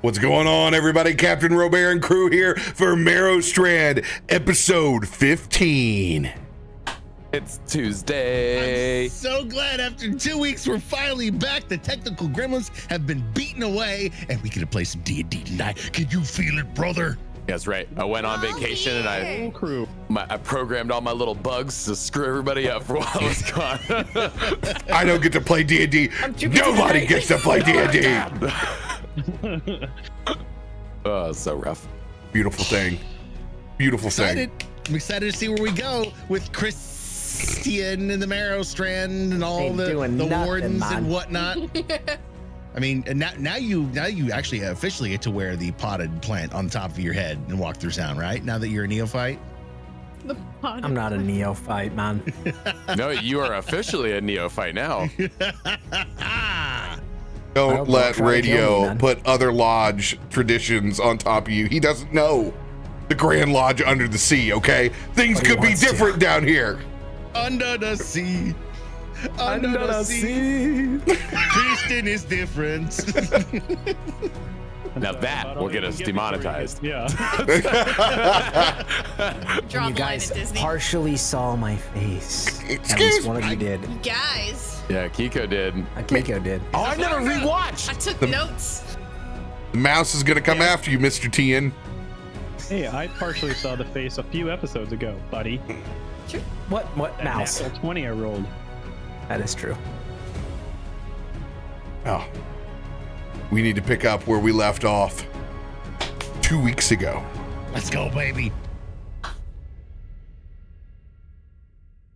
What's going on, everybody? CaptainRoBear and crew here for Merrowstrand, episode 15. It's Tuesday. I'm so glad after 2 weeks we're finally back. The technical gremlins have been beaten away, and we get to play some D&D tonight. Can you feel it, brother? That's right. I went on vacation and I programmed all my little bugs to screw everybody up for while I was gone. I don't get to play D&D. Nobody gets to play D&D. Oh, so rough. Beautiful thing. Beautiful thing. I'm excited to see where we go with Christain and the Merrowstrand and all the wardens and whatnot. I mean, and now you actually officially get to wear the potted plant on the top of your head and walk through town, right? Now that you're a neophyte. I'm not a neophyte, man. No, you are officially a neophyte now. Don't let Radio put other lodge traditions on top of you. He doesn't know the Grand Lodge under the sea, okay? Things could be different down here. Under the sea. Under the sea. Christain is different. Now that will get us demonetized. Yeah. You guys partially saw my face. Excuse At least one of you did. Guys. Yeah, Akiko did. Akiko did. Oh, I never rewatched. I took notes. The mouse is gonna come after you, Mr. Tien. Hey, I partially saw the face a few episodes ago, buddy. Sure. What mouse? Natural 20 I rolled. That is true. Oh. We need to pick up where we left off 2 weeks ago. Let's go, baby.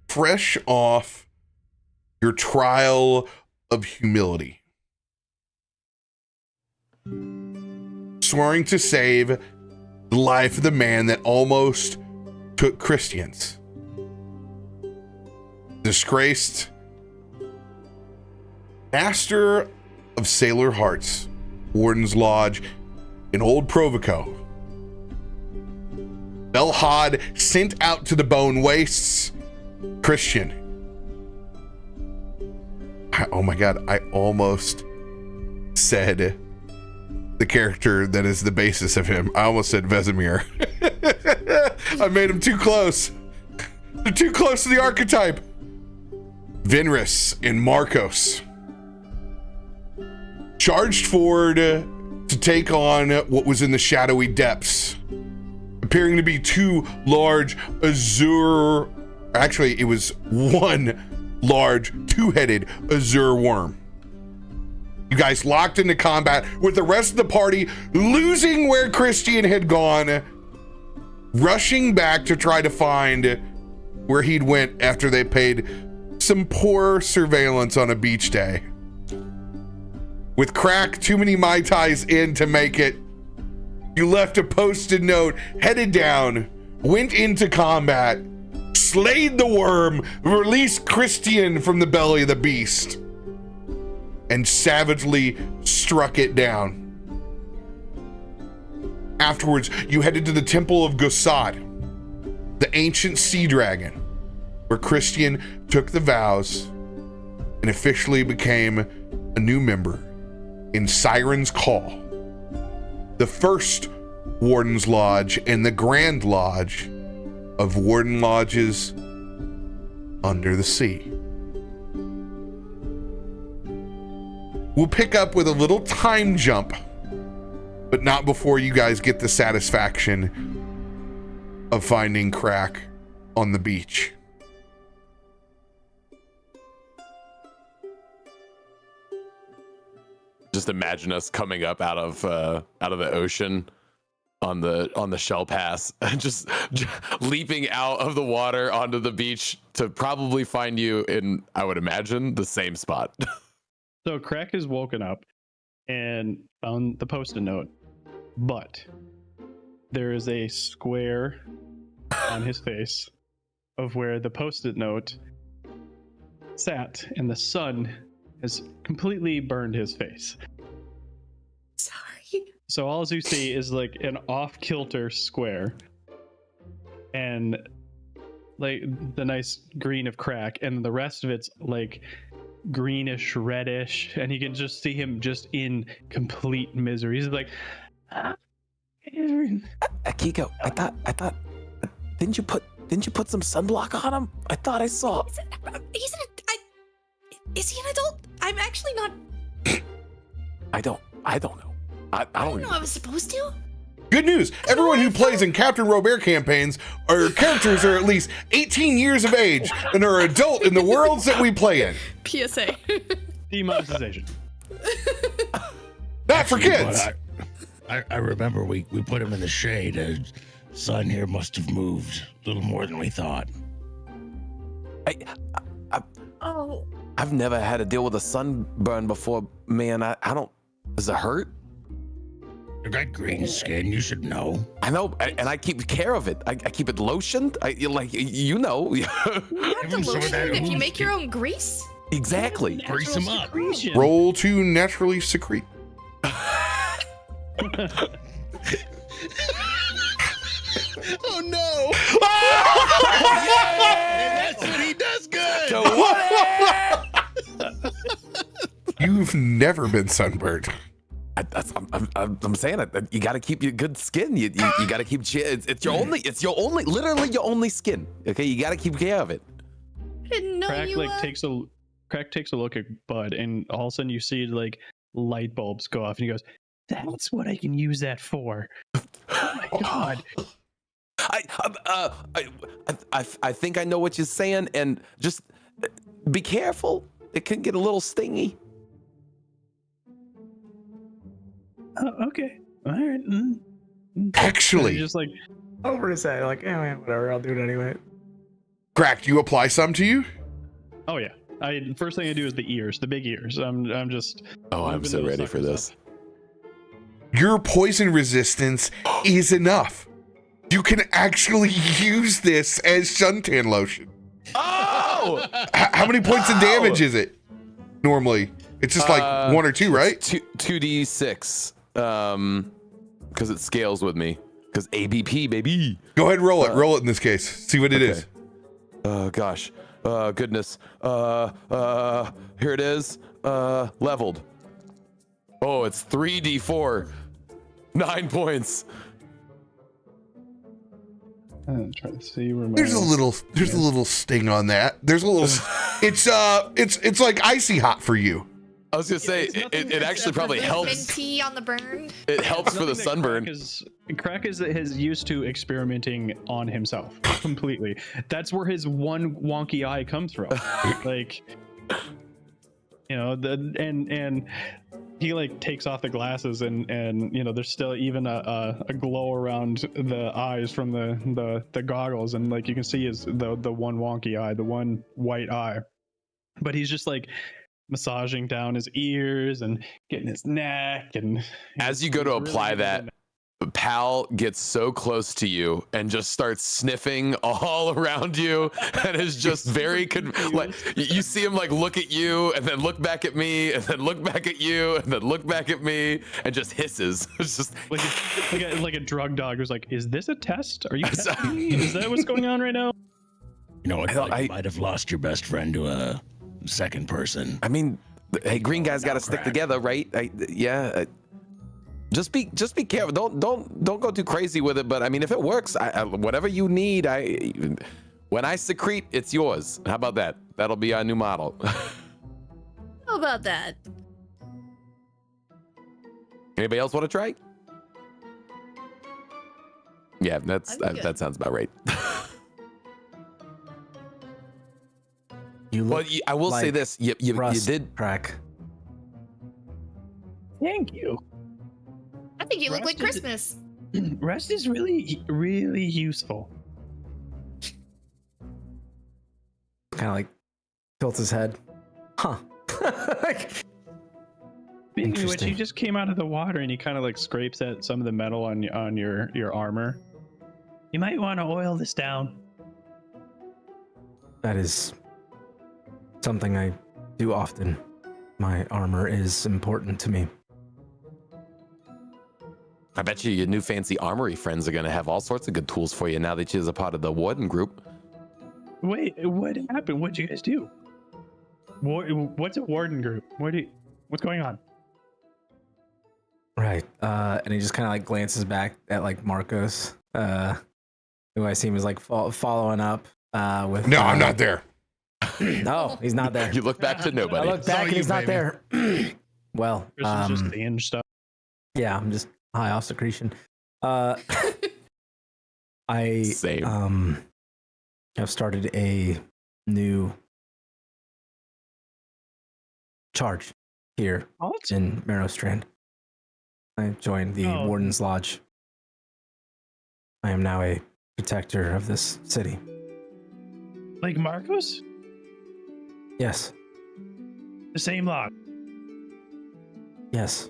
Fresh off your trial of humility. Swearing to save the life of the man that almost took Christians. Disgraced master of Sailor Hearts, Warden's Lodge in Old Provoco. Belhad sent out to the bone wastes, Christian. Oh my God, I almost said the character that is the basis of him. I almost said Vesemir. I made him too close. They're too close to the archetype. Vinris and Markos charged forward to take on what was in the shadowy depths, appearing to be two large azure, actually it was one large two-headed azure worm. You guys locked into combat with the rest of the party losing where Christain had gone, rushing back to try to find where he'd went after they paid some poor surveillance on a beach day. With Krak too many Mai Tais in to make it, you left a posted note, headed down, went into combat, slayed the worm, released Christain from the belly of the beast, and savagely struck it down. Afterwards, you headed to the Temple of Gossad, the ancient sea dragon, where Christain took the vows and officially became a new member in Siren's Call, the first Warden's Lodge and the Grand Lodge of Warden Lodges under the sea. We'll pick up with a little time jump, but not before you guys get the satisfaction of finding Krak on the beach. Just imagine us coming up out of the ocean on the shell pass, just leaping out of the water onto the beach to probably find you in, I would imagine, the same spot. So Krak has woken up and found the post-it note, but there is a square on his face of where the post-it note sat, and the sun has completely burned his face. Sorry. So all you see is like an off-kilter square and like the nice green of Krak, and the rest of it's like greenish, reddish, and you can just see him just in complete misery. He's like, Akiko, I thought, didn't you put some sunblock on him? I thought I saw. Is he an adult? I'm actually not. I don't know. I don't know I was supposed to. Good news. Everyone who plays in CaptainRoBear campaigns or characters are at least 18 years of age and are adult in the worlds that we play in. PSA. Demonetization. Not for kids. I remember we put him in the shade. Sun here must have moved a little more than we thought. I've never had to deal with a sunburn before, man. I don't. Does it hurt? You got green skin. You should know. I know, and I keep care of it. I keep it lotioned. You know. You have to lotion it if you make your own grease. Exactly. Grease him up. Roll to naturally secrete. Oh no! And that's what he does good. You've never been sunburned. I'm saying it. You got to keep your good skin. You got to keep. It's your only. Literally your only skin. Okay, you got to keep care of it. I didn't know Krak you. Krak takes a look at Bud, and all of a sudden you see like light bulbs go off, and he goes, "That's what I can use that for." Oh my god! I think I know what you're saying, and just be careful. It can get a little stingy. Okay. All right. Actually, just like over his head, like, man, whatever. I'll do it anyway. Crack, do you apply some to you? Oh yeah. First thing I do is the ears, the big ears. I'm just. Oh, I'm so ready for this. Your poison resistance is enough. You can actually use this as suntan lotion. Oh! How many points of damage is it? Normally, it's just like 1 or 2, right? 2d6. Because it scales with me. Because ABP, baby. Go ahead and roll it. Roll it in this case. See what it is. Oh gosh. Goodness. Here it is. Leveled. Oh, it's 3d4. 9 points. I'm trying to see where my. There's a little sting on that. There's a little. It's like icy hot for you. I was gonna say it actually probably helps. Tea on the burn. It helps for the sunburn. Krak is used to experimenting on himself completely. That's where his one wonky eye comes from. Like, you know, and he like takes off the glasses and you know there's still even a glow around the eyes from the goggles, and like you can see his the one wonky eye, the one white eye, but he's just like massaging down his ears and getting his neck. And as you go to apply that, Pal gets so close to you and just starts sniffing all around you, and is just very like you see him like look at you and then look back at me and then look back at you and then look back at me and just hisses. It's just like a drug dog who's like, "Is this a test? Are you testing me? Is that what's going on right now?" You know, I might have lost your best friend to a second person. I mean, hey, green guys got to stick together, right? Just be careful. Don't go too crazy with it. But I mean, if it works, whatever you need, when I secrete, it's yours. How about that? That'll be our new model. How about that? Anybody else want to try? Yeah, that sounds about right. Well, I will say this: you did Krak. Thank you. I think you look like Christmas. Rest is really, really useful. Kind of like tilts his head. Huh. Speaking of which, he just came out of the water and he kind of like scrapes at some of the metal on your armor. You might want to oil this down. That is something I do often. My armor is important to me. I bet you your new fancy armory friends are going to have all sorts of good tools for you now that you're a part of the Warden group. Wait, what happened? What'd you guys do? What's a Warden group? What's going on? Right. And he just kind of like glances back at like Markos, who I seem is like following up with. No, I'm not there. No, he's not there. You look back to nobody. I look back and he's not there. Well, Chris is just saying stuff. yeah, I'm just high off secretion. I Same. have started a new charge here in Merrowstrand. I joined the Warden's Lodge. I am now a protector of this city. Like Markos? Yes. The same lodge. Yes.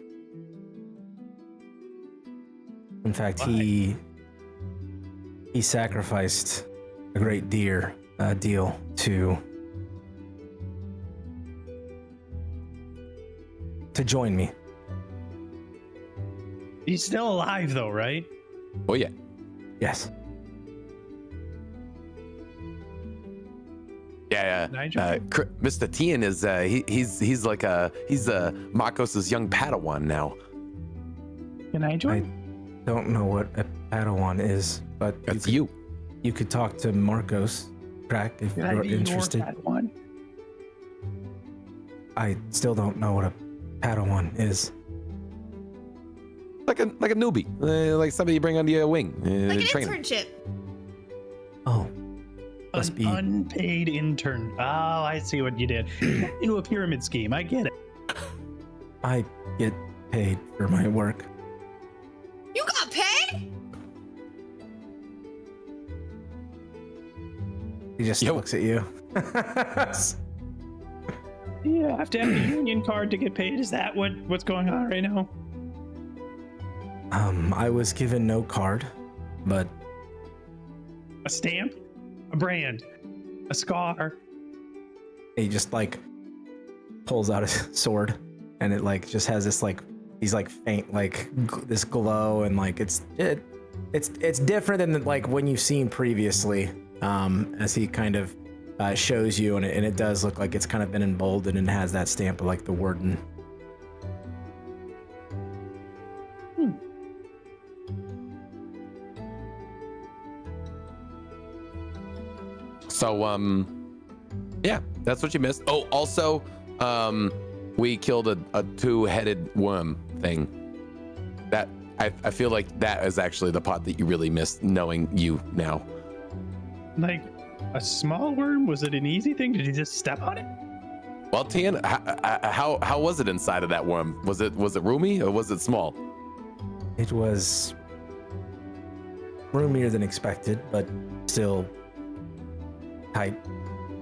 In fact, he sacrificed a great deal to join me. He's still alive, though, right? Oh yeah. Yes. Yeah. Mr. Tian is he's Markos's young Padawan now. Can I join? I don't know what a Padawan is, but That's you could talk to Markos, Krak, if Can I you're be interested. your Padawan? I still don't know what a Padawan is. Like a newbie, like somebody you bring under your wing. Like an train. internship. Oh, must be Unpaid intern. Oh, I see what you did. Into a pyramid scheme. I get it. I get paid for my work. You got paid? He just looks at you. Yeah, I have to have a union card to get paid. Is that what's going on right now? I was given no card, but A stamp? A brand? A scar? he just like pulls out his sword, and it like just has this like he's like faint like this glow, and like it's different than like when you've seen previously. As he kind of shows you, and it does look like it's kind of been emboldened and has that stamp of like the warden. So yeah, that's what you missed. Oh, also, we killed a two-headed worm thing. That I feel like that is actually the part that you really missed, knowing you now. Like a small worm? Was it an easy thing? Did you just step on it? Well, Tian, how was it inside of that worm? Was it roomy or was it small? It was roomier than expected, but still tight,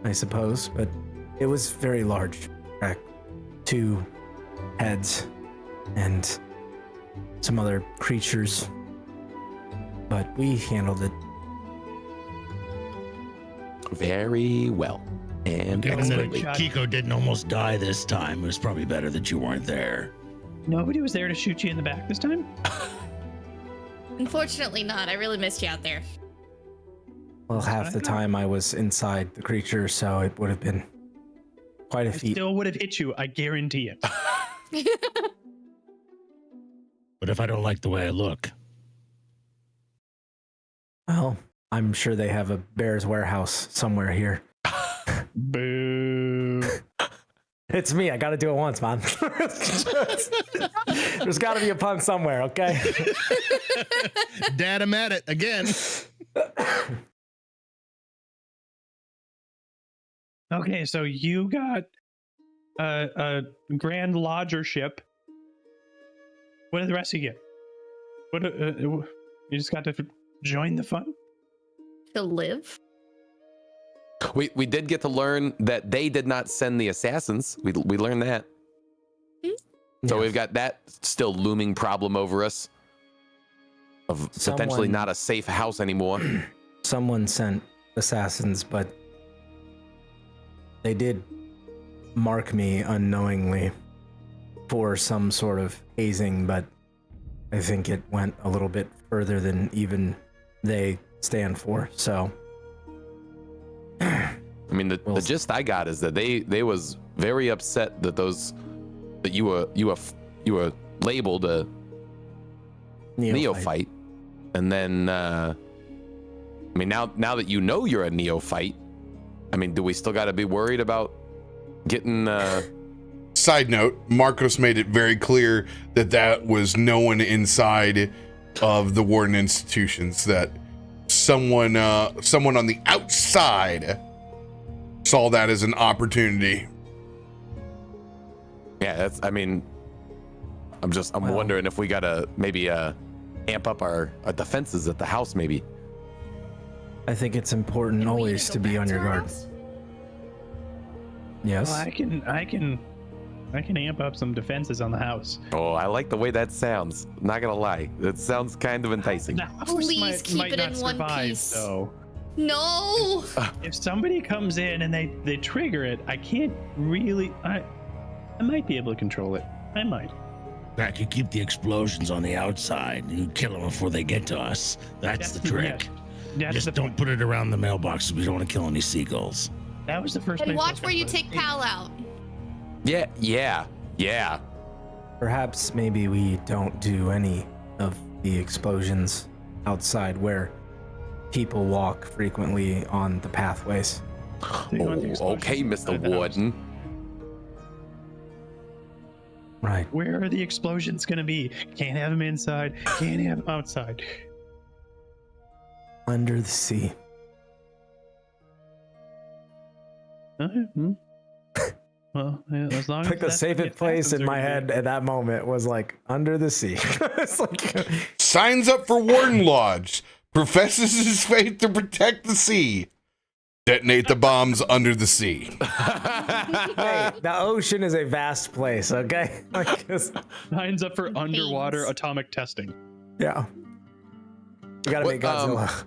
I suppose. But it was very large. 2 heads and some other creatures. But we handled it very well. And Given that expertly. Akiko didn't almost die this time, it was probably better that you weren't there. Nobody was there to shoot you in the back this time? Unfortunately not. I really missed you out there. Well, half the time I was inside the creature, so it would have been quite a I feat. still would have hit you, I guarantee it. But if I don't like the way I look, Well, I'm sure they have a Bear's Warehouse somewhere here. Boo. It's me. I got to do it once, man. There's got to be a pun somewhere, okay? Dad, I'm at it again. Okay, so you got a grand lodgership. What did the rest of you get? What you just got to join the fun? To live? We did get to learn that they did not send the assassins. We learned that. So we've got that still looming problem over us of potentially not a safe house anymore. Someone sent assassins, but they did mark me unknowingly for some sort of hazing, but I think it went a little bit further than even they stand for. So I mean, the gist I got is that they was very upset that you were labeled a neophyte. And then, I mean, now that you know you're a neophyte, I mean, do we still got to be worried about getting? Side note: Markos made it very clear that was no one inside of the Warden institutions. That someone on the outside saw that as an opportunity. Yeah, that's. I mean, I'm wondering if we gotta maybe amp up our defenses at the house, maybe. I think it's important always to be on your guard. Yes. Well, I can amp up some defenses on the house. Oh, I like the way that sounds. Not gonna lie, that sounds kind of enticing. The house Please keep might it not in one survive, piece. though. No. If somebody comes in and they trigger it, I can't really. I might be able to control it. I might. Crack, you keep the explosions on the outside. You kill them before they get to us. That's the trick. Just don't put it around the mailbox. We don't want to kill any seagulls. That was the first. And watch where you take Pal out. Yeah. Perhaps maybe we don't do any of the explosions outside where people walk frequently on the pathways. Oh, okay, Mr. Warden. Right. Where are the explosions gonna be? Can't have them inside. Can't have them outside. Under the sea. Well, yeah, as long Like as the that's safest place in my head at that moment was like under the sea. It's like Signs up for Warden Lodge. Professes his faith to protect the sea. Detonate the bombs under the sea. hey, the ocean is a vast place, okay? Like, signs up for underwater atomic testing. yeah. You gotta make Godzilla.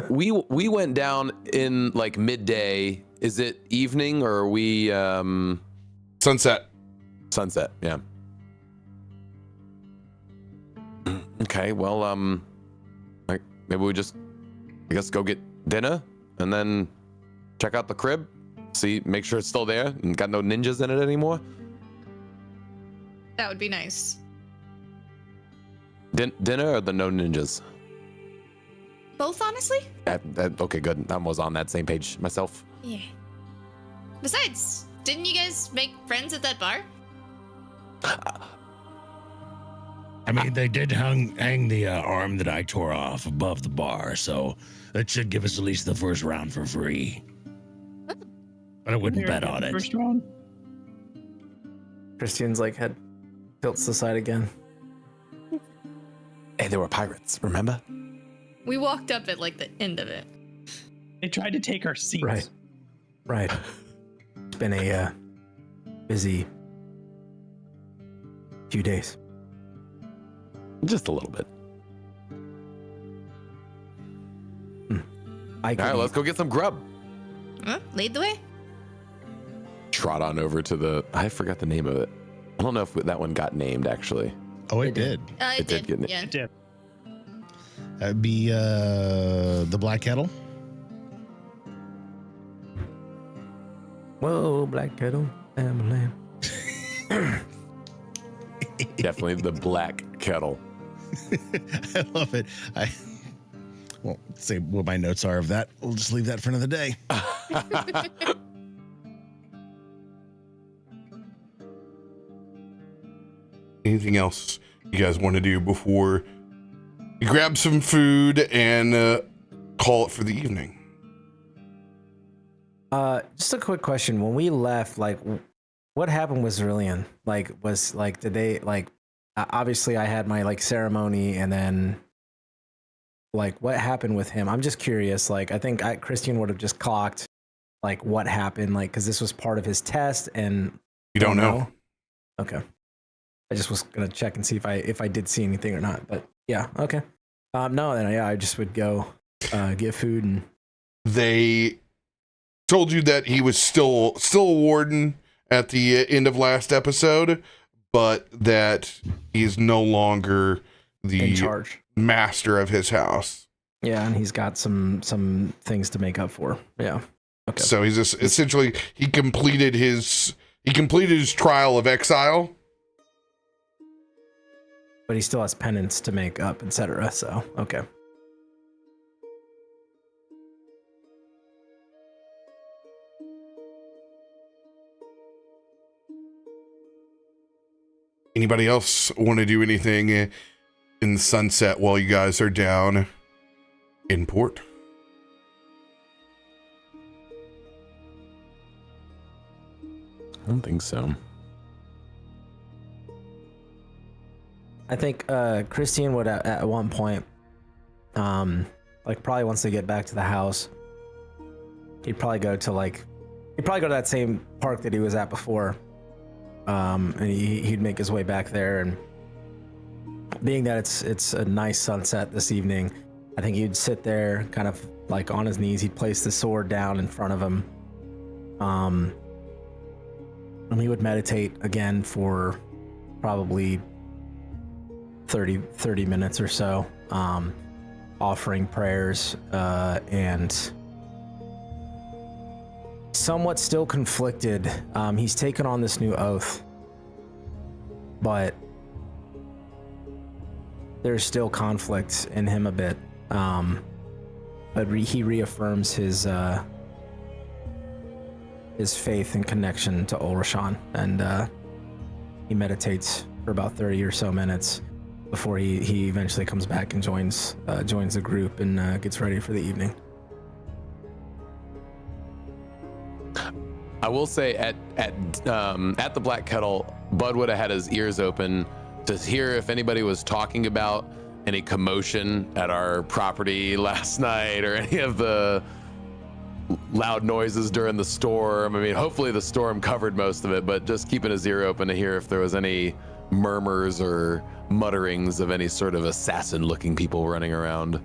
we went down in like midday. Is it evening or are we Sunset. sunset? Yeah. Okay, well, like maybe we just, I guess, go get dinner and then check out the crib, make sure it's still there and got no ninjas in it anymore. That would be nice. Dinner or the no ninjas? Both, honestly? Okay, good. I was on that same page myself. Yeah. Besides, didn't you guys make friends at that bar? I mean, they did hang the arm that I tore off above the bar, so that should give us at least the first round for free. But I wouldn't bet on it. First round? Christian's like head tilts aside again. Hey, there were pirates, remember? We walked up at like the end of it. They tried to take our seats. Right. It's been a busy few days. Just a little bit. All right, let's go get some grub. Lead the way. Trot on over to I forgot the name of it. I don't know if that one got named actually. Oh, it did. It did. Get named. Yeah. It did. That'd be the Black Kettle. Whoa, black kettle, I'm a lamb. Definitely the black kettle. I love it. I won't say what my notes are of that. We'll just leave that for another day. Anything else you guys want to do before you grab some food and call it for the evening? Just a quick question. When we left, like, what happened with Cerulean? Like, did they, like, obviously I had my, like, ceremony, and then, like, what happened with him? I'm just curious. Like, I think Christian would have just clocked, like, what happened, like, because this was part of his test, and... You don't know? Okay. I just was going to check and see if I did see anything or not, but, yeah, okay. No, then, yeah, I just would go get food and... They told you that he was still a warden at the end of last episode, but that he is no longer the in charge master of his house. Yeah, and he's got some things to make up for. Yeah. Okay. So he's just essentially he completed his trial of exile. But he still has penance to make up, etc. So, okay. Anybody else want to do anything in the sunset while you guys are down in port? I don't think so. I think Christain would at one point, like probably once they get back to the house, he'd probably go to that same park that he was at before, and he'd make his way back there. And being that it's a nice sunset this evening, I think he'd sit there kind of like on his knees. He'd place the sword down in front of him, and he would meditate again for probably 30 minutes or so, offering prayers, and somewhat still conflicted. He's taken on this new oath, but there's still conflict in him a bit. But he reaffirms his faith and connection to Ulrashan, and he meditates for about 30 or so minutes before he eventually comes back and joins the group and gets ready for the evening. I will say at the Black Kettle, Bud would have had his ears open to hear if anybody was talking about any commotion at our property last night or any of the loud noises during the storm. I mean, hopefully the storm covered most of it, but just keeping his ear open to hear if there was any murmurs or mutterings of any sort of assassin-looking people running around.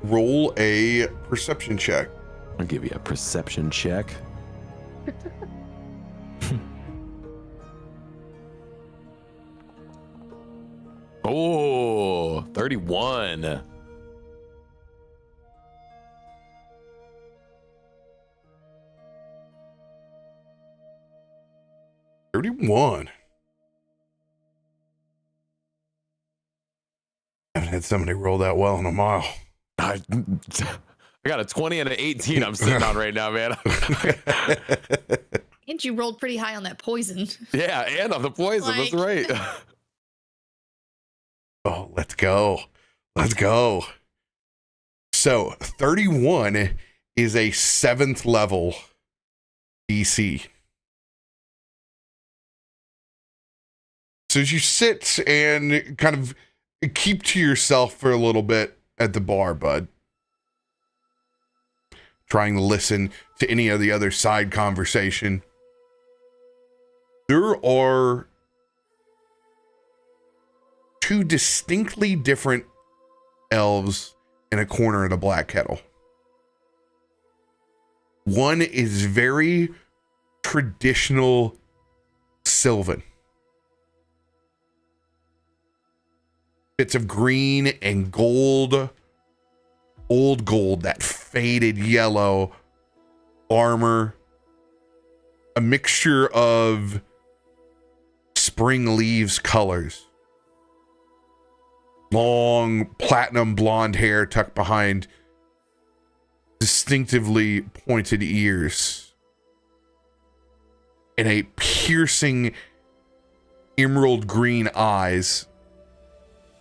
Roll a perception check. I'll give you a perception check. Oh, 31. I haven't had somebody roll that well in a mile. I got a 20 and an 18 I'm sitting on right now, man. And you rolled pretty high on that poison. Yeah, and on the poison, that's right. Oh, let's go. So 31 is a 7th level DC. So as you sit and kind of keep to yourself for a little bit at the bar, Bud, trying to listen to any of the other side conversation, there are two distinctly different elves in a corner of the Black Kettle. One is very traditional Sylvan. Bits of green and gold, old gold, that faded yellow armor, a mixture of spring leaves colors. Long platinum blonde hair tucked behind distinctively pointed ears, and a piercing emerald green eyes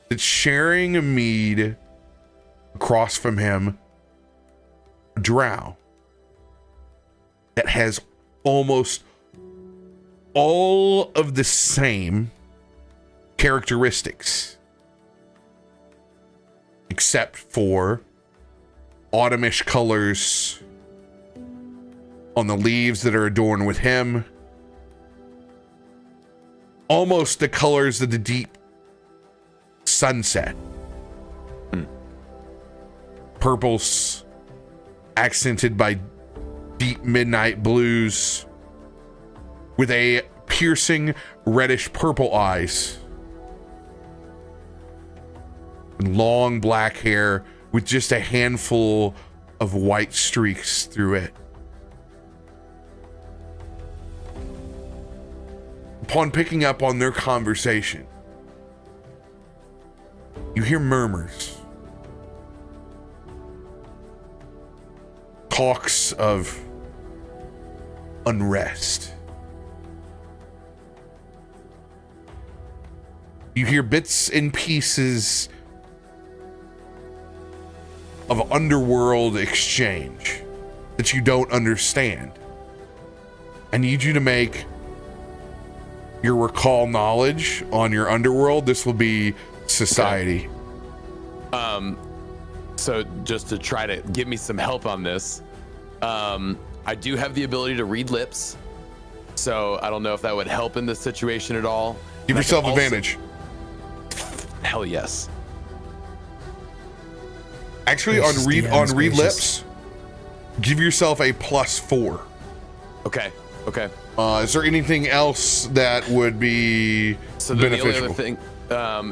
that's sharing a mead across from him, a drow that has almost all of the same characteristics, except for autumnish colors on the leaves that are adorned with him. Almost the colors of the deep sunset. Purples accented by deep midnight blues, with a piercing reddish purple eyes. Long black hair with just a handful of white streaks through it. Upon picking up on their conversation, hear murmurs. Talks of unrest. You hear bits and pieces of underworld exchange that you don't understand. I need you to make your recall knowledge on your underworld. This will be society. Okay. So just to try to give me some help on this, I do have the ability to read lips. So I don't know if that would help in this situation at all. Give yourself advantage. Hell yes. Actually, on read lips, give yourself a +4. Okay. Is there anything else that would be so beneficial? The only other thing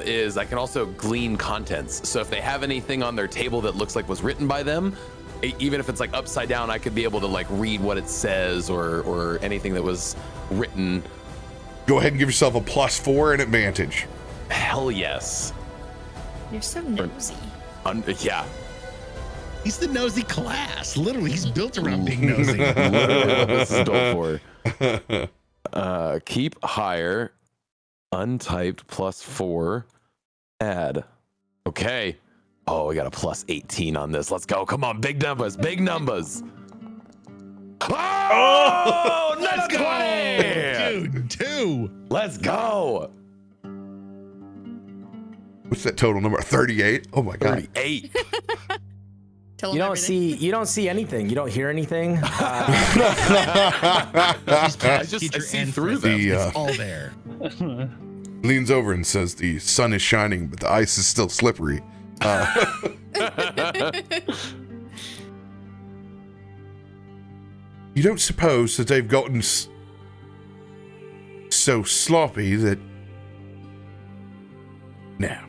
is I can also glean contents. So if they have anything on their table that looks like was written by them, even if it's like upside down, I could be able to like read what it says or anything that was written. Go ahead and give yourself a +4 and advantage. Hell yes. You're so nosy. Yeah. He's the nosy class. Literally, he's built around being nosy. Literally what this is built for. Keep higher, untyped +4, add. Okay. Oh, we got a +18 on this. Let's go. Come on, big numbers, big numbers. Oh, Let's go, dude. 2. Let's go. What's that total number? 38? Oh my god. 38. Tell You him don't everything. see anything. You don't hear anything. I see through them. It's all there. Leans over and says, the sun is shining, but the ice is still slippery. You don't suppose that they've gotten so sloppy that... Now.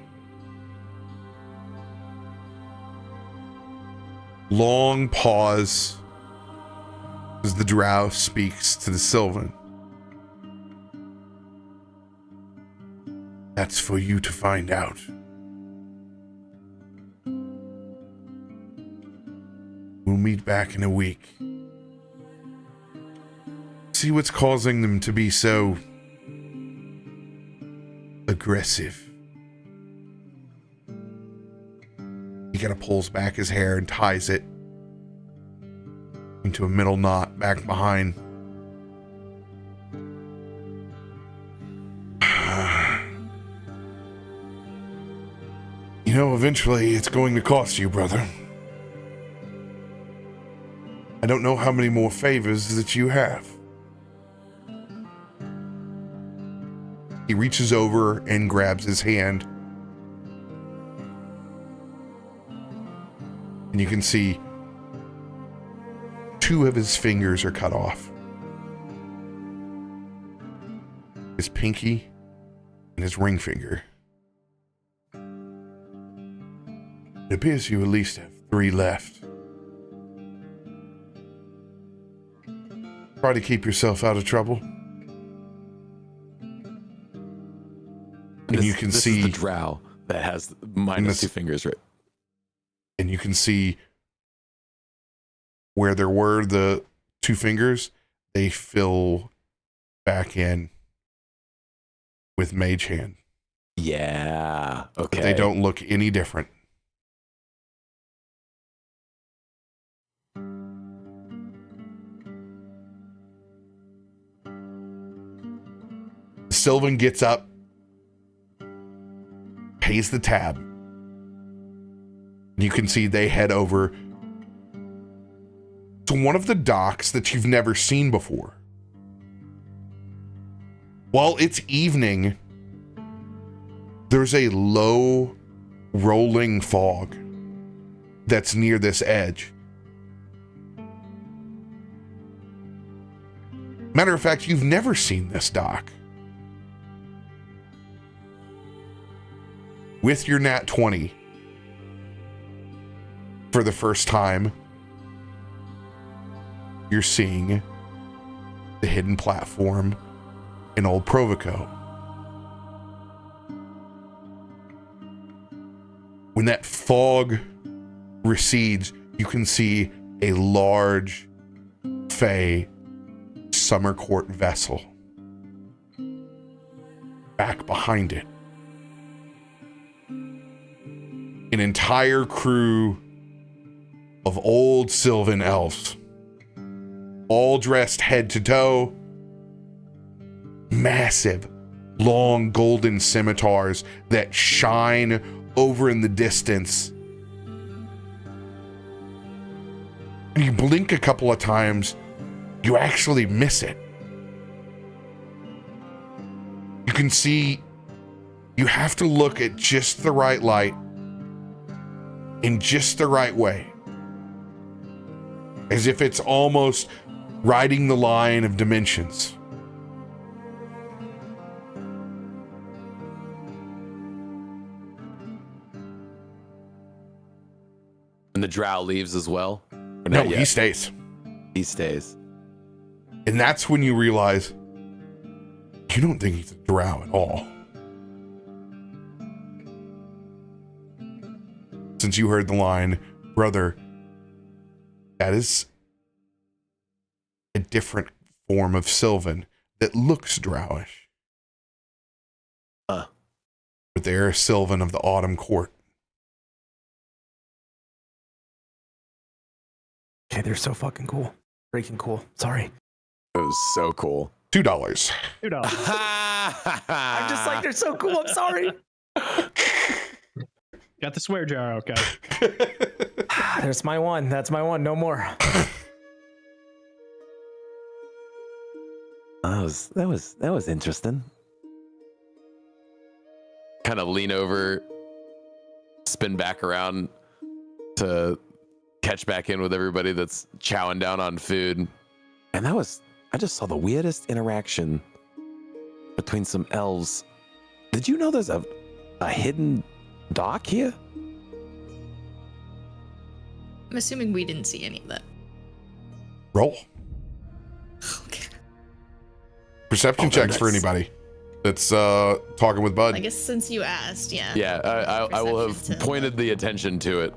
Long pause as the drow speaks to the Sylvan. That's for you to find out. We'll meet back in a week. See what's causing them to be so aggressive. He kind of pulls back his hair and ties it into a middle knot back behind. You know, eventually it's going to cost you, brother. I don't know how many more favors that you have. He reaches over and grabs his hand. And you can see 2 of his fingers are cut off. His pinky and his ring finger. It appears you at least have 3 left. Try to keep yourself out of trouble. And you can see the drow that has -2 fingers, right? And you can see where there were the 2 fingers, they fill back in with mage hand. Yeah. Okay. But they don't look any different. Sylvan gets up, pays the tab. You can see they head over to one of the docks that you've never seen before. While it's evening, there's a low rolling fog that's near this edge. Matter of fact, you've never seen this dock. With your nat 20, for the first time, you're seeing the hidden platform in Old Provoco. When that fog recedes, you can see a large Fey summer court vessel. Back behind it, an entire crew of old Sylvan elves, all dressed head to toe, massive, long golden scimitars that shine over in the distance. And you blink a couple of times, you actually miss it. You can see you have to look at just the right light in just the right way, as if it's almost riding the line of dimensions. And the drow leaves as well? Or No, not yet? he stays. He stays. And that's when you realize you don't think he's a drow at all. Since you heard the line, brother, that is a different form of Sylvan that looks drowish. But they're a Sylvan of the Autumn Court. Okay, they're so fucking cool. Freaking cool. Sorry. It was so cool. $2. $2. I'm just like, they're so cool. I'm sorry. Got the swear jar out, guys. There's my one. That's my one. No more. That was interesting. Kind of lean over, spin back around to catch back in with everybody that's chowing down on food. And I just saw the weirdest interaction between some elves. Did you know there's a hidden dock here? I'm assuming we didn't see any of that. Roll. Okay. Perception checks for anybody that's talking with Bud. I guess since you asked, yeah. Yeah, I will have Perception to- pointed the attention to it.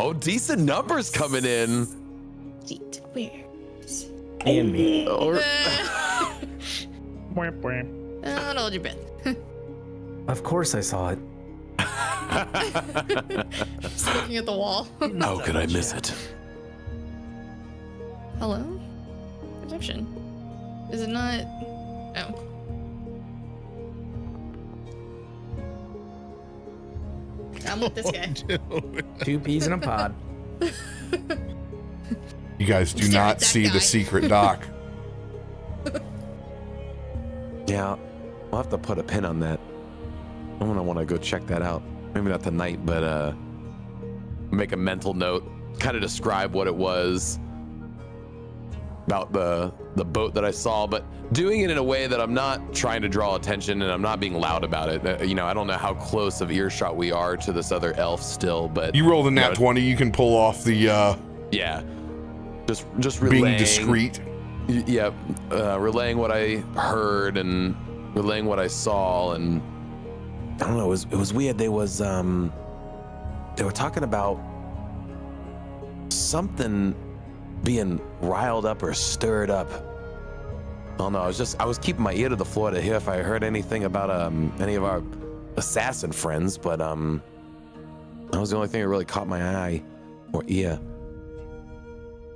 Oh, decent numbers coming in. Seat. Where? And me. Or, Don't hold your breath. Of course I saw it. Just looking at the wall. how could I miss it? Hello? Perception. Is it not? Oh. I'm with this guy. Two peas in a pod. You guys do Stare not at that see guy. the secret dock. Yeah, we'll have to put a pin on that. I'm gonna want to go check that out. Maybe not tonight, but make a mental note, kind of describe what it was about the boat that I saw, but doing it in a way that I'm not trying to draw attention and I'm not being loud about it. I don't know how close of earshot we are to this other elf still, but You roll the nat 20, you can pull off the yeah, just being relaying, discreet. Yeah, relaying what I heard and relaying what I saw, and I don't know. It was weird. They were talking about something being riled up or stirred up. I don't know. I was keeping my ear to the floor to hear if I heard anything about any of our assassin friends, but that was the only thing that really caught my eye or ear.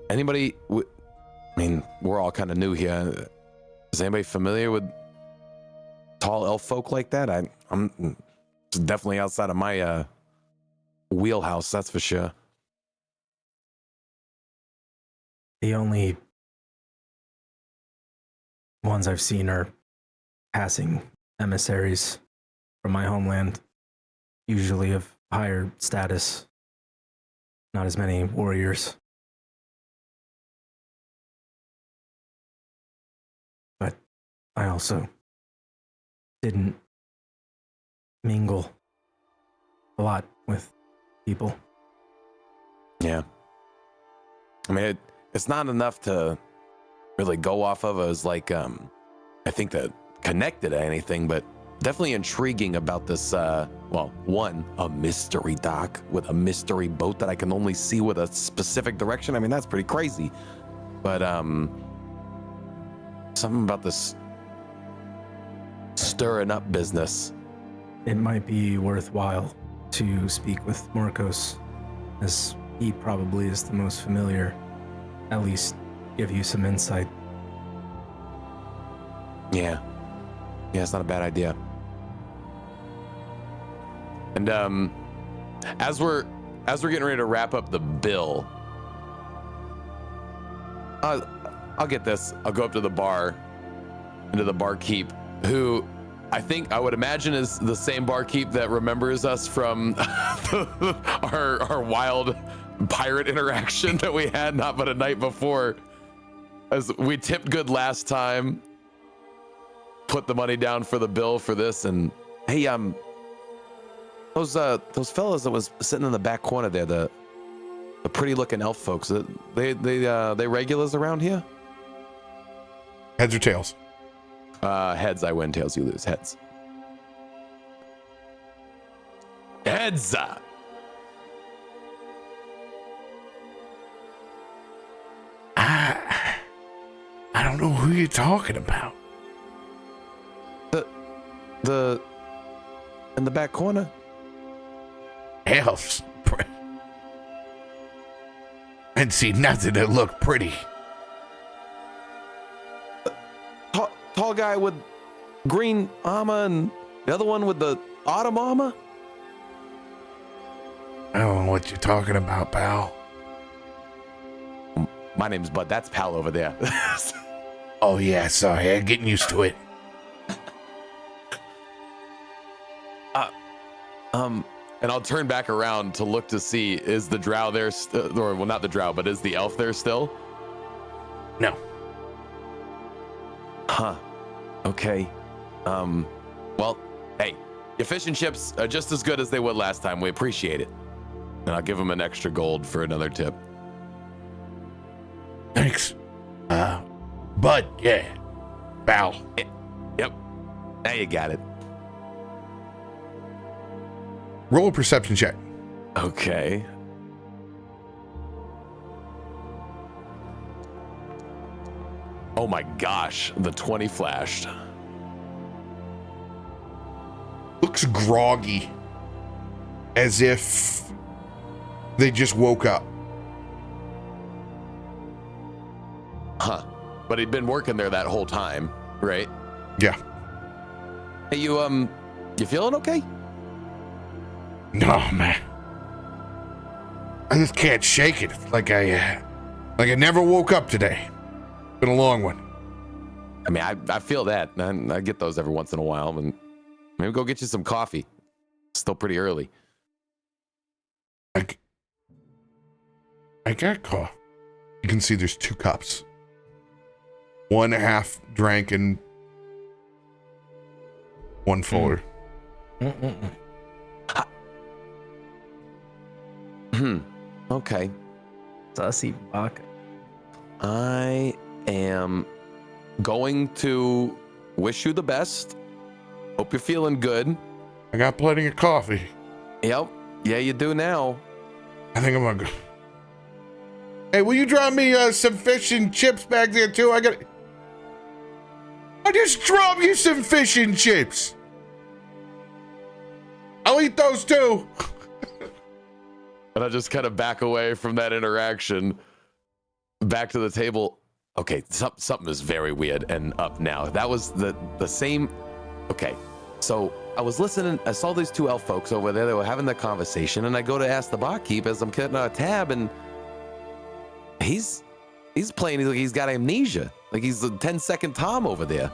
Anybody? I mean, we're all kind of new here. Is anybody familiar with tall elf folk like that? I'm definitely outside of my wheelhouse, that's for sure. The only ones I've seen are passing emissaries from my homeland, usually of higher status, not as many warriors. But I also didn't mingle a lot with people. Yeah. I mean, it's not enough to really go off of as like, I think that connected to anything, but definitely intriguing about this. One, a mystery dock with a mystery boat that I can only see with a specific direction. I mean, that's pretty crazy. But something about this stirring up business. It might be worthwhile to speak with Markos, as he probably is the most familiar. At least give you some insight. Yeah, it's not a bad idea. And as we're getting ready to wrap up the bill, I'll get this. I'll go up to the bar, into the barkeep, who I would imagine is the same barkeep that remembers us from our wild pirate interaction that we had not but a night before. As we tipped good last time, put the money down for the bill for this, and hey, those fellas that was sitting in the back corner there, the pretty looking elf folks, they regulars around here? Heads or tails? Heads I win, tails you lose. Heads. Heads. I don't know who you're talking about. The in the back corner. Elves. And see nothing that looked pretty. Tall guy with green armor and the other one with the autumn armor? I don't know what you're talking about, pal. My name's Bud. That's Pal over there. Oh, yeah, sorry. I'm getting used to it. And I'll turn back around to look to see, is the drow there, or well, not the drow, but is the elf there still? No. Huh. Okay. Well, hey, your fish and chips are just as good as they were last time. We appreciate it. And I'll give him an extra gold for another tip. Thanks. Bud, yeah. Pal. Yep. Now you got it. Roll a perception check. Okay. Oh my gosh, the 20 flashed. Looks groggy. As if they just woke up. Huh. But he'd been working there that whole time, right? Yeah. Hey, you feeling okay? No, man. I just can't shake it. Like I never woke up today. Been a long one. I mean, I feel that. I get those every once in a while. And maybe go get you some coffee. It's still pretty early. I got coffee. You can see there's 2 cups. One half drank and one fuller. Okay. Sussy buck. I am going to wish you the best. Hope you're feeling good. I got plenty of coffee. Yep. Yeah, you do now. I think I'm gonna go. Hey, will you drop me some fish and chips back there too? I just drop you some fish and chips. I'll eat those too. And I just kind of back away from that interaction, back to the table. Okay, something is very weird and up now. That was the same. Okay, so I was listening. I saw these 2 elf folks over there. They were having the conversation, and I go to ask the barkeep as I'm getting a tab, and he's playing. He's got amnesia. Like he's a 10-second Tom over there.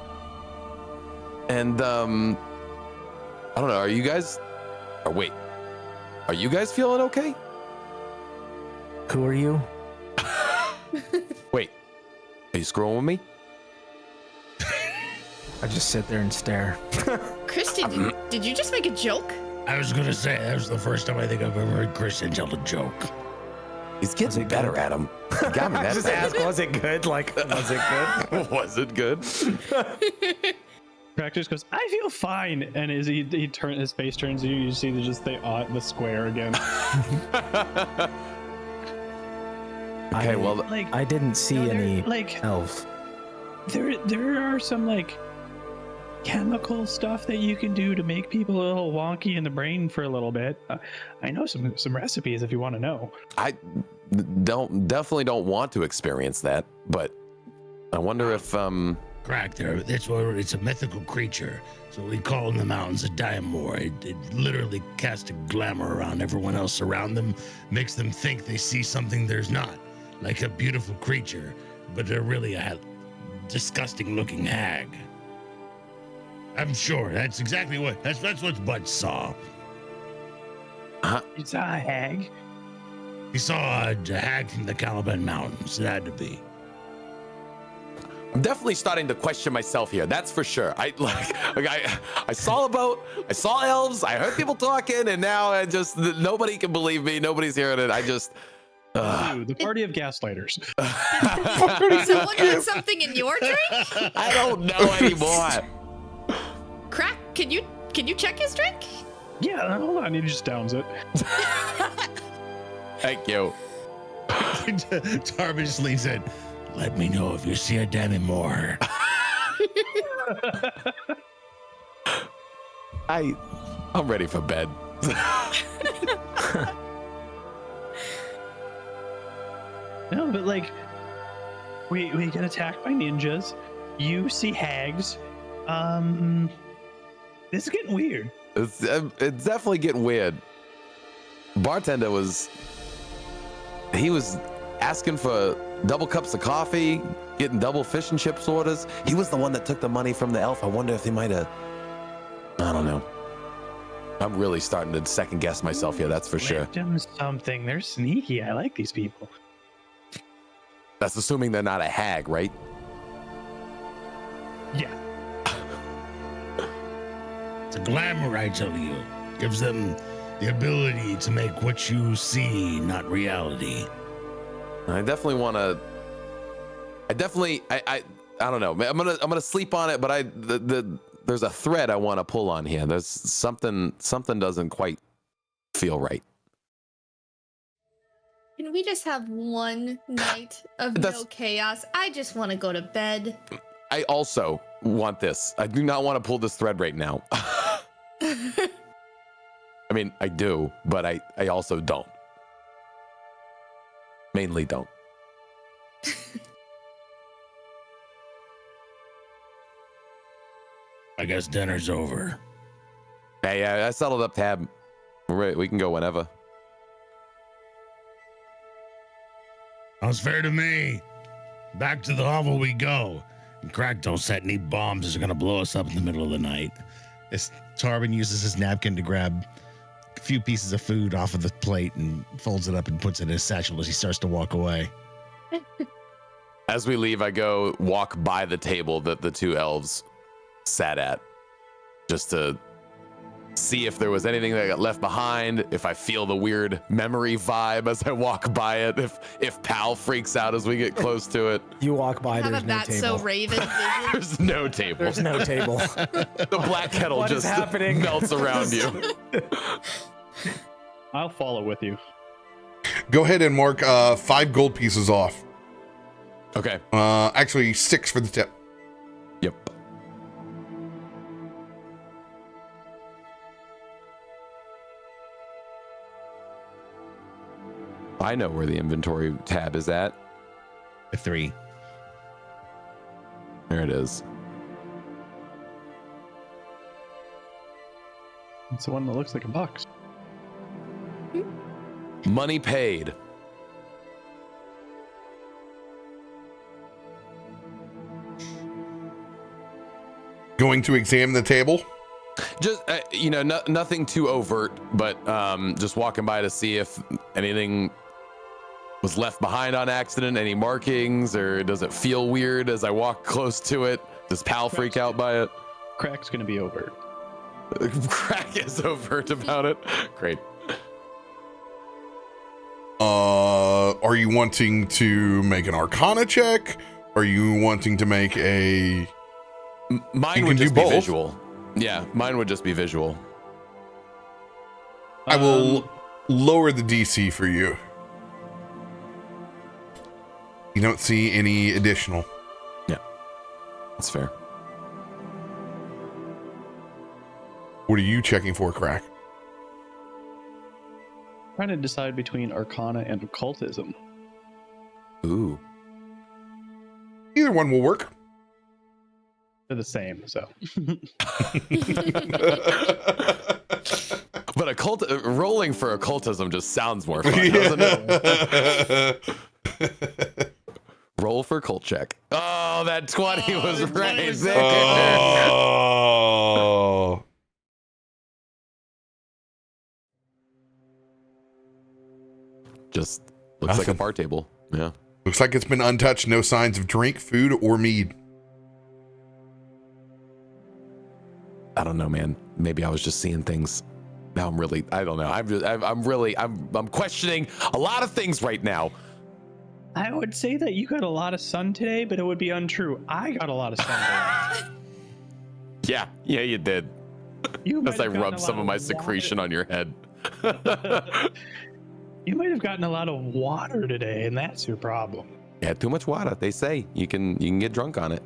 And I don't know. Are you guys? Or wait, are you guys feeling okay? Who are you? Wait, are you screwing with me? I just sit there and stare. Christy, did you just make a joke? I was gonna say that was the first time I think I've ever heard Christain tell a joke. He's getting better at him. He got me that just fast. ask, was it good? Like, was it good? Was it good? Krak just goes, I feel fine. And as his face turns to you, you see just the square again. Okay, well, Like, I didn't see any like elves. there are some like chemical stuff that you can do to make people a little wonky in the brain for a little bit. I know some recipes if you want to know. I definitely don't want to experience that, but I wonder if Krak, it's a mythical creature. So we call in the mountains a Diamor. It literally casts a glamour around everyone else around them, makes them think they see something there's not, like a beautiful creature, but they're really a disgusting looking hag. I'm sure that's exactly that's what Bud saw. You saw a hag? He saw a hag from the Caliban Mountains. It had to be. I'm definitely starting to question myself here. That's for sure. I saw a boat, I saw elves, I heard people talking, and now nobody can believe me. Nobody's hearing it. The party of gaslighters. Someone put something in your drink? I don't know anymore. Krak, can you check his drink? Yeah, hold on. He just downs it. Thank you. Tarben just leans in. Let me know if you see a Diamor. I'm ready for bed. No, but like, we get attacked by ninjas. You see hags. This is getting weird. It's definitely getting weird. Bartender was asking for double cups of coffee, getting double fish and chips orders. He was the one that took the money from the elf. I wonder if he might have. I don't know. I'm really starting to second guess myself here. That's for sure. Let them something. They're sneaky. I like these people. That's assuming they're not a hag, right? Yeah. It's a glamour, I tell you. Gives them the ability to make what you see not reality. I definitely want to. I don't know. I'm gonna sleep on it, but there's a thread I want to pull on here. There's something doesn't quite feel right. Can we just have one night of no chaos? I just want to go to bed. I also want this. I do not want to pull this thread right now. I mean, I do, but I also don't. Mainly don't. I guess dinner's over. Hey, I settled up tab. We can go whenever. Sounds fair to me. Back to the hovel we go. And Krak, don't set any bombs that are gonna blow us up in the middle of the night. As Tarben uses his napkin to grab a few pieces of food off of the plate and folds it up and puts it in his satchel as he starts to walk away. As we leave, I go walk by the table that the two elves sat at, just to see if there was anything that got left behind, if I feel the weird memory vibe as I walk by it, if Pal freaks out as we get close to it. You walk by, Have there's a no bat table. so raven vision. There's no table. There's no table. The black kettle What is just happening? melts around you. I'll follow with you. Go ahead and mark 5 gold pieces off. Okay. Actually 6 for the tip. Yep. I know where the inventory tab is at. A 3. There it is. It's the one that looks like a box. Money paid. Going to examine the table. Just nothing too overt, but just walking by to see if anything was left behind on accident, any markings, or does it feel weird as I walk close to it? Does Pal freak out by it? Krak's gonna be overt. Krak is overt about it. Great. Are you wanting to make an Arcana check? Are you wanting to make a Mine You would can just do be both. visual. Yeah, mine would just be visual. I will lower the DC for you. You don't see any additional. Yeah, that's fair. What are you checking for, Krak? Trying to decide between Arcana and Occultism. Ooh. Either one will work. They're the same, so. But rolling for occultism just sounds more fun, doesn't it? Roll for cult check. Oh, that 20 was right there. Oh. Just looks like a Nothing. bar table. Yeah. Looks like it's been untouched. No signs of drink, food, or mead. I don't know, man. Maybe I was just seeing things. Now I'm really, I don't know. I'm questioning a lot of things right now. I would say that you got a lot of sun today, but it would be untrue. I got a lot of sun Yeah, you did. today. As I rubbed some of my secretion on your head. You might have gotten a lot of water today, and that's your problem. Yeah, too much water. They say you can get drunk on it.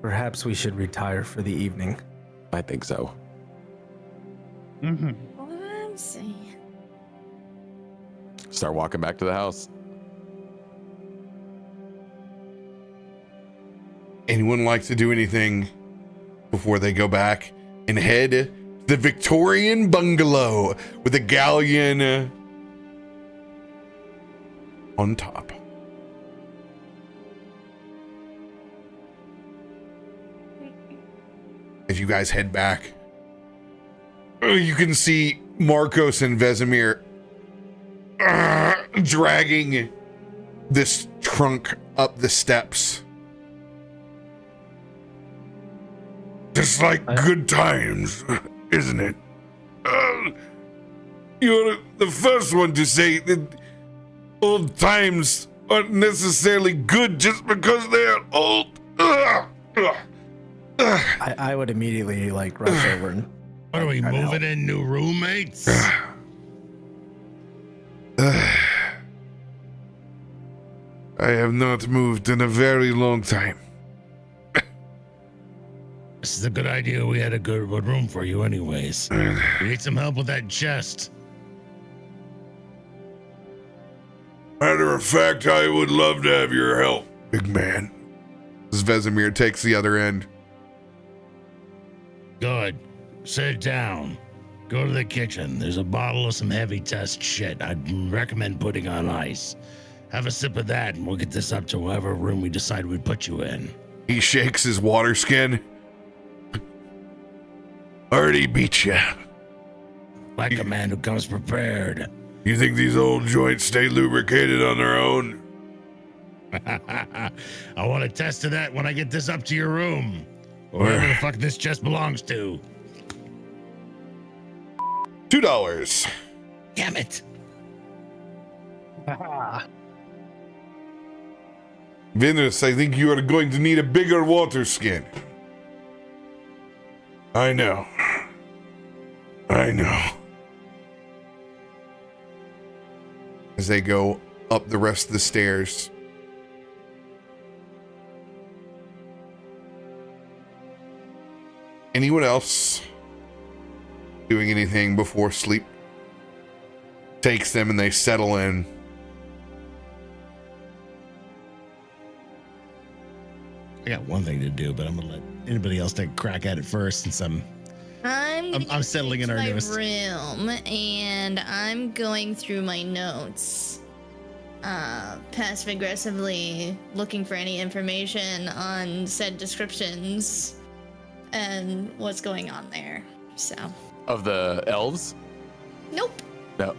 Perhaps we should retire for the evening. I think so. Mm-hmm. I'm saying. Start walking back to the house. Anyone like to do anything before they go back and head to the Victorian bungalow with a galleon on top? As you guys head back, you can see Markos and Vesemir dragging this trunk up the steps. Just like good times, isn't it? You're the first one to say that old times aren't necessarily good just because they are old. I would immediately like rush over and What are we try to moving help. in new roommates? I have not moved in a very long time. This is a good idea. We had a good room for you, anyways. We need some help with that chest. Matter of fact, I would love to have your help, big man. As Vesemir takes the other end. Good. Sit down. Go to the kitchen. There's a bottle of some heavy test shit. I'd recommend putting on ice. Have a sip of that, and we'll get this up to whatever room we decide we'd put you in. He shakes his water skin. Already beat ya. Like a man who comes prepared. You think these old joints stay lubricated on their own? I want a test of that when I get this up to your room. Or wherever the fuck this chest belongs to. $2. Damn it. Venus, I think you are going to need a bigger water skin. I know. As they go up the rest of the stairs. Anyone else doing anything before sleep takes them and they settle in? I got one thing to do, but I'm gonna let anybody else take a crack at it first since I'm settling in our my newest room, and I'm going through my notes, passive aggressively looking for any information on said descriptions and what's going on there. So. Of the elves? Nope. No.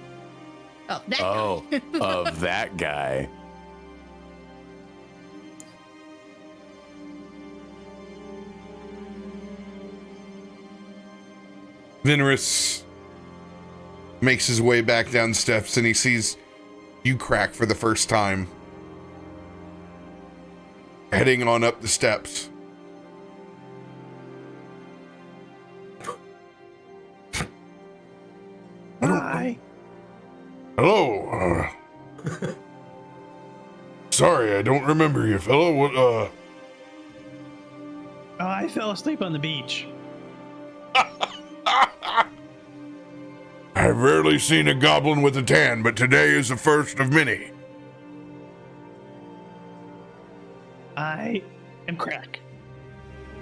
Oh, that Oh, guy. of that guy. Venrus makes his way back down steps and he sees you, Krak, for the first time. heading on up the steps. Hi. Hello. Sorry, I don't remember you, fellow. What? Oh, I fell asleep on the beach. I've rarely seen a goblin with a tan, but today is the first of many. I am Krak.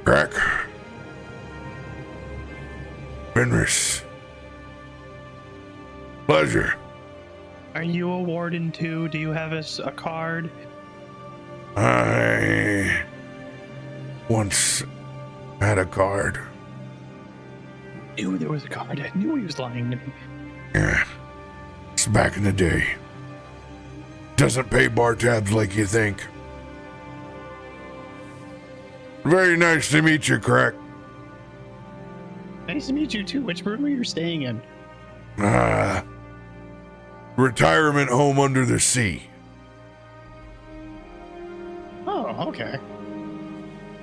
Krak. Fenris. Pleasure. Are you a warden too? Do you have a card? I once had a card. I knew there was a card. I knew he was lying to me. Yeah, it's back in the day. Doesn't pay bar tabs like you think. Very nice to meet you, Krak. Nice to meet you too. Which room are you staying in? Retirement home under the sea. Oh, okay.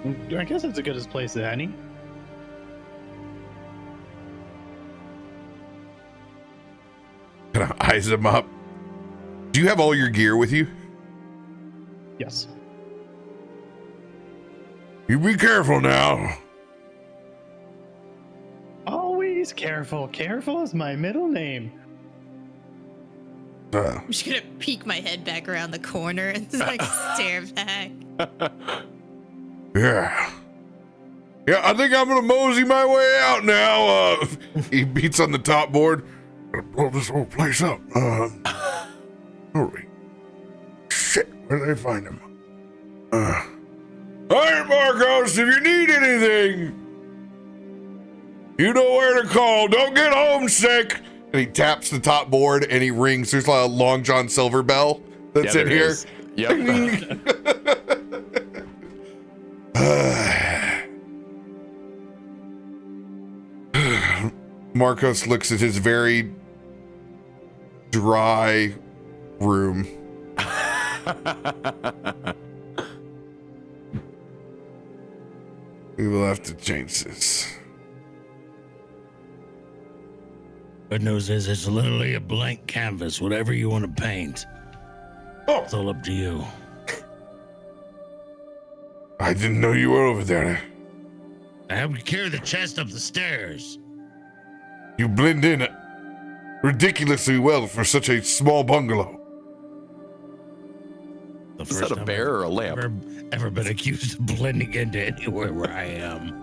I guess it's as good a place as any. Kind of eyes him up. Do you have all your gear with you? Yes. You be careful now. Always careful. Careful is my middle name. I'm just gonna peek my head back around the corner and just, like stare back. Yeah. Yeah, I think I'm gonna mosey my way out now. He beats on the top board. Gonna blow this whole place up. Hurry. Shit, where did I find him? All right, Markos, if you need anything, you know where to call. Don't get homesick. And he taps the top board and he rings. There's a Long John Silver bell that's in here. Is. Yep. Markos looks at his very dry room. We will have to change this. Good news is it's literally a blank canvas. Whatever you want to paint. Oh, It's all up to you. I didn't know you were over there. I helped you carry the chest up the stairs. You blend in ridiculously well for such a small bungalow. The Is that first a time bear or a lamp? ever been accused of blending into anywhere where I am.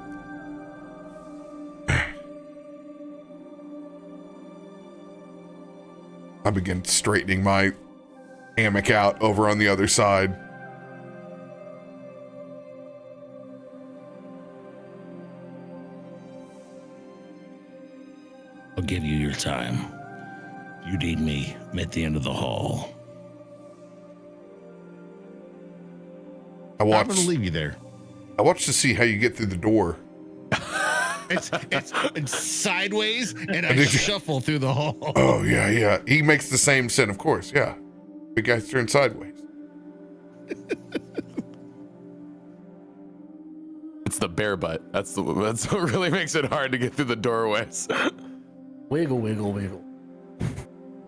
I begin straightening my hammock out over on the other side. I'll give you your time. You need me. I'm at the end of the hall. I I'm watch. gonna leave you there. I watch to see how you get through the door. It's sideways, and I shuffle through the hall. Oh yeah. He makes the same sin, of course. Yeah, big guys turn sideways. It's the bear butt. That's what really makes it hard to get through the doorways. Wiggle, wiggle, wiggle.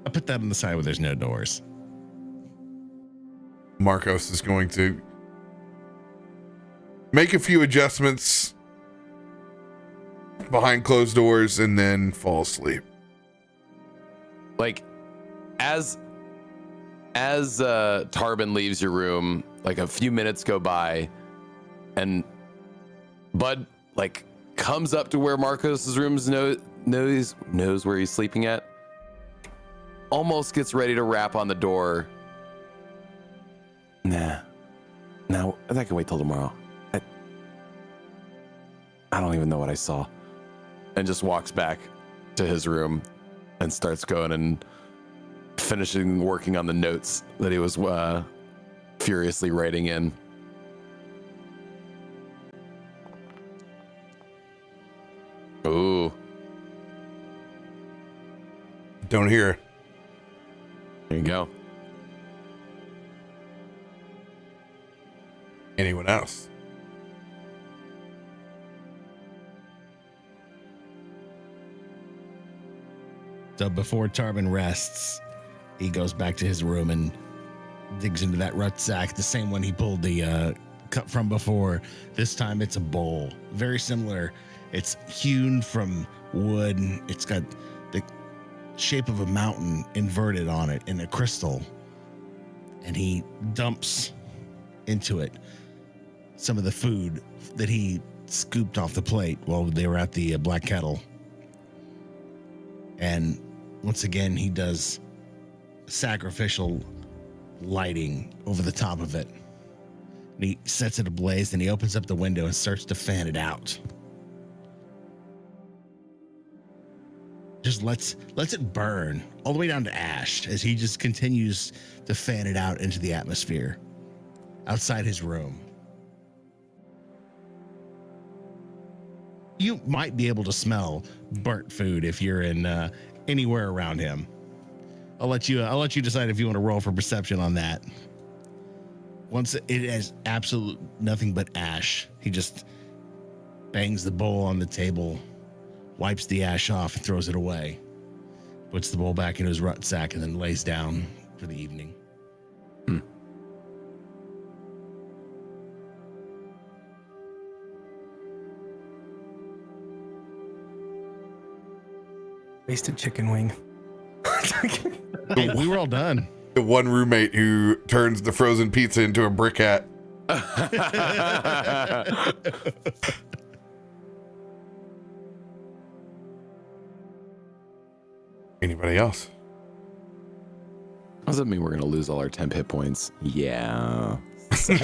I put that on the side where there's no doors. Markos is going to make a few adjustments behind closed doors and then fall asleep. Like, as Tarben leaves your room, like a few minutes go by, and Bud like comes up to where Markos's room's knows where he's sleeping at. Almost gets ready to rap on the door. Nah, I can wait till tomorrow. I don't even know what I saw. And just walks back to his room and starts going and finishing working on the notes that he was furiously writing in. Ooh. Don't hear. There you go. Anyone else? So before Tarben rests, he goes back to his room and digs into that rucksack, the same one he pulled the cup from before. This time it's a bowl, very similar. It's hewn from wood. It's got the shape of a mountain inverted on it in a crystal. And he dumps into it some of the food that he scooped off the plate while they were at the black kettle. And once again, he does sacrificial lighting over the top of it. And he sets it ablaze, and he opens up the window and starts to fan it out. Just lets it burn all the way down to ash as he just continues to fan it out into the atmosphere outside his room. You might be able to smell burnt food if you're in anywhere around him. I'll let you decide if you want to roll for perception on that. Once it has absolute nothing but ash, he just bangs the bowl on the table, wipes the ash off, and throws it away. Puts the bowl back in his rucksack and then lays down for the evening. Wasted chicken wing. Hey, we were all done. The one roommate who turns the frozen pizza into a brick hat. Anybody else? Does that mean we're going to lose all our temp hit points? Yeah. I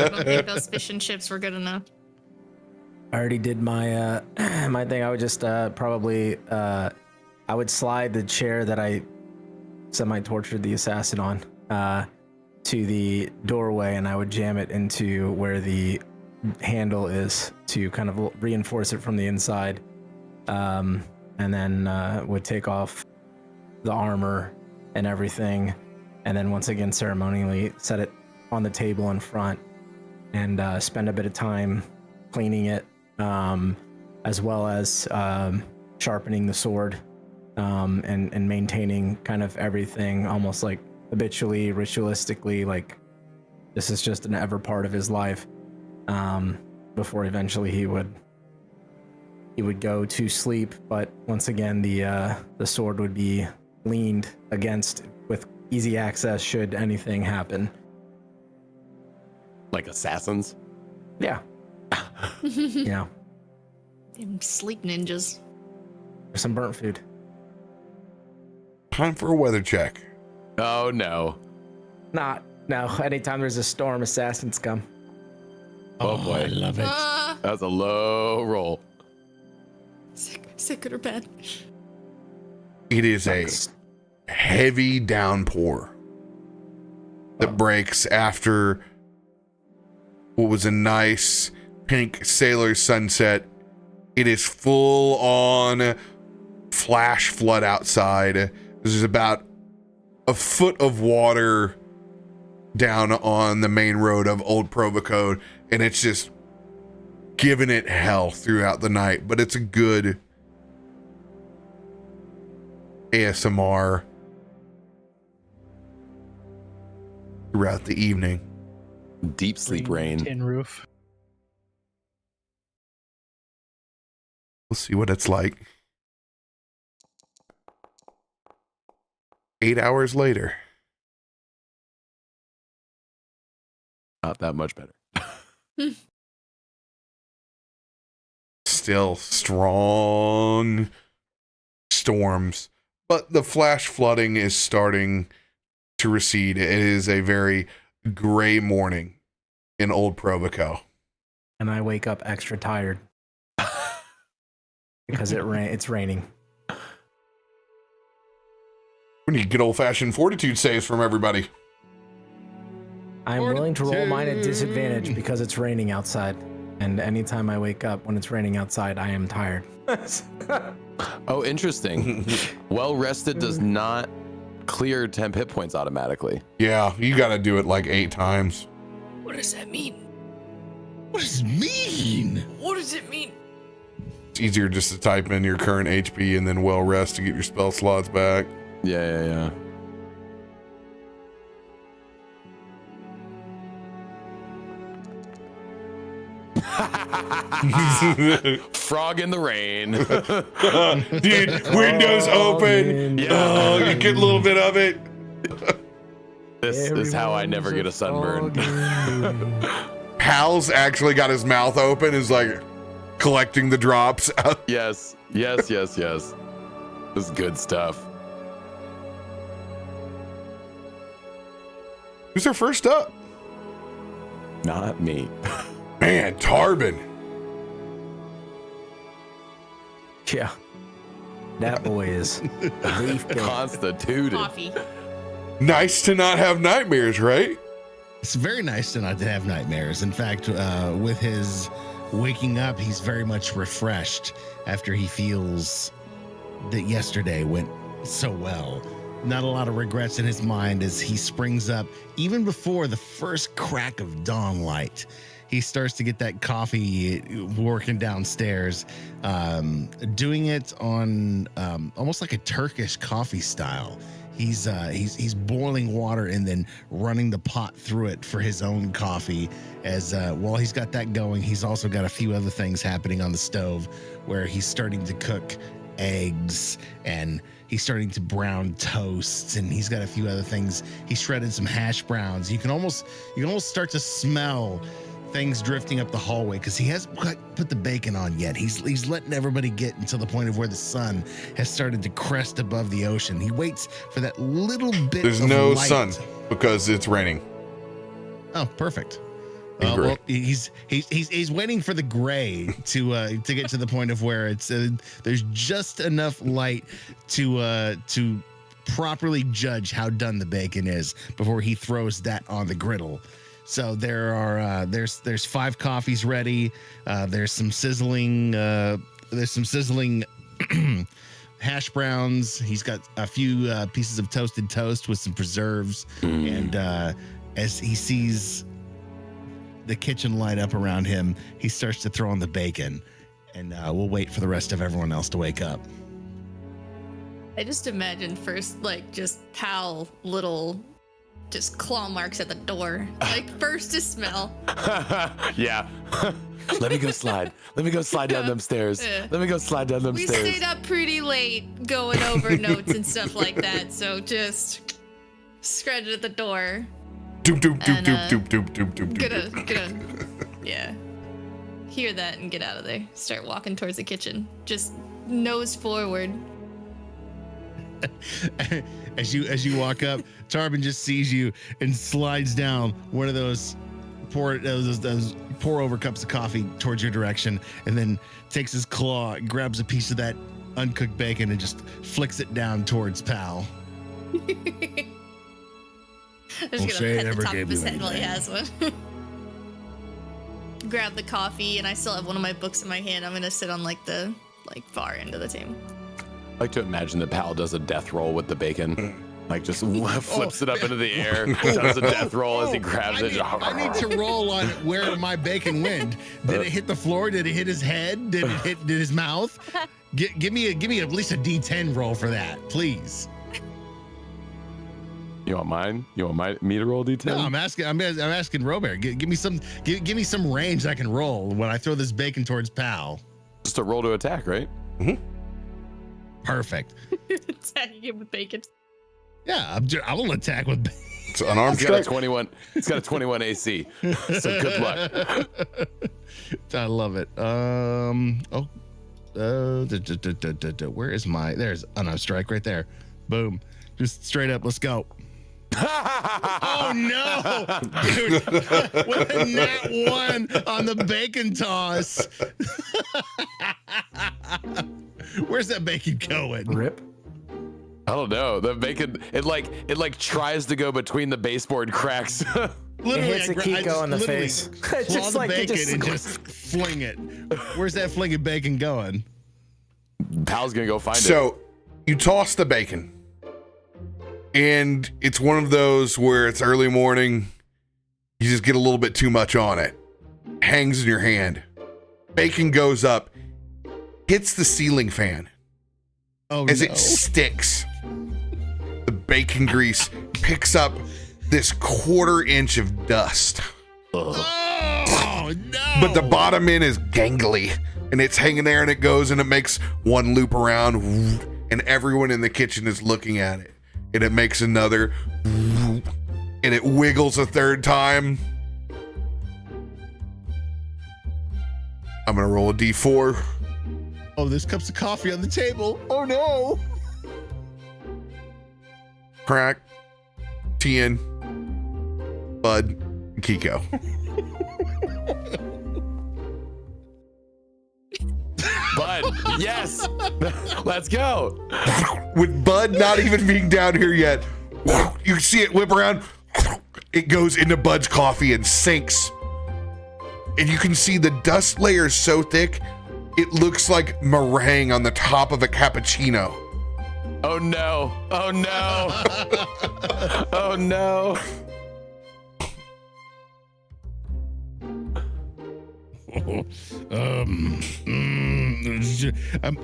don't think those fish and chips were good enough. I already did my my thing. I would just probably I would slide the chair that I semi-tortured the assassin on to the doorway, and I would jam it into where the handle is to kind of reinforce it from the inside, and then would take off the armor and everything, and then once again ceremonially set it on the table in front and spend a bit of time cleaning it, as well as sharpening the sword, and maintaining kind of everything almost like habitually, ritualistically, like this is just an ever part of his life, before eventually he would go to sleep. But once again, the sword would be leaned against with easy access should anything happen. Like assassins? Yeah. Yeah. Damn sleep ninjas. Or some burnt food. Time for a weather check. Oh, no. No. Anytime there's a storm, assassins come. Oh boy. I love it. That's a low roll. Sick good or bad? It is a heavy downpour that breaks after what was a nice pink sailor sunset. It is full on flash flood outside. There's about a foot of water down on the main road of Old Provocode, and it's just giving it hell throughout the night, but it's a good ASMR throughout the evening. Deep sleep rain. Tin roof. We'll see what it's like. 8 hours later. Not that much better. Still strong storms, but the flash flooding is starting to recede. It is a very gray morning in Old Provoco. And I wake up extra tired because it's raining. We need good old-fashioned fortitude saves from everybody. I'm willing to roll mine at disadvantage because it's raining outside. And anytime I wake up when it's raining outside, I am tired. Oh, interesting. Well rested does not clear temp hit points automatically. Yeah, you got to do it like 8 times. What does that mean? What does it mean? What does it mean? It's easier just to type in your current HP and then well rest to get your spell slots back. Yeah. Frog in the rain. Dude, windows open. Yeah. Oh, you get a little bit of it. This is how I never get a sunburn. Hal's actually got his mouth open, is like collecting the drops. Yes. This is good stuff. Who's our first up? Not me. Man, Tarben. Yeah. That boy is leaf Constituted. Coffee. Nice to not have nightmares, right? It's very nice to not to have nightmares. In fact, with his waking up, he's very much refreshed after he feels that yesterday went so well. Not a lot of regrets in his mind as he springs up even before the first crack of dawn light. He starts to get that coffee working downstairs, doing it on almost like a Turkish coffee style. He's boiling water and then running the pot through it for his own coffee. As while he's got that going, he's also got a few other things happening on the stove where he's starting to cook eggs and he's starting to brown toasts, and he's got a few other things. He shredded some hash browns. You can almost start to smell things drifting up the hallway because he hasn't quite put the bacon on yet. He's letting everybody get until the point of where the sun has started to crest above the ocean. He waits for that little bit. There's of no light. sun because it's raining. Oh, perfect. And gray. Well, he's waiting for the gray to get to the point of where it's there's just enough light to properly judge how done the bacon is before he throws that on the griddle. So there's 5 coffees ready. There's some sizzling hash browns. He's got a few pieces of toasted toast with some preserves. And as he sees the kitchen light up around him, he starts to throw on the bacon. And we'll wait for the rest of everyone else to wake up. I just imagine first, like, just Pal little just claw marks at the door. Like, first to smell. Yeah. Let me go slide down them stairs. Let me go slide down them We stairs. stayed up pretty late going over notes and stuff like that, so just scratch it at the door. Doop doop doop doop doop doop doop doop. Gonna, yeah. Hear that and get out of there. Start walking towards the kitchen. Just nose forward. As you walk up, Tarben just sees you and slides down one of those pour over cups of coffee towards your direction, and then takes his claw, grabs a piece of that uncooked bacon, and just flicks it down towards Pal. I'm just gonna pet the top of his head while he has one. Grab the coffee, and I still have one of my books in my hand. I'm gonna sit on the far end of the table. I like to imagine that Pal does a death roll with the bacon. Like just flips it up into the air, does a death roll as he grabs it. I need to roll on where my bacon went. Did it hit the floor? Did it hit his head? Did his mouth? Give me at least a D10 roll for that, please. You want mine? You want me to roll D10? No, I'm asking RoBear. Give me some range I can roll when I throw this bacon towards Pal. Just a roll to attack, right? Mm-hmm. Perfect. Attacking him with bacon. Yeah, I will attack with bacon. It's unarmed It's got a strike. 21. It's got a 21 AC. So good luck. I love it. Where is my? There's unarmed strike right there. Boom. Just straight up. Let's go. Oh no, dude! With a nat 1 on the bacon toss. Where's that bacon going? Rip. I don't know. The bacon, it tries to go between the baseboard cracks. Literally, It hits Akiko in the face. Claw Just the like it bacon and just fling it. Where's that flinging bacon going? Pal's gonna go find it. So you toss the bacon, and it's one of those where it's early morning. You just get a little bit too much on it. Hangs in your hand. Bacon goes up, hits the ceiling fan. Oh, as no. it sticks. The bacon grease picks up this 1/4 inch of dust. Oh, no. But the bottom end is gangly, and it's hanging there, and it goes, and it makes one loop around, and everyone in the kitchen is looking at it. And it makes another, and it wiggles a 3rd time. I'm gonna roll a D4. Oh, there's cups of coffee on the table. Oh, no. Krak, Tien, Bud, Akiko. Bud, yes. Let's go. With Bud not even being down here yet, you see it whip around. It goes into Bud's coffee and sinks. And you can see the dust layer is so thick, it looks like meringue on the top of a cappuccino. Oh no. Oh no. Oh no. I'm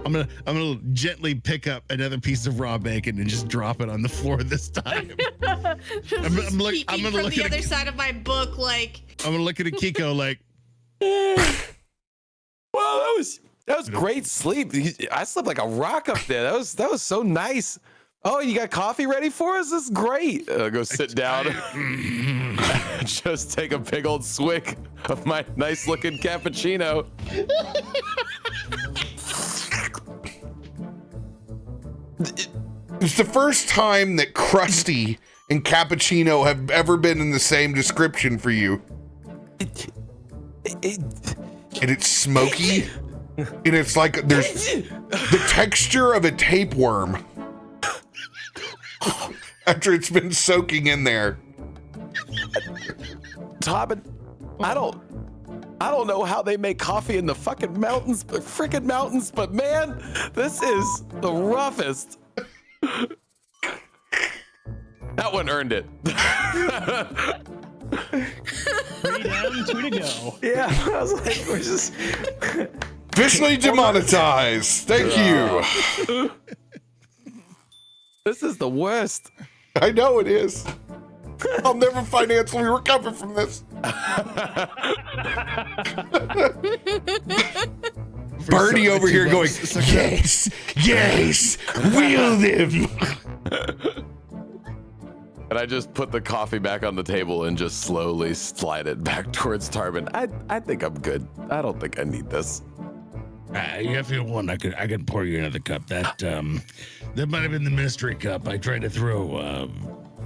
gonna gently pick up another piece of raw bacon and just drop it on the floor this time. I'm gonna look from the other side of my book, like. I'm gonna look at Akiko like. Well, that was great sleep. I slept like a rock up there. That was so nice. Oh, you got coffee ready for us? This is great. Go sit down. Just take a big old swig of my nice looking cappuccino. It's the first time that Krusty and cappuccino have ever been in the same description for you. And it's smoky, and it's like there's the texture of a tapeworm after it's been soaking in there. Tarben, I don't know how they make coffee in the fucking mountains, but man, this is the roughest. That one earned it. 3 down, 2 to go. Yeah, I was like, we're just Officially demonetized. Thank you. This is the worst. I know it is. I'll never financially recover from this. Birdie over here going, yes, yes, wield him. And I just put the coffee back on the table and just slowly slide it back towards Tarben. I think I'm good. I don't think I need this. If you want, I could pour you another cup. That might have been the mystery cup. I tried to throw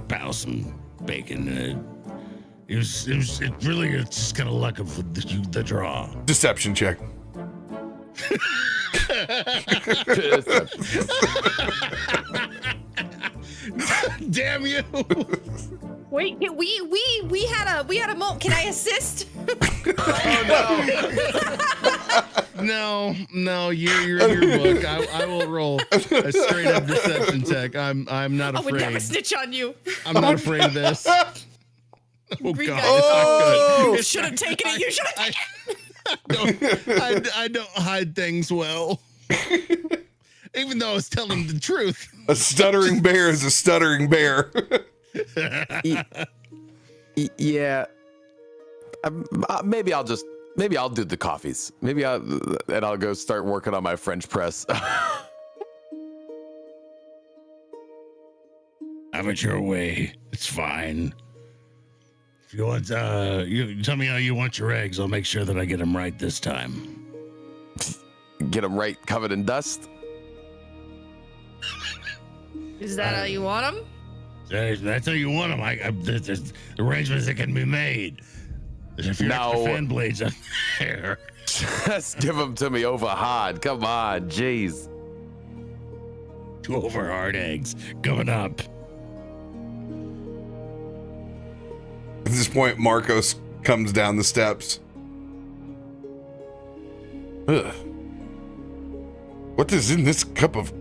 Pal some bacon. It's just kind of luck of the draw. Deception check. Damn you! Wait, we had a moment. Can I assist? No, you're in your book. I will roll a straight up deception check. I'm not I afraid. would never snitch on you. I'm not afraid of this. Oh Read God, that. it's not good. You should have taken it. You should have taken it. I don't hide things well. Even though I was telling the truth. A stuttering bear is a stuttering bear. Yeah. Maybe I'll do the coffees. I'll go start working on my French press. Have it your way. It's fine. If you want, you tell me how you want your eggs. I'll make sure that I get them right this time. Get them right, covered in dust. Is that how you want them? That's how you want them. There's arrangements that can be made. There's a few extra fan blades up there. Just give them to me over hard. Come on, jeez. 2 over hard eggs coming up. At this point, Markos comes down the steps. Ugh. What is in this cup of...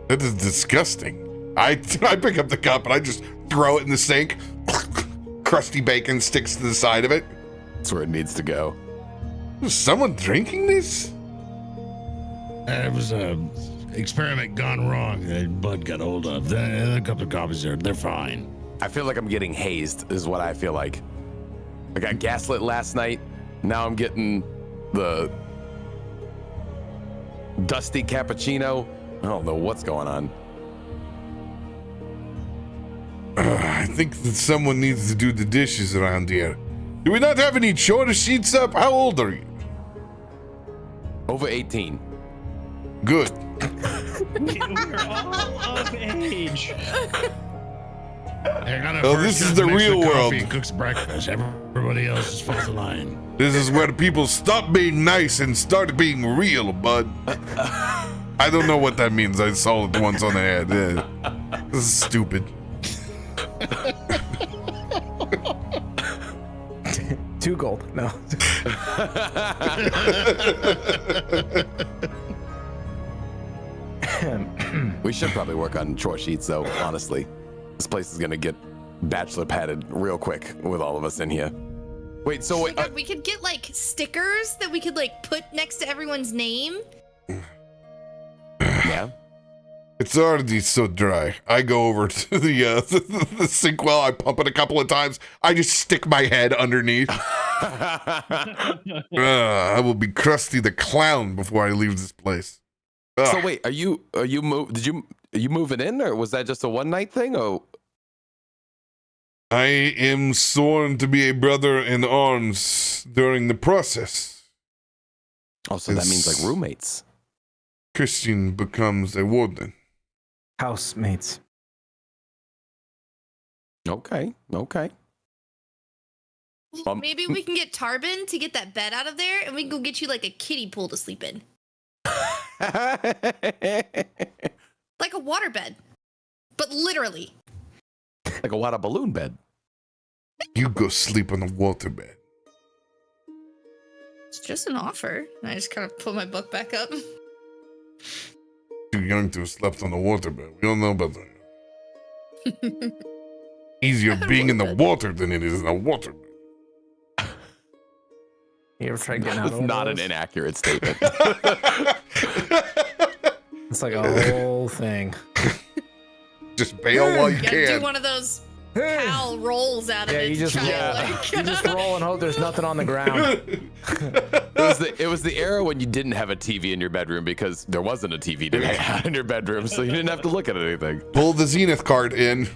That is disgusting. I pick up the cup and I just throw it in the sink. crusty bacon sticks to the side of it. That's where it needs to go. Is someone drinking this? It was a experiment gone wrong that Bud got hold of. A couple of copies there. They're fine. I feel like I'm getting hazed, is what I feel like. I got gaslit last night. Now I'm getting the dusty cappuccino. I don't know what's going on. I think that someone needs to do the dishes around here. Do we not have any chore sheets up? How old are you? Over 18. Good. We're all of age. Oh, this is the real world. He cooks breakfast. Everybody else just falls in line. This is where people stop being nice and start being real, bud. I don't know what that means. I saw it once on the head. Yeah. This is stupid. 2 gold. No. We should probably work on chore sheets, though, honestly. This place is going to get bachelor padded real quick with all of us in here. Wait, so wait, we could get like stickers that we could like put next to everyone's name. Yeah. It's already so dry. I go over to the sink well. I pump it a couple of times. I just stick my head underneath. I will be Krusty the Clown before I leave this place. Ugh. So wait, are you moving in, or was that just a one night thing? Or I am sworn to be a brother in arms during the process. oh, so that means like roommates. Christian becomes a warden. Housemates. Okay. Maybe we can get Tarben to get that bed out of there, and we can go get you like a kiddie pool to sleep in, like a water bed, but literally. Like a water balloon bed. You go sleep on the water bed. It's just an offer. And I just kind of put my book back up. Too young to have slept on the water bed. We don't know about that. Easier being in the water than it is in a water bed. You ever tried getting out That's of not those? an inaccurate statement. It's like a whole thing. Just bail while you You gotta do can. one of those pal rolls out of Yeah, it. you just to try roll. to, like- You just roll and hope there's nothing on the ground. It was the era when you didn't have a TV in your bedroom because there wasn't a TV to be had in your bedroom, so you didn't have to look at anything. Pull the Zenith card in.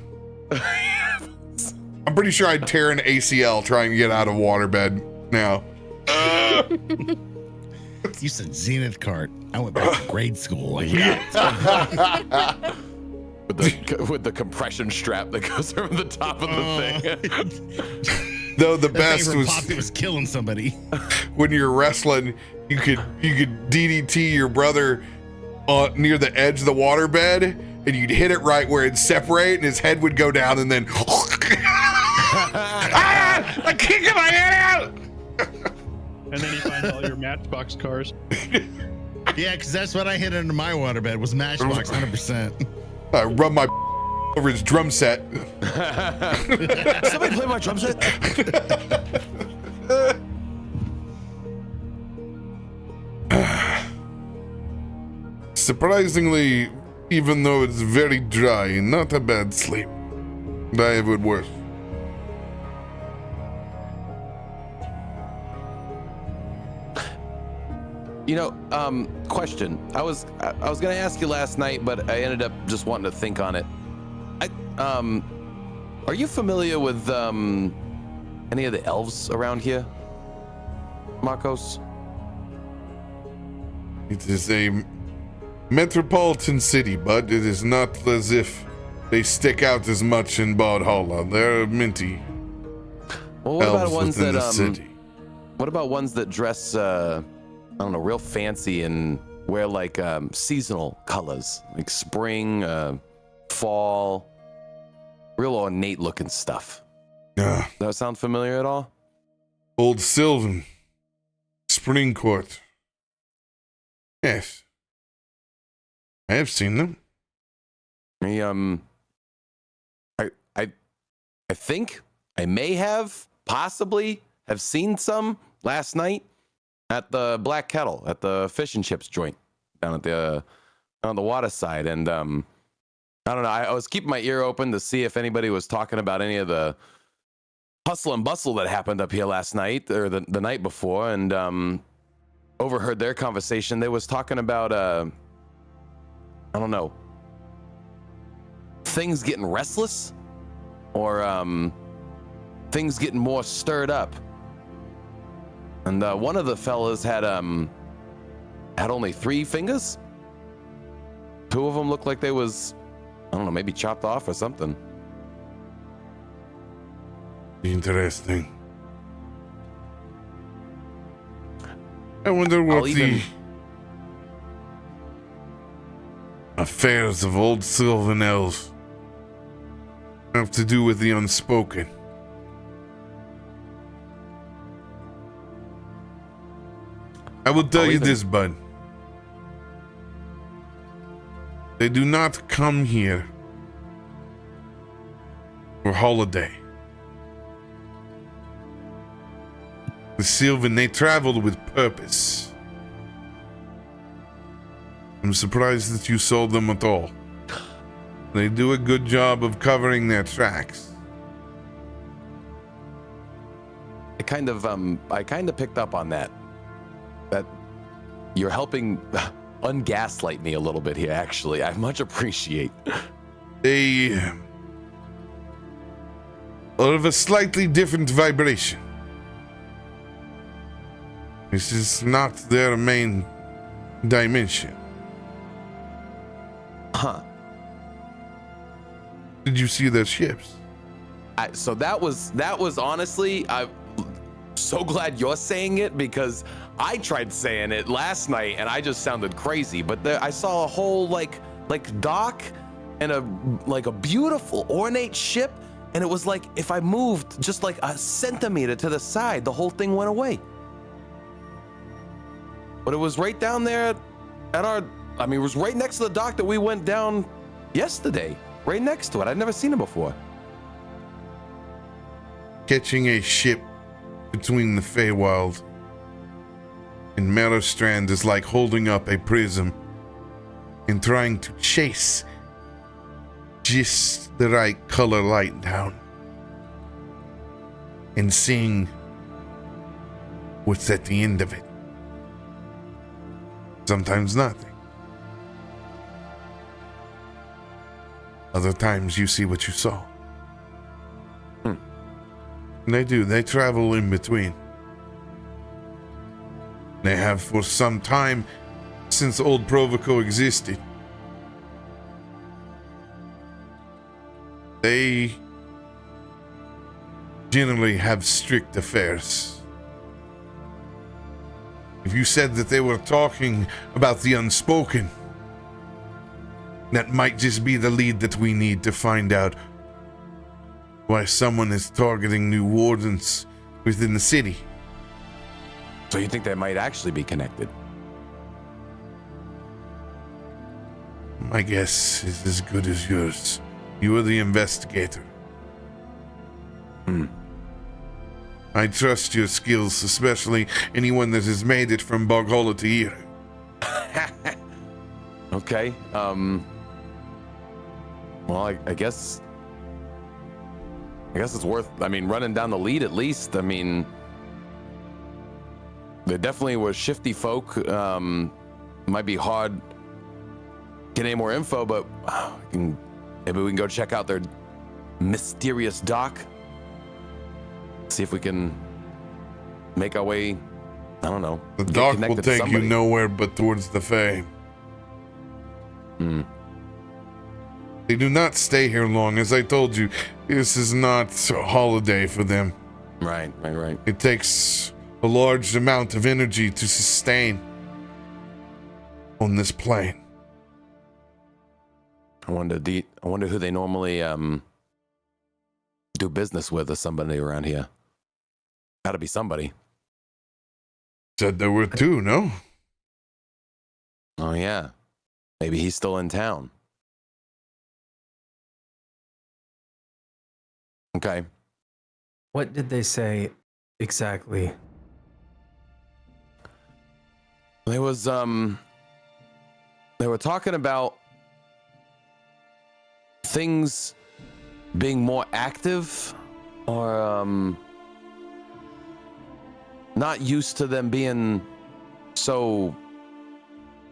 I'm pretty sure I'd tear an ACL trying to get out of waterbed now. You said Zenith cart. I went back to grade school. Like, With the compression strap that goes over the top of the thing. Though the that best thing was Poppy was killing somebody. when you're wrestling, you could DDT your brother near the edge of the waterbed, and you'd hit it right where it'd separate, and his head would go down, and then I'm kicking my head out. And then you find all your Matchbox cars. Yeah, because that's what I hit under my waterbed was Matchbox 100%. I rub my over his drum set. Somebody play my drum set. Surprisingly, even though it's very dry, not a bad sleep. I have it worse. You know, question. I was gonna ask you last night, but I ended up just wanting to think on it. Are you familiar with any of the elves around here, Markos? It is a metropolitan city, but it is not as if they stick out as much in Valhalla. They're minty Well, what about elves ones within that the city. what about ones that dress I don't know, real fancy and wear like seasonal colors, like spring, fall, real ornate looking stuff. Yeah. Does that sound familiar at all? Old Sylvan. Spring Court. Yes. I have seen them. I I may have possibly have seen some last night at the Black Kettle at the fish and chips joint down at the on the water side. And I don't know. I was keeping my ear open to see if anybody was talking about any of the hustle and bustle that happened up here last night or the night before, and overheard their conversation. They was talking about I don't know, things getting restless or things getting more stirred up. And one of the fellas had only 3 fingers. 2 of them looked like they was, I don't know, maybe chopped off or something. Interesting. I wonder what the affairs of old Sylvan Elves have to do with the unspoken. I will tell you this, bud. They do not come here for holiday. The Sylvan, they traveled with purpose. I'm surprised that you saw them at all. They do a good job of covering their tracks. I kind of picked up on that. That you're helping ungaslight me a little bit here, actually. I much appreciate. They are of a slightly different vibration. This is not their main dimension. Huh. Did you see their ships? So that was honestly, I'm so glad you're saying it, because I tried saying it last night and I just sounded crazy. But I saw a whole like dock and a beautiful ornate ship, and it was like if I moved just like a centimeter to the side, the whole thing went away. But it was right down there at it was right next to the dock that we went down yesterday. Right next to it. I'd never seen it before. Catching a ship between the Feywild and Merrowstrand is like holding up a prism and trying to chase just the right color light down and seeing what's at the end of it. Sometimes nothing. Other times you see what you saw. And they do. They travel in between. They have for some time since old Provoco existed. They generally have strict affairs. If you said that they were talking about the unspoken, that might just be the lead that we need to find out why someone is targeting new wardens within the city. So you think they might actually be connected? My guess is as good as yours. You are the investigator. I trust your skills, especially anyone that has made it from Bog Hollow to here. Okay. Well, I guess it's worth, running down the lead at least. There definitely was shifty folk. Might be hard get any more info, but maybe we can go check out their mysterious dock. See if we can make our way, I don't know. The dock will take you nowhere but towards the Fae. They do not stay here long. As I told you, this is not a holiday for them. Right. It takes a large amount of energy to sustain on this plane. I wonder who they normally do business with, or somebody around here. Gotta be somebody. Said there were 2, no? Oh yeah. Maybe he's still in town. Okay. What did they say exactly? There was they were talking about things being more active or not used to them being so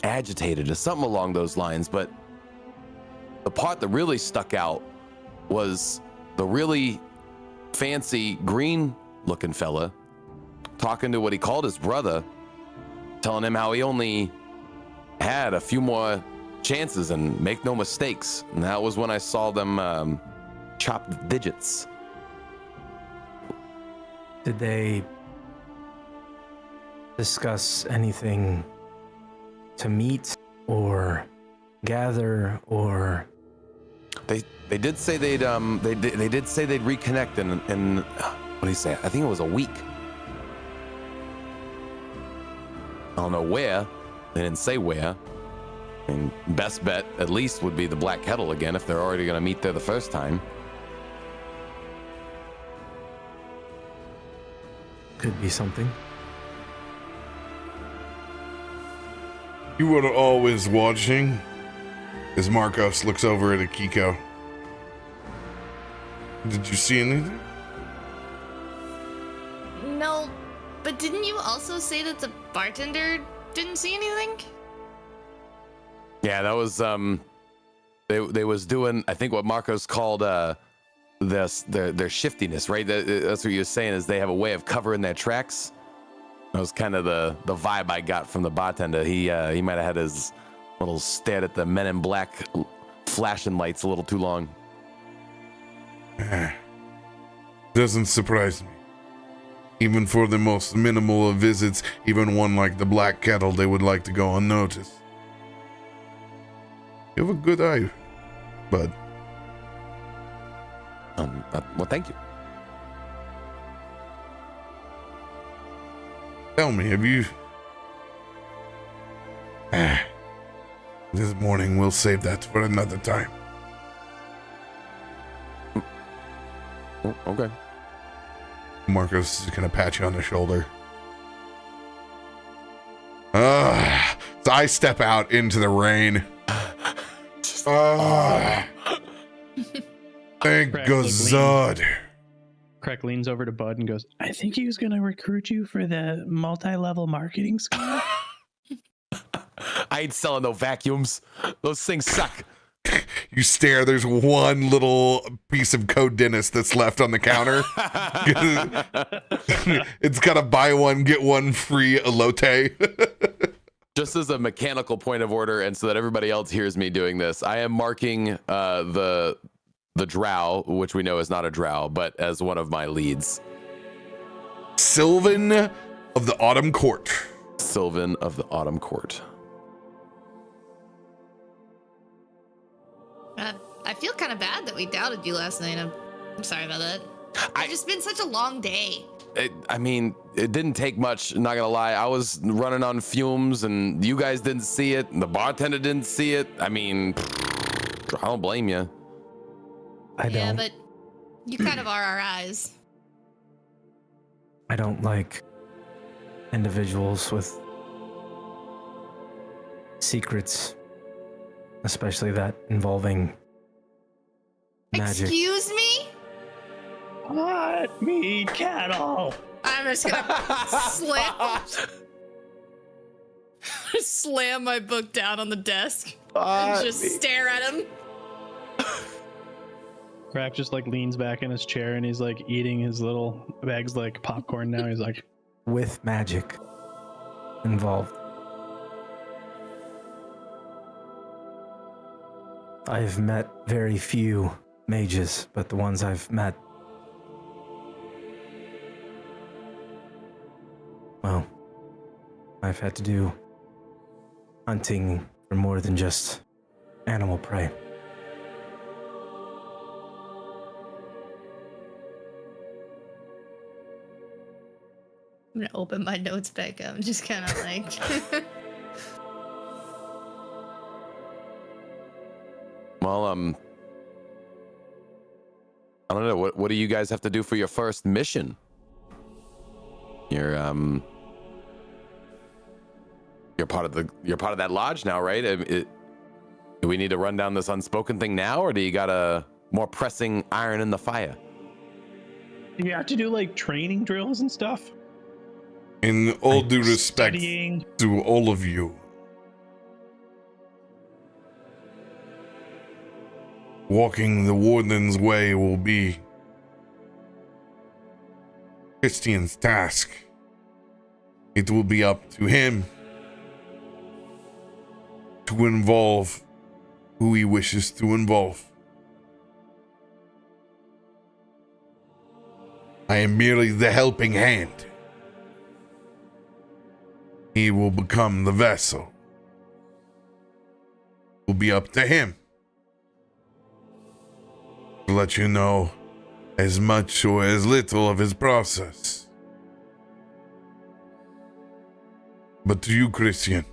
agitated or something along those lines. But the part that really stuck out was the really fancy green looking fella talking to what he called his brother, telling him how he only had a few more chances and make no mistakes. And that was when I saw them chop digits. Did they discuss anything to meet or gather or? They did say they did say they'd reconnect in what do you say? I think it was a week. I don't know where. They didn't say where. I mean, best bet at least would be the Black Kettle again if they're already going to meet there the first time. Could be something. You were always watching. As Markos looks over at Akiko. Did you see anything? No, but didn't you also say that the bartender didn't see anything? Yeah, that was they was doing, I think, what Markos called their shiftiness, right? That's what you're saying, is they have a way of covering their tracks. That was kind of the vibe I got from the bartender. He might have had his little stare at the Men in Black flashing lights a little too long. Doesn't surprise me. Even for the most minimal of visits, even one like the Black Kettle, they would like to go unnoticed. You have a good eye, bud. Well, thank you. Tell me, have you... This morning, we'll save that for another time. Oh, okay. Markos is gonna pat you on the shoulder. So I step out into the rain. Thank God. Krak leans over to Bud and goes, I think he was going to recruit you for the multi-level marketing school. I ain't selling no vacuums. Those things suck. You stare, there's one little piece of code dentist that's left on the counter. It's got a buy one, get one free elote. Just as a mechanical point of order, and so that everybody else hears me doing this, I am marking the drow, which we know is not a drow, but as one of my leads. Sylvan of the Autumn Court. Sylvan of the Autumn Court. I feel kind of bad that we doubted you last night. I'm sorry about that. It's just been such a long day. I mean, it didn't take much, not gonna lie. I was running on fumes and you guys didn't see it, and the bartender didn't see it. I mean, I don't blame you. Yeah, but you kind of are our eyes. I don't like individuals with secrets, especially that involving magic. Excuse me? Let me cattle. I'm just gonna slam my book down on the desk and just stare at him. Krak just like leans back in his chair and he's like eating his little bags like popcorn now. He's like, with magic involved. I've met very few mages, but the ones I've met, well, I've had to do hunting for more than just animal prey. I'm gonna open my notes back up. I'm just kind of like... Well, I don't know. What do you guys have to do for your first mission? You're part of that lodge now, right? Do we need to run down this unspoken thing now, or do you got a more pressing iron in the fire? You have to do like training drills and stuff. In all due respect Studying. to all of you, walking the warden's way will be Christian's task. It will be up to him to involve who he wishes to involve. I am merely the helping hand. He will become the vessel. It will be up to him to let you know as much or as little of his process. But to you, Christian,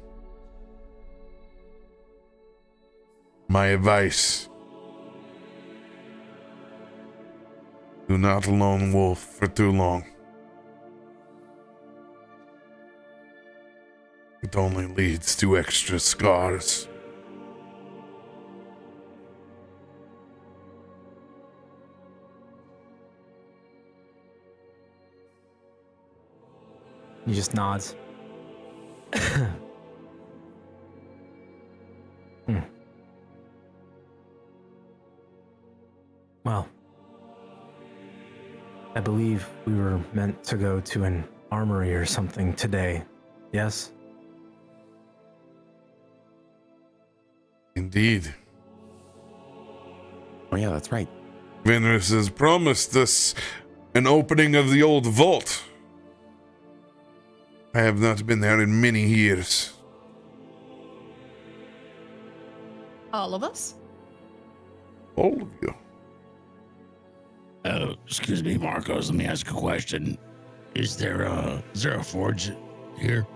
my advice: do not lone wolf for too long. It only leads to extra scars. He just nods. Well, I believe we were meant to go to an armory or something today. Yes? Indeed. Oh yeah, that's right. Venus has promised us an opening of the old vault. I have not been there in many years. All of us? All of you. Excuse me, Markos, let me ask a question. Is there a forge here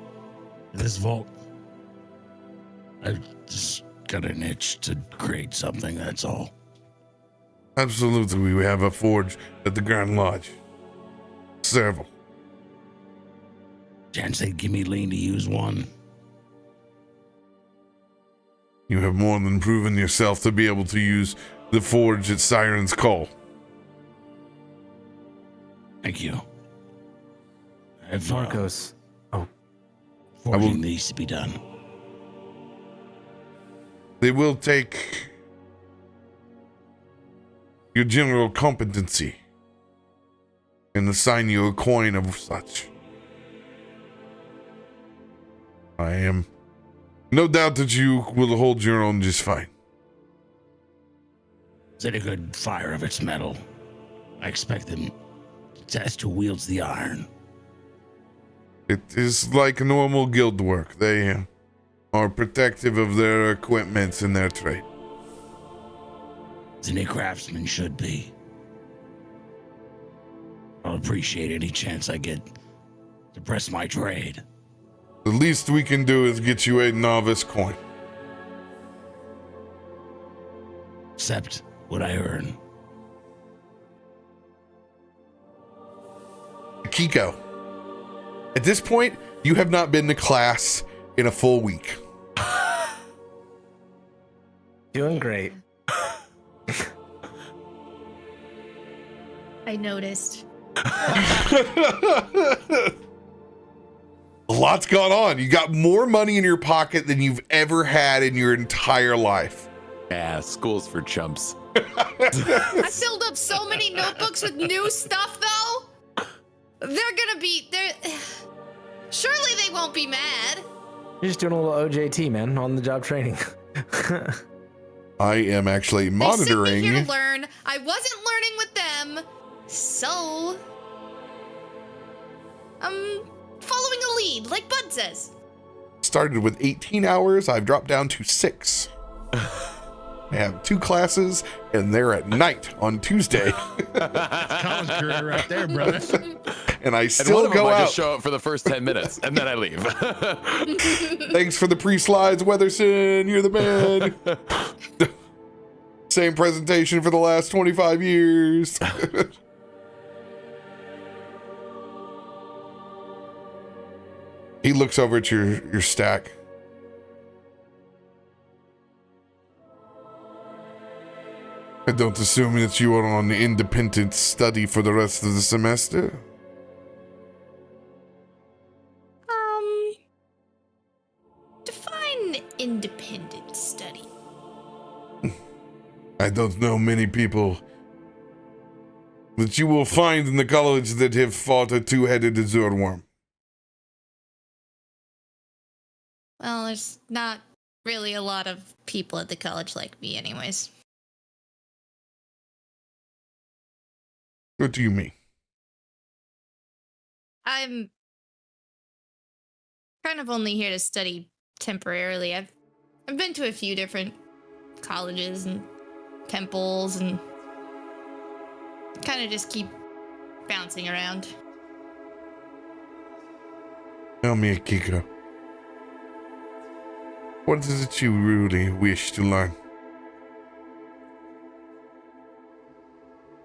in this vault? I've just got an itch to create something, that's all. Absolutely, we have a forge at the Grand Lodge. Several. Chance they'd give me lean to use one. You have more than proven yourself to be able to use the forge at Siren's Call. Thank you. I've, Markos. Forging needs to be done. They will take your general competency and assign you a coin of such. I am no doubt that you will hold your own just fine. Is it a good fire of its metal? I expect them to test who wields the iron. It is like normal guild work. They are protective of their equipment and their trade. As any craftsman should be. I'll appreciate any chance I get to press my trade. The least we can do is get you a novice coin. Accept what I earn. Akiko, at this point, you have not been to class in a full week. Doing great. I noticed. A lot's gone on. You got more money in your pocket than you've ever had in your entire life. Yeah, school's for chumps. I filled up so many notebooks with new stuff, though. Surely they won't be mad. You're just doing a little OJT, man, on the job training. I am actually monitoring. They sent me here to learn. I wasn't learning with them, so I'm following a lead, like Bud says. Started with 18 hours. I've dropped down to 6. I have 2 classes, and they're at night on Tuesday. College career right there, brother. And I And one still of them go I out. just show up for the first 10 minutes, and then I leave. Thanks for the pre-slides, Weatherson. You're the man. Same presentation for the last 25 years. He looks over at your stack. I don't assume that you are on independent study for the rest of the semester. Define independent study. I don't know many people that you will find in the college that have fought a two-headed azure worm. Well, there's not really a lot of people at the college like me anyways. What do you mean? I'm kind of only here to study temporarily. I've been to a few different colleges and temples and kind of just keep bouncing around. Tell me, Akiko. What is it you really wish to learn?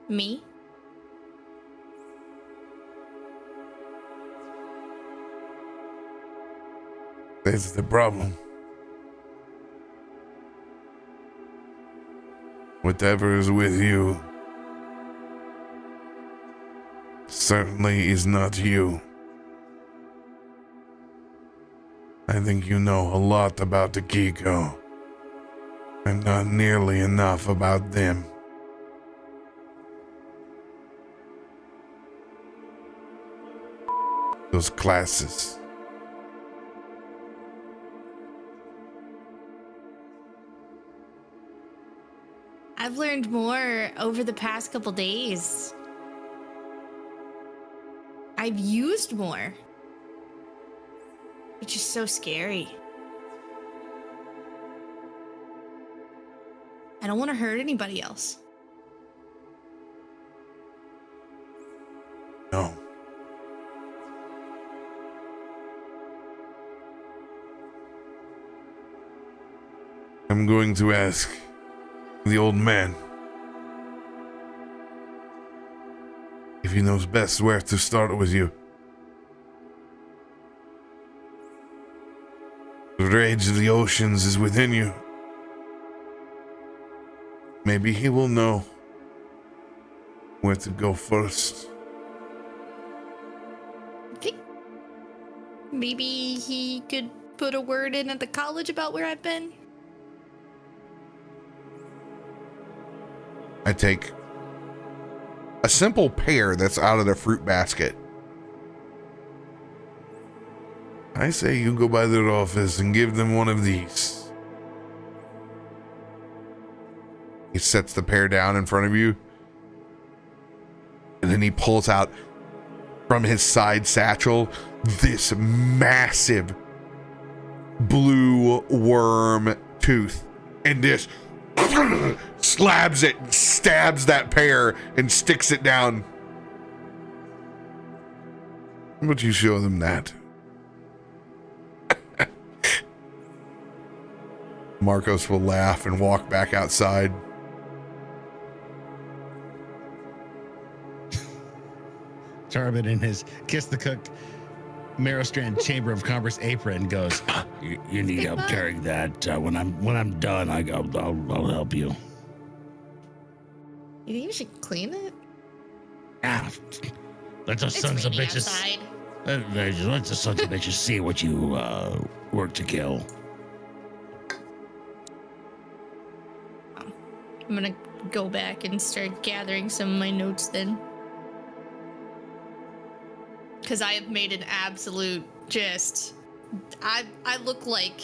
Me? That's the problem. Whatever is with you certainly is not you. I think you know a lot about Akiko, and not nearly enough about them. Those classes. I've learned more over the past couple days. I've used more, which is so scary. I don't want to hurt anybody else. No. I'm going to ask the old man if he knows best where to start with you. The rage of the oceans is within you. Maybe he will know where to go first. I think maybe he could put a word in at the college about where I've been. I take a simple pear that's out of the fruit basket. I say you go by their office and give them one of these. He sets the pear down in front of you. And then he pulls out from his side satchel this massive blue worm tooth. And this slabs it, stabs that pear, and sticks it down. How about you show them that? Markos will laugh and walk back outside. Tarben in his Kiss the Cook Merrowstrand Chamber of Commerce apron goes, You need help carrying that. When I'm done, I'll help you. You think we should clean it? Ah, let those sons of raining bitches. outside. Let the sons of bitches see what you work to kill. I'm gonna go back and start gathering some of my notes then. Because I have made an absolute I look like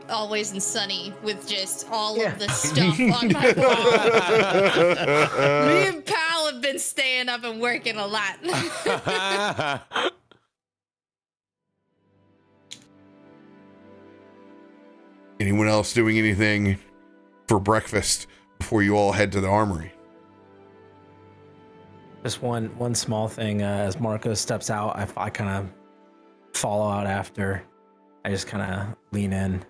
Always and Sunny with just all of the stuff on my wall. Me and Pal have been staying up and working a lot. Anyone else doing anything for breakfast before you all head to the armory? Just one small thing. As Markos steps out, I kind of follow out after. I just kind of lean in.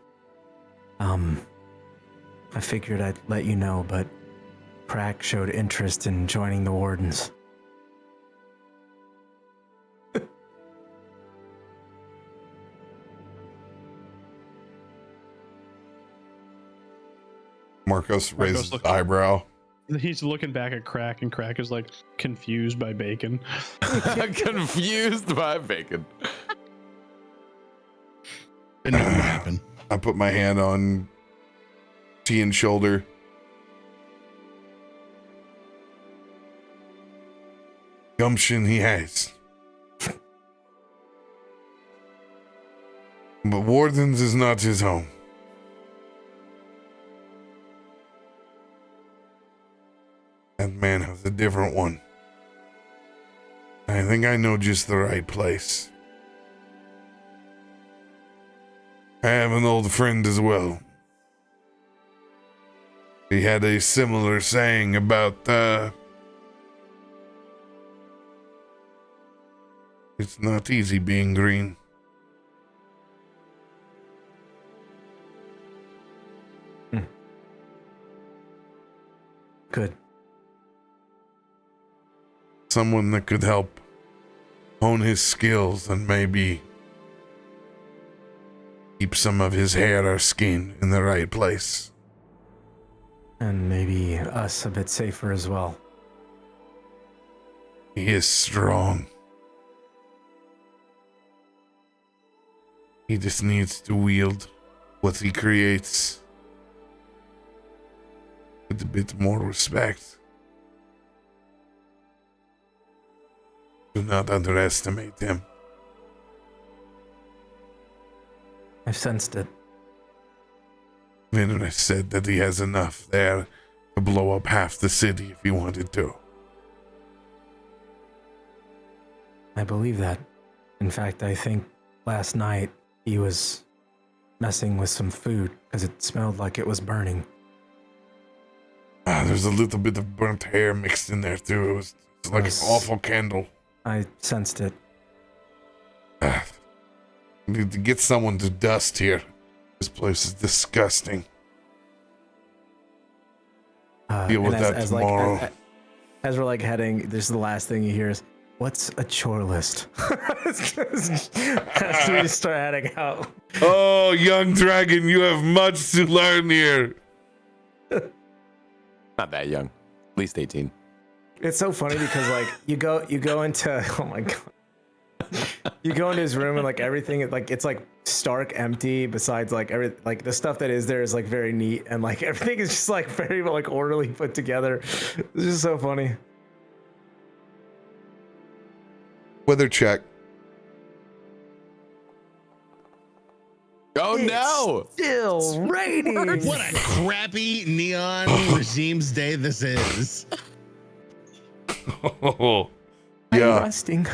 I figured I'd let you know, but Krak showed interest in joining the Wardens. Markos raises his eyebrow. He's looking back at Krak, and Krak is like confused by bacon. Confused by bacon. It never happened. I put my hand on Tian's shoulder. Gumption he has. But Wardens is not his home. That man has a different one. I think I know just the right place. I have an old friend as well. He had a similar saying about, it's not easy being green. Good. Someone that could help hone his skills and maybe keep some of his hair or skin in the right place. And maybe us a bit safer as well. He is strong. He just needs to wield what he creates with a bit more respect. Do not underestimate him. I've sensed it. Venera said that he has enough there to blow up half the city if he wanted to. I believe that. In fact, I think last night he was messing with some food because it smelled like it was burning. There's a little bit of burnt hair mixed in there too. It's like an awful candle. I sensed it. Need to get someone to dust here. This place is disgusting. Deal with that tomorrow. As we're like heading, this is the last thing you hear is, "What's a chore list?" As we start heading out. Oh, young dragon, you have much to learn here. Not that young. At least 18. It's so funny because like you go into oh my god. You go into his room and like everything like it's like stark empty besides like the stuff that is there is like very neat and like everything is just like very like orderly put together. It's just so funny. Weather check. Oh no! Still raining. What a crappy neon regime's day this is. Oh, I'm yeah. resting.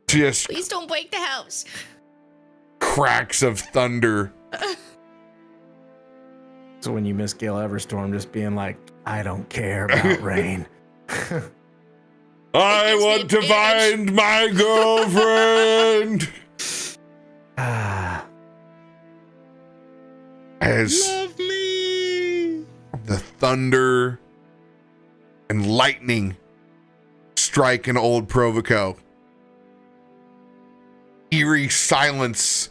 Just Please don't break the house. cracks of thunder. So when you miss Gale Everstorm just being like, I don't care about rain. I want to find my girlfriend. As Love me. the thunder and lightning strike an old Provoco, eerie silence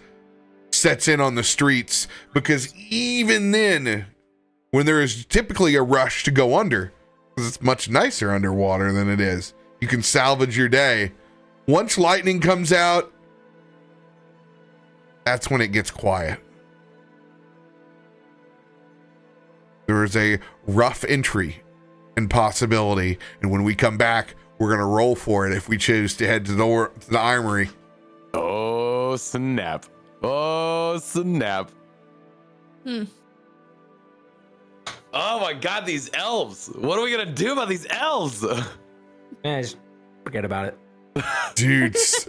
sets in on the streets, because even then, when there is typically a rush to go under, because it's much nicer underwater than it is, you can salvage your day. Once lightning comes out, that's when it gets quiet. There is a rough entry and possibility, and when we come back, we're going to roll for it if we choose to head to the armory. Oh, snap. Oh, snap. Hmm. Oh my god, these elves. What are we going to do about these elves? Just forget about it. Dudes.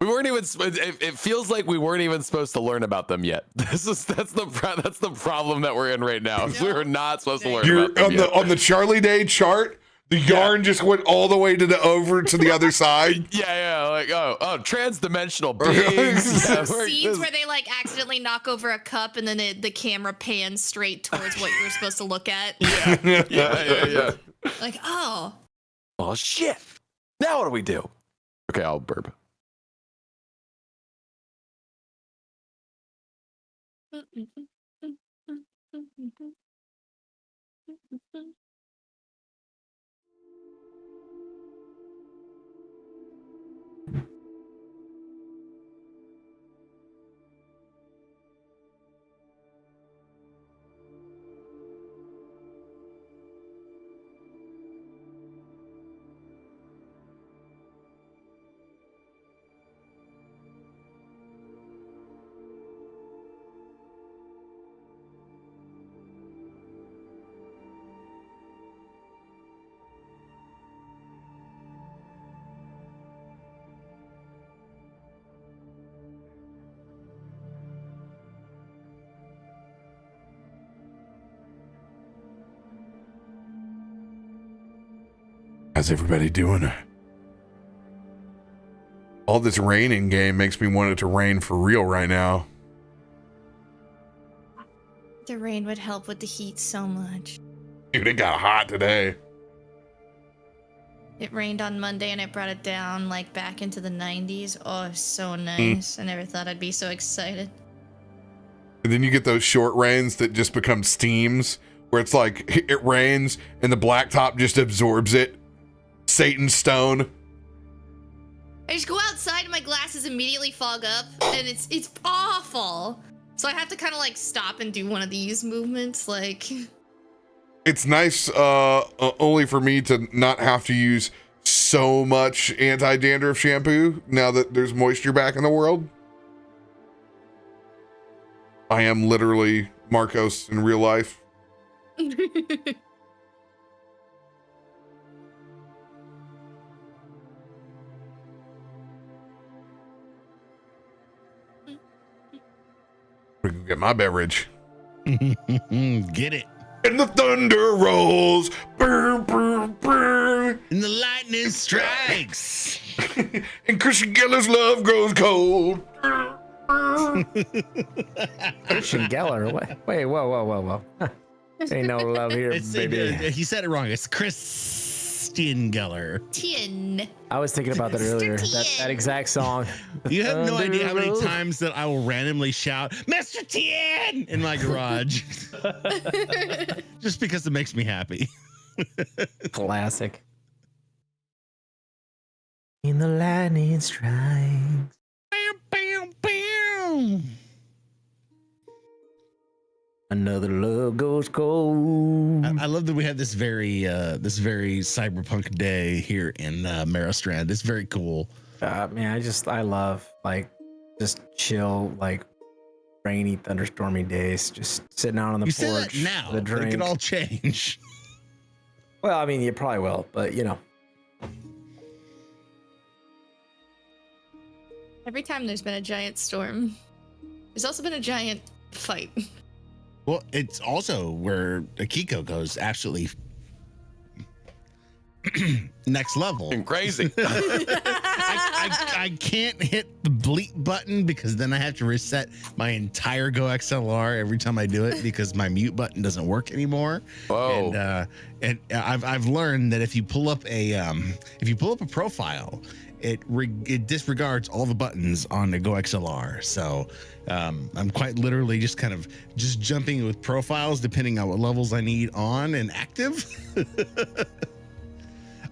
We weren't even. It feels like we weren't even supposed to learn about them yet. That's the problem that we're in right now. We were not supposed to learn about them yet. On the Charlie Day chart, The yarn just went all the way to the other side. Yeah, like oh, trans-dimensional beings. Yeah, Scenes where they like accidentally knock over a cup and then the camera pans straight towards what you're supposed to look at. Yeah. Like, oh shit. Now what do we do? Okay, I'll burp. How's everybody doing? All this raining game makes me want it to rain for real right now. the rain would help with the heat so much. Dude, it got hot today. It rained on Monday and it brought it down like back into the 90s. Oh, so nice. I never thought I'd be so excited. And then you get those short rains that just become steams, where it's like it rains and the blacktop just absorbs it. Satan's stone. I just go outside and my glasses immediately fog up, and it's awful. So I have to kind of like stop and do one of these movements, like. It's nice only for me to not have to use so much anti-dandruff shampoo now that there's moisture back in the world. I am literally Markos in real life. We can get my beverage. Get it. And the thunder rolls. Brr, brr, brr. And the lightning strikes. And Christian Geller's love grows cold. Christian Geller? What? Wait, whoa. Ain't no love here, baby. He said it wrong. It's Christian Geller. Tien. I was thinking about that earlier. That exact song. You have no idea how many times that I will randomly shout, Mr. Tien, in my garage. Just because it makes me happy. Classic. In the lightning strikes. Bam, bam, bam. Another love goes cold. I love that we have this very cyberpunk day here in Merrowstrand. It's very cool. Man, I love like just chill, like rainy, thunderstormy days, just sitting out on the You porch. say that now. with a drink. It could all change. Well, I mean, you probably will, but you know. Every time there's been a giant storm, there's also been a giant fight. Well, it's also where Akiko goes absolutely next level. And crazy. I can't hit the bleep button because then I have to reset my entire Go XLR every time I do it because my mute button doesn't work anymore. Whoa. And I've learned that if you pull up a profile, it disregards all the buttons on the Go XLR. So I'm quite literally just kind of just jumping with profiles depending on what levels I need on and active.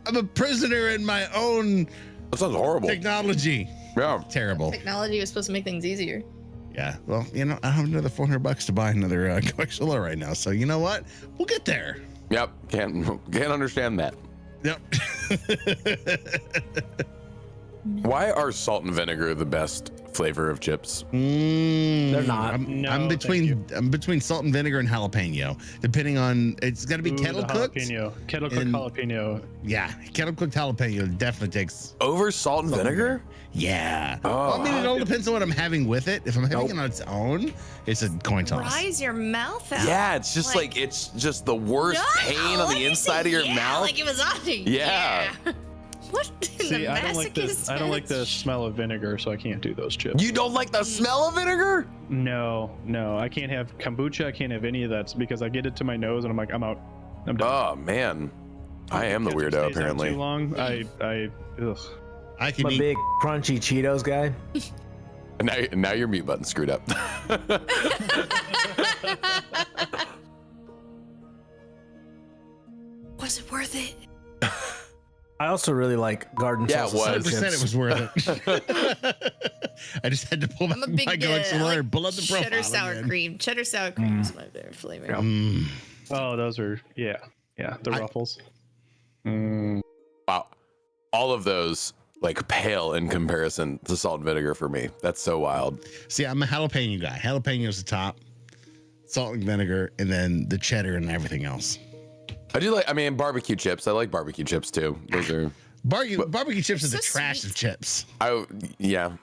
I'm a prisoner in my own That sounds horrible. technology. Yeah. Terrible. Technology was supposed to make things easier. Yeah. Well, I have another $400 to buy another Go XLR right now. So you know what? We'll get there. Yep. Can't understand that. Yep. Why are salt and vinegar the best flavor of chips. They're not. I'm between salt and vinegar and jalapeno, depending on. It's got to be kettle cooked. Kettle cooked jalapeno. Yeah, kettle cooked jalapeno definitely takes over salt and vinegar. Yeah. Oh, well, I mean, it all depends on what I'm having with it. If I'm having it on its own, it's a coin toss. Rise your mouth out. Yeah, it's just like it's just the worst pain on the inside of your mouth. Like it was on you. Yeah. What in See, the I don't like masochist I don't like the sense? smell of vinegar, so I can't do those chips. You don't like the smell of vinegar? No, I can't have kombucha. I can't have any of that because I get it to my nose and I'm like, I'm out. I'm done. Oh man, I am the Ketchup weirdo stays out apparently. Too long. I ugh. I can I'm a eat. big crunchy Cheetos guy. Now your mute button's screwed up. Was it worth it? I also really like garden Yeah, it salsa was. chips. 100% it was worth it. I just had to pull my I'm a big controller, pull up the profile. cheddar sour again. cream. Cheddar sour cream is my favorite flavor. Mm. Oh, those are the ruffles. Mm. Wow, all of those like pale in comparison to salt and vinegar for me. That's so wild. See, I'm a jalapeno guy. Jalapeno's the top, salt and vinegar, and then the cheddar and everything else. I do like. I mean, barbecue chips. I like barbecue chips too. Those are. Barbecue chips are the So trash sweet. of chips. Yeah.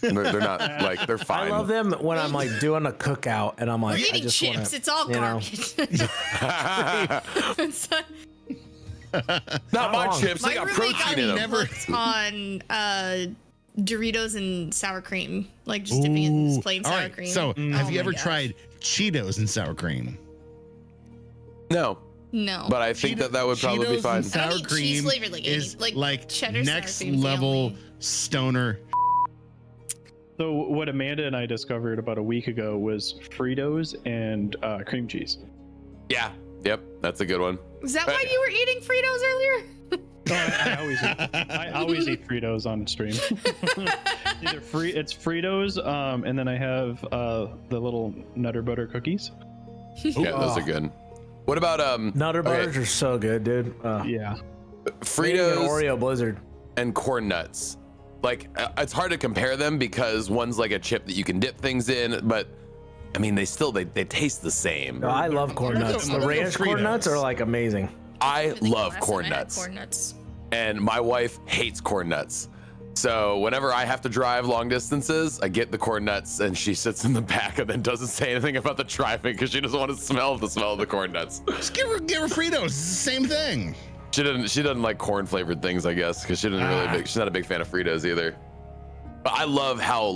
They're not like they're fine. I love them when I'm like doing a cookout and I'm like, We're I eating just chips. wanna, It's all you know. garbage. It's like- Not my wrong. chips. They my got roommate protein got in me them. hooked on Doritos and sour cream, like just dipping in Ooh. just plain All sour right, cream. so have you my ever gosh. tried Cheetos and sour cream? No, No. but I think that would probably be Cheetos fine. and I sour don't eat cheese cream flavored like any- is like cheddar sour next cream's the level only- stoner. So what Amanda and I discovered about a week ago was Fritos and cream cheese. Yeah. Yep. That's a good one. Is that why you were eating Fritos earlier? I always eat Fritos on stream. It's Fritos, and then I have the little Nutter Butter cookies. Yeah, those are good. What about Nutter butters are so good, dude. Yeah. Fritos and Oreo Blizzard. and corn nuts? Like it's hard to compare them because one's like a chip that you can dip things in, but I mean they taste the same. No, I love corn nuts. The ranch corn nuts are like amazing. I love Last corn time I had nuts. Corn nuts. And my wife hates corn nuts. So whenever I have to drive long distances, I get the corn nuts and she sits in the back and then doesn't say anything about the driving because she doesn't want to smell the smell of the corn nuts. Just give her Fritos. It's the same thing. She doesn't like corn flavored things, I guess, because she's not a big fan of Fritos either. But I love how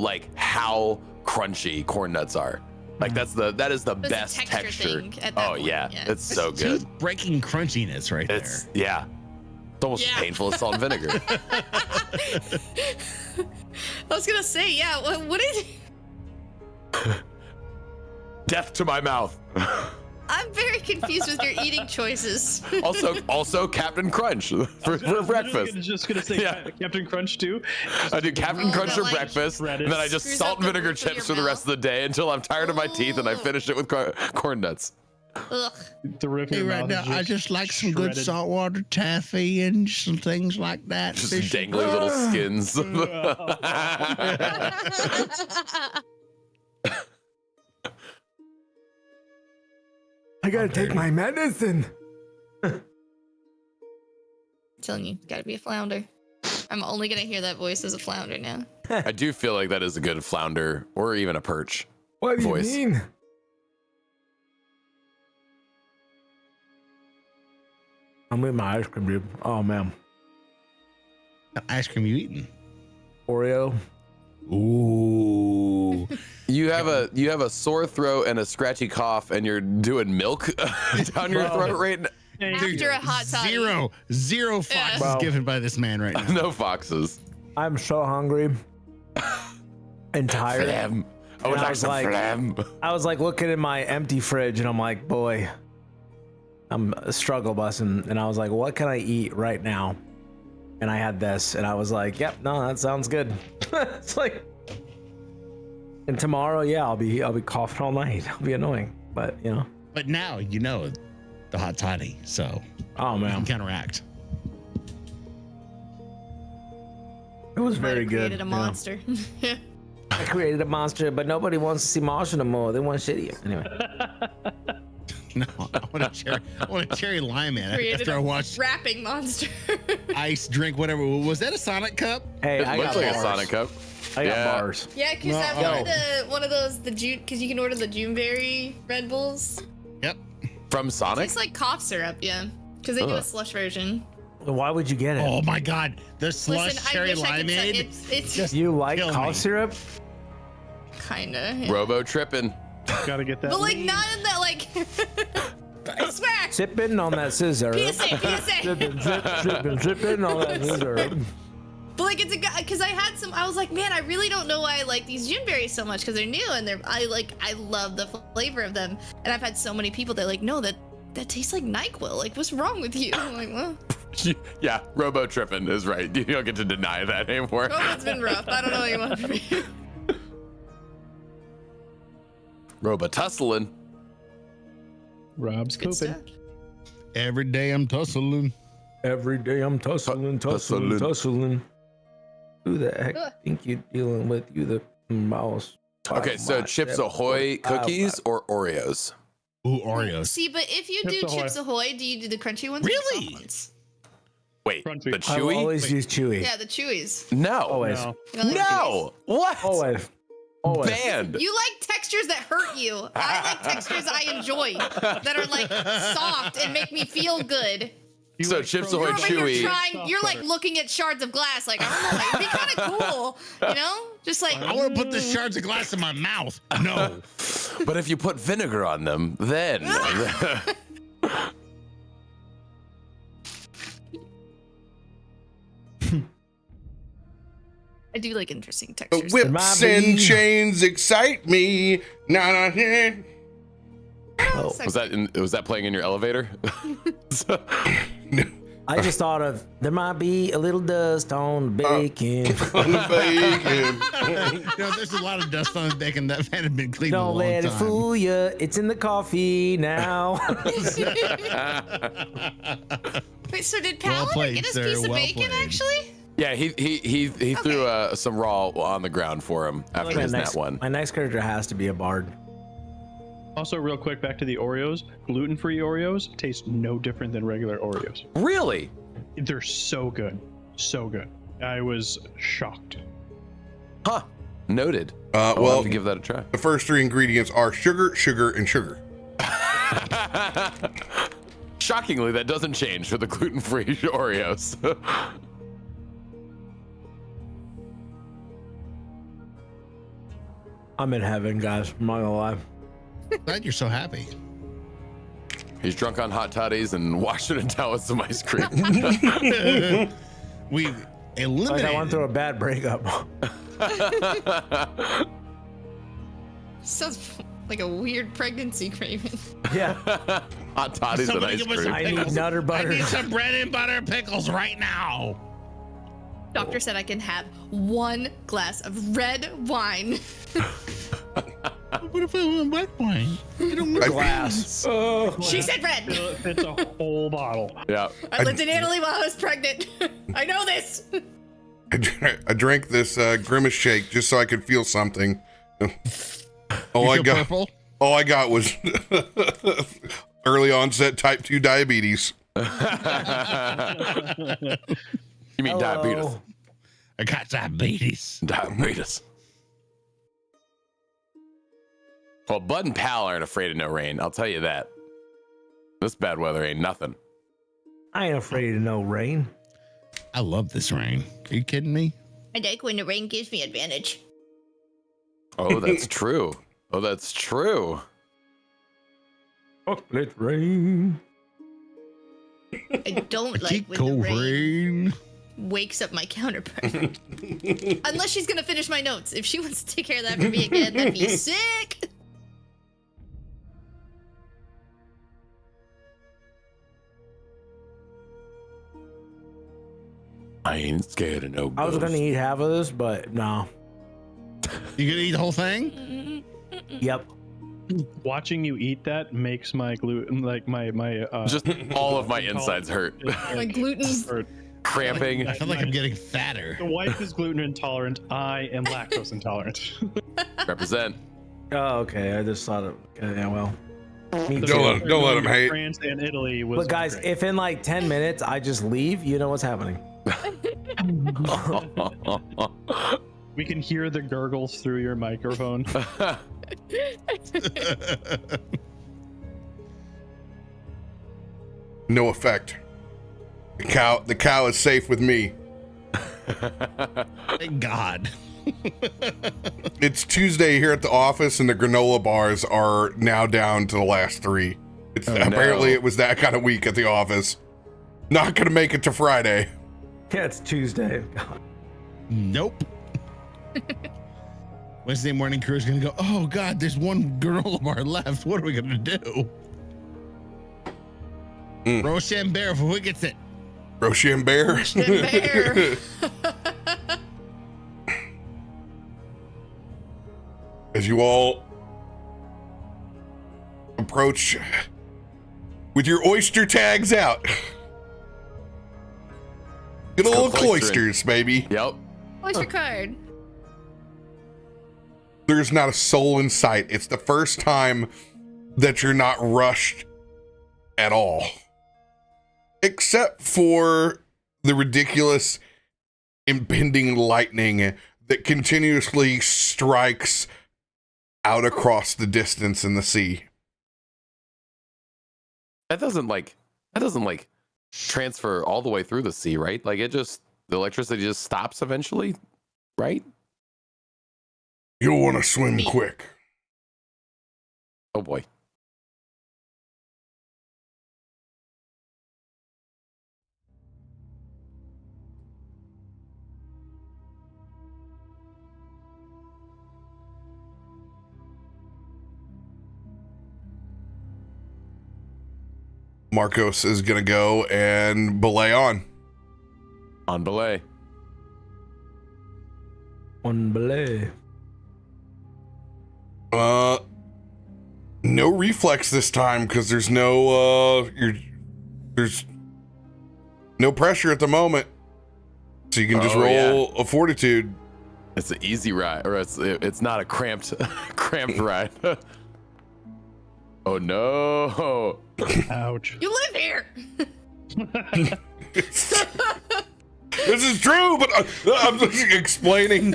crunchy corn nuts are. Like that is the There's a best texture texture. thing at that Oh point, yeah, yeah. it's so good. Breaking crunchiness right It's there. yeah. It's almost as Yeah. painful as salt and vinegar. I was gonna say, yeah. What is? Death to my mouth. I'm very confused with your eating choices. Also Captain Crunch for breakfast. I was just gonna say Yeah. Captain Crunch too. I do Captain Oh, Crunch but for like breakfast, and then I just screws salt up and the vinegar roof of chips your for the rest of the day until I'm tired of my teeth, and I Oh. finish it with corn nuts. Ugh. The roof of Hey, your right mouth now, is I just like some good shredded. saltwater taffy and some things like that. Just Fishy. dangly little skins. I gotta take my medicine. Telling you, gotta be a flounder. I'm only gonna hear that voice as a flounder now. I do feel like that is a good flounder or even a perch. What do Voice. you mean? I'm eating my ice cream, dude. Oh man, What ice cream you eating? Oreo. Ooh. You have a sore throat and a scratchy cough, and you're doing milk down your Bro. throat right now. After a hot toddy. Zero foxes Wow. given by this man right now. No foxes. I'm so hungry and tired. Phlegm. I would And I like was some like- phlegm. I was like looking in my empty fridge and I'm like, boy, I'm a struggle busing. And I was like, what can I eat right now? And I had this and I was like, yep, no, that sounds good. It's like, and tomorrow, yeah, I'll be coughing all night. I'll be annoying, but you know. But now you know the hot toddy, so Oh you can man, counteract. it was Might very have good. created a yeah. monster. I created a monster, but nobody wants to see monster no more. They want shitty. Anyway. No, I want a cherry lime man. Created After I watched rapping monster. Ice drink, whatever. Was that a Sonic cup? Hey, It I looks got like bars. a Sonic cup. I got Yeah. bars. Yeah, because No, I wanted one of those because you can order the Juneberry Red Bulls. Yep. From Sonic? It's like cough syrup, yeah. Because they do a slush version. Why would you get it? Oh my God, the slush Listen, cherry I wish I could say limeade. it's Just You like kill me. cough syrup? kinda. Yeah. Robo tripping. Gotta get that. But like not in that like. I swear. Sipping on that scissor. PSA. Sipping, sipping on that scissor. But like it's a guy because I was like, man, I really don't know why I like these Juneberries so much because they're new and I love the flavor of them. And I've had so many people that like, no, that tastes like NyQuil. Like, what's wrong with you? I'm like, well, Yeah, Robo tripping is right. You don't get to deny that anymore. COVID's been rough. I don't know what you want from me. Robo tussling. Rob's Good pooping. stuff. Every day I'm tussling. Every day I'm tussling. Who the heck think you're dealing with? You the mouse. Okay, so Chips Ahoy cookies or Oreos? Ooh, Oreos. See, but if you Chips do Ahoy. Chips Ahoy, do you do the crunchy ones? Or the Really? soft ones? Wait, Crunchy. the I chewy? always use chewy. Yeah, the chewies. No. Always. No. You don't like No. What? Always. Always. Banned. chewies? You like textures that hurt you. I like textures I enjoy that are like soft and make me feel good. So Chips Ahoy You're over here chewy. trying. You're like looking at shards of glass. Like I don't know. It'd be kind of cool, you know? Just like I want to put the shards of glass in my mouth. No. But if you put vinegar on them, then I do like interesting The textures. whips might and be- chains excite me. Na na na. Oh. was that playing in your elevator? I just thought of there might be a little dust on the bacon. On the bacon. You know, there's a lot of dust on the bacon that hadn't been cleaned in a Don't long let it time. fool you. It's in the coffee now. Wait, so did Well Paladin played, get his sir, piece of well bacon played. actually? Yeah, he threw some raw on the ground for him after my, his next, nat one. my next character has to be a bard. Also, real quick, back to the Oreos. Gluten-free Oreos taste no different than regular Oreos. Really? They're so good. So good. I was shocked. Huh. Noted. I'll have Well, to give that a try. the first three ingredients are sugar, sugar, and sugar. Shockingly, that doesn't change for the gluten-free Oreos. I'm in heaven, guys. I'm not gonna lie. Glad you're so happy. He's drunk on hot toddies and washing it down with some ice cream. We Like eliminated. I went through a bad breakup. Sounds like a weird pregnancy craving. Yeah. Hot toddies and Somebody ice give us some cream. I need pickles. nutter I butter. need some bread and butter pickles right now. Doctor said I can have 1 glass of red wine. What if I want white wine? I don't want Glass. She said red. It's a whole bottle. Yeah. I lived in Italy while I was pregnant. I know this. I drank this grimace shake just so I could feel something. All You I feel got, purple? all I got was early onset type 2 diabetes. You mean diabetes? Hello. I got diabetes. Diabetes. Well, Bud and Pal aren't afraid of no rain. I'll tell you that. This bad weather ain't nothing. I ain't afraid of no rain. I love this rain. Are you kidding me? I like when the rain gives me advantage. Oh, that's true. Oh, that's true. Chocolate rain. I don't like when Akiko the rain rain. wakes up my counterpart. Unless she's gonna finish my notes. If she wants to take care of that for me again, that'd be sick. I ain't scared of no I was gonna ghosts. eat half of this, but no. You gonna eat the whole thing? Yep. Watching you eat that makes my gluten, like my Just all of my insides hurt. My gluten. hurt. cramping. I feel like I'm getting fatter. The wife is gluten intolerant. I am lactose intolerant. Represent. Oh, okay. I just thought it. Okay, yeah, well. Me too. Don't let him hate. France and Italy was. But guys, great. if in like 10 minutes I just leave, you know what's happening. We can hear the gurgles through your microphone. No effect. The cow is safe with me. Thank God. It's Tuesday here at the office, and the granola bars are now down to the last 3. It's apparently it was that kind of week at the office. Not gonna make it to Friday. Yeah, it's Tuesday. God. Nope. Wednesday morning crew is gonna go, oh God, there's one granola bar left. What are we gonna do? Rochambear, who gets it? Rochambear. Bear. As you all approach with your oyster tags out. Get a little cloisters, baby. Yep. What's your card? There's not a soul in sight. It's the first time that you're not rushed at all. Except for the ridiculous impending lightning that continuously strikes out across the distance in the sea. That doesn't transfer all the way through the sea, right? Like the electricity just stops eventually, right? You'll want to swim quick. Oh boy. Markos is going to go and belay on. On belay. On belay. No reflex this time because there's no there's no pressure at the moment, so you can just roll a fortitude. It's an easy ride, or it's not a cramped ride. Oh no! Ouch. You live here. This is true, but I'm just explaining.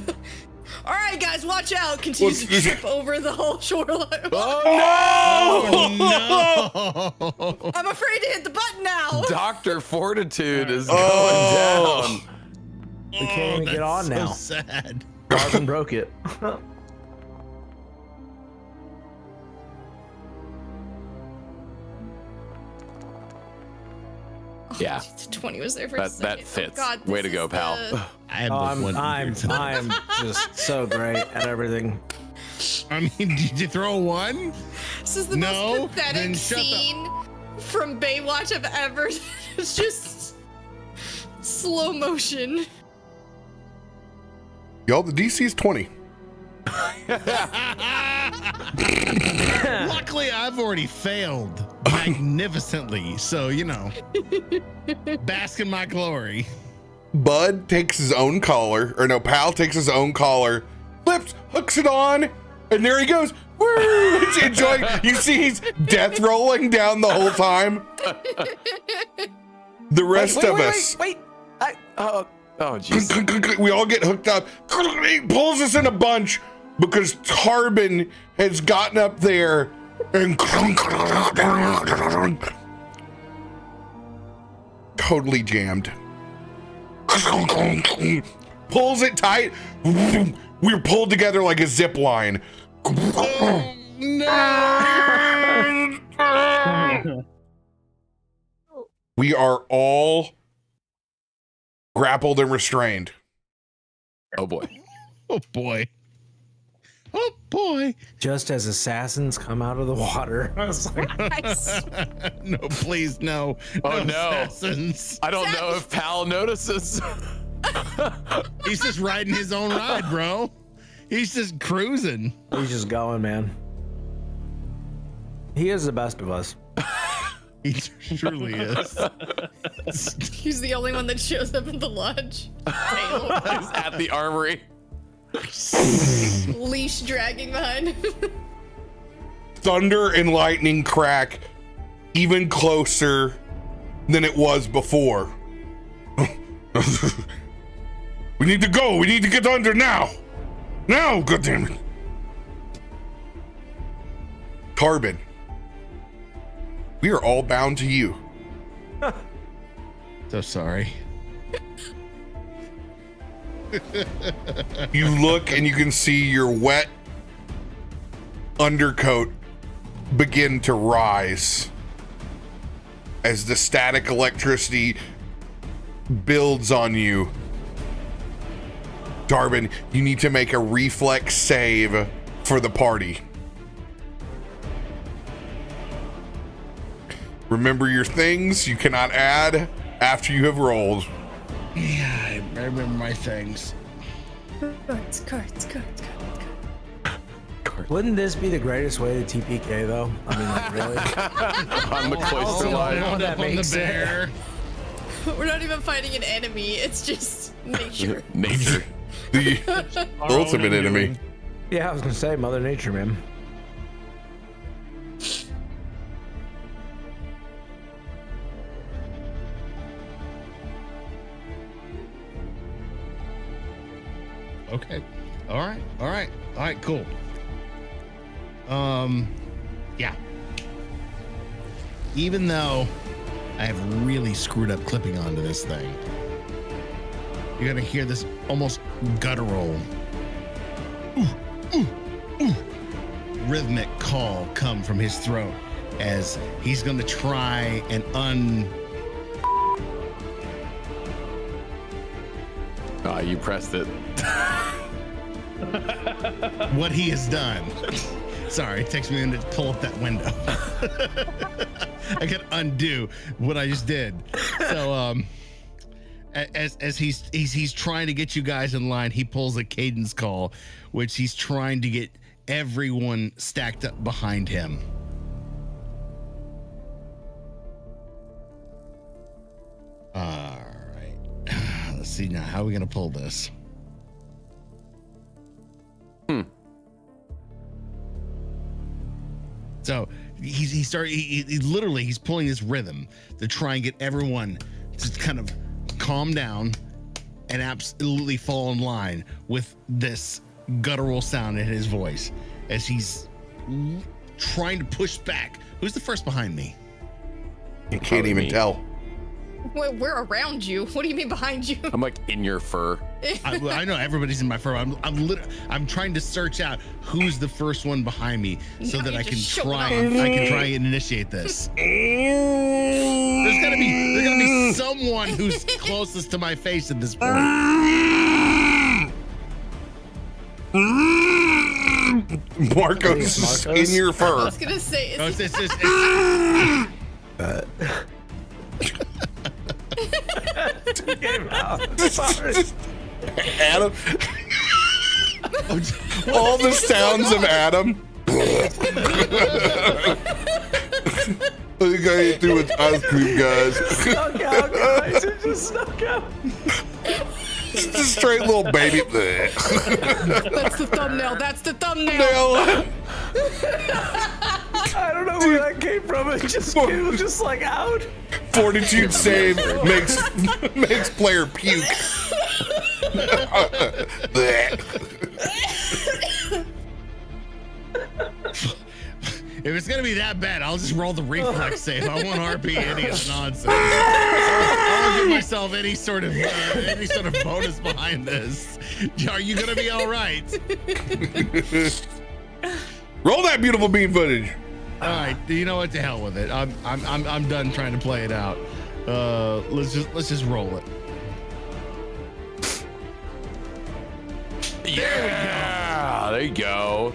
All right, guys, watch out. Continues to trip over the whole shoreline. Oh no! I'm afraid to hit the button now. Dr. Fortitude is going down. We can't even get on now. So sad. Tarben broke it. Yeah. The 20 was there for a second. That fits. Oh, God, Way to go, pal. I'm just so great at everything. I mean, did you throw 1? This is the No? most pathetic Then shut the- scene from Baywatch I've ever. It's just slow motion. Y'all, the DC is 20. Luckily, I've already failed magnificently, so bask in my glory. Bud takes his own collar, Pal takes his own collar, flips, hooks it on, and there he goes. Woo! He's enjoying. You see, he's death rolling down the whole time. The rest of us. Wait. Oh, jeez. We all get hooked up. He pulls us in a bunch because Tarben has gotten up there and totally jammed. Pulls it tight. We're pulled together like a zip line. We are all grappled and restrained. Oh boy. Oh boy. Oh boy. Just as assassins come out of the water. I was like, No, please, no. Oh no. Assassins. I don't know if Pal notices. He's just riding his own ride, bro. He's just cruising. he's just going, man. He is the best of us. He truly is. He's the only one that shows up in the lodge. He's at the armory. Leash dragging behind him. Thunder and lightning crack even closer than it was before. We need to go. We need to get under now. Now, goddammit. Tarben, we are all bound to you. So sorry. You look and you can see your wet undercoat begin to rise as the static electricity builds on you. Tarben, you need to make a reflex save for the party. Remember your things you cannot add after you have rolled. Yeah, I remember my things. Cards. Wouldn't this be the greatest way to TPK though? I mean, like, really? On the cloister line. Round up on the bear. We're not even fighting an enemy. It's just nature. Nature. The ultimate enemy. Yeah, I was gonna say Mother Nature, man. Okay. All right, cool. Yeah. Even though I have really screwed up clipping onto this thing, you're gonna hear this almost guttural rhythmic call come from his throat as he's gonna try and You pressed it. what he has done. Sorry, it takes me a minute to pull up that window. I can undo what I just did. So as he's trying to get you guys in line, he pulls a cadence call, which he's trying to get everyone stacked up behind him. All right. Let's see now. How are we gonna pull this? So he's pulling this rhythm to try and get everyone to kind of calm down and absolutely fall in line with this guttural sound in his voice as he's trying to push back. Who's the first behind me? You can't even tell. We're around you. What do you mean behind you? I'm like in your fur. I know everybody's in my fur. I'm trying to search out who's the first one behind me so that I can try and initiate this. There's gonna be someone who's closest to my face at this point. Markos in your fur. I was gonna say Adam. All the sounds of Adam. The guy threw his ice cream, guys. Snuck out, guys. It just snuck out. Just a straight little baby. That's the thumbnail. That's the thumbnail. I don't know where that came from. It was just like out. Fortitude save makes player puke. If it's gonna be that bad, I'll just roll the reflex save. I won't RP any of the nonsense. I'll give myself any sort of bonus behind this. Are you gonna be all right? Roll that beautiful beam footage. All right, you know what? To hell with it. I'm done trying to play it out. Let's just roll it. There you go.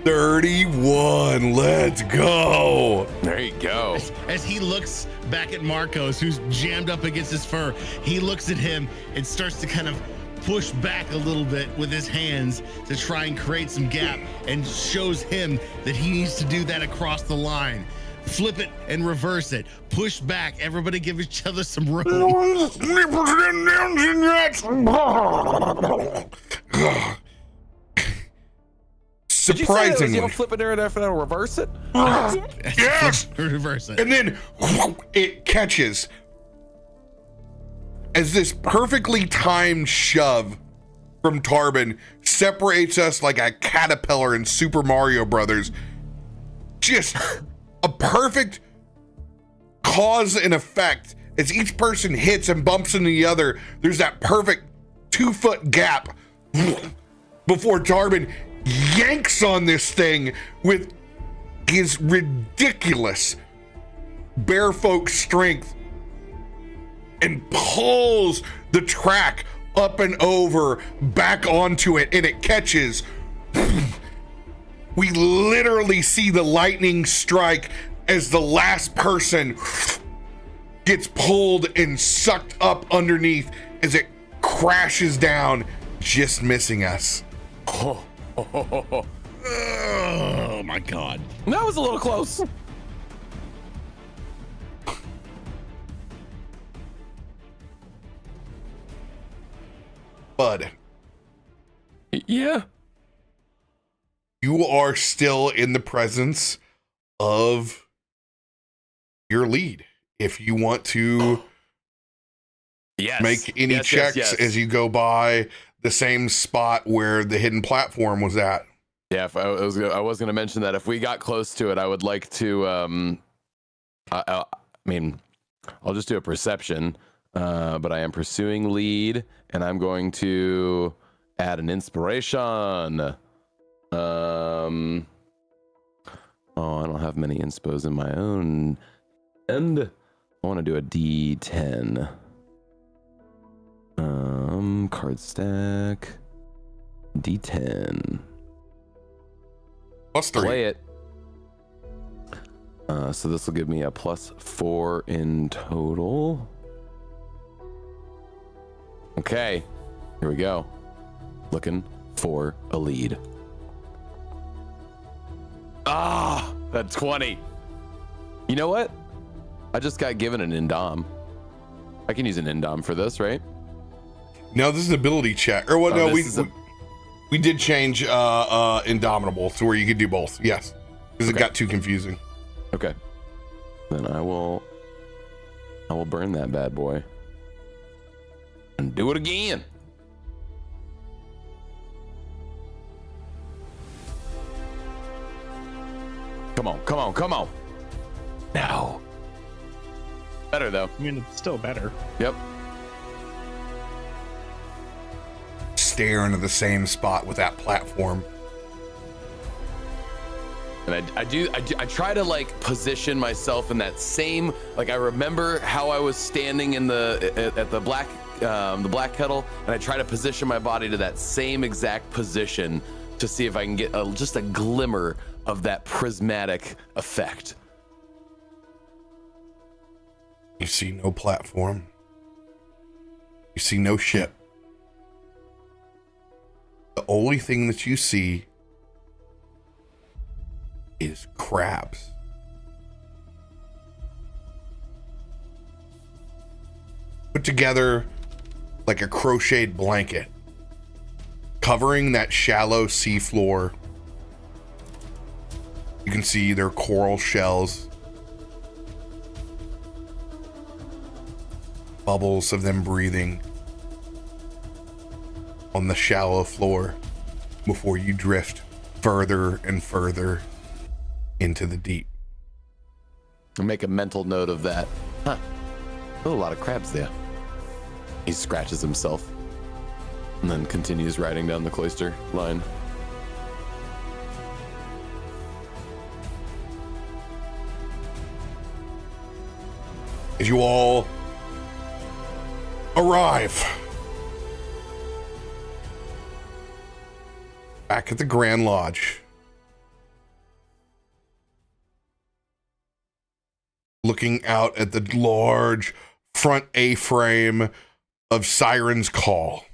31. Let's go. There you go. As he looks back at Markos, who's jammed up against his fur, he looks at him and starts to kind of push back a little bit with his hands to try and create some gap, and shows him that he needs to do that across the line flip it and reverse it. Push back. Everybody give each other some room. Surprisingly, you don't flip it there and after reverse it. yes, Reverse it. and then it catches as this perfectly timed shove from Tarben separates us like a caterpillar in Super Mario Brothers. Just a perfect cause and effect. As each person hits and bumps into the other, there's that perfect 2-foot gap before Tarben yanks on this thing with his ridiculous Bearfolk strength and pulls the track up and over back onto it, and it catches. We literally see the lightning strike as the last person gets pulled and sucked up underneath as it crashes down, just missing us. Oh my God. That was a little close. Bud, Yeah. you are still in the presence of your lead. If you want to Yes. make any checks as you go by the same spot where the hidden platform was at. Yeah, if I was going to mention that if we got close to it, I would like to. I mean, I'll just do a perception, but I am pursuing lead, and I'm going to add an inspiration. Oh, I don't have many inspos in my own end. I want to do a D10. Card stack. D10. +3. Play it. So this will give me a +4 in total. Okay, here we go. Looking for a lead. Ah, that's 20. You know what? I just got given an Indom. I can use an Indom for this, right? No, this is an ability check. Or what? No, we did change Indomitable to where you could do both. Yes, because it got too confusing. Okay. Then I will burn that bad boy and do it again. Come on, come on, come on. No. Better though. I mean, it's still better. Yep. Stare into the same spot with that platform. And I try to like position myself in that same, like I remember how I was standing in at the black kettle, and I try to position my body to that same exact position to see if I can get just a glimmer of that prismatic effect. You see no platform. You see no ship. The only thing that you see is crabs. Put together like a crocheted blanket, covering that shallow seafloor. You can see their coral shells, bubbles of them breathing on the shallow floor before you drift further and further into the deep. I'll make a mental note of that. Huh. There's a lot of crabs there. He scratches himself and then continues riding down the cloister line. As you all arrive back at the Grand Lodge, looking out at the large front A-frame of Siren's Call.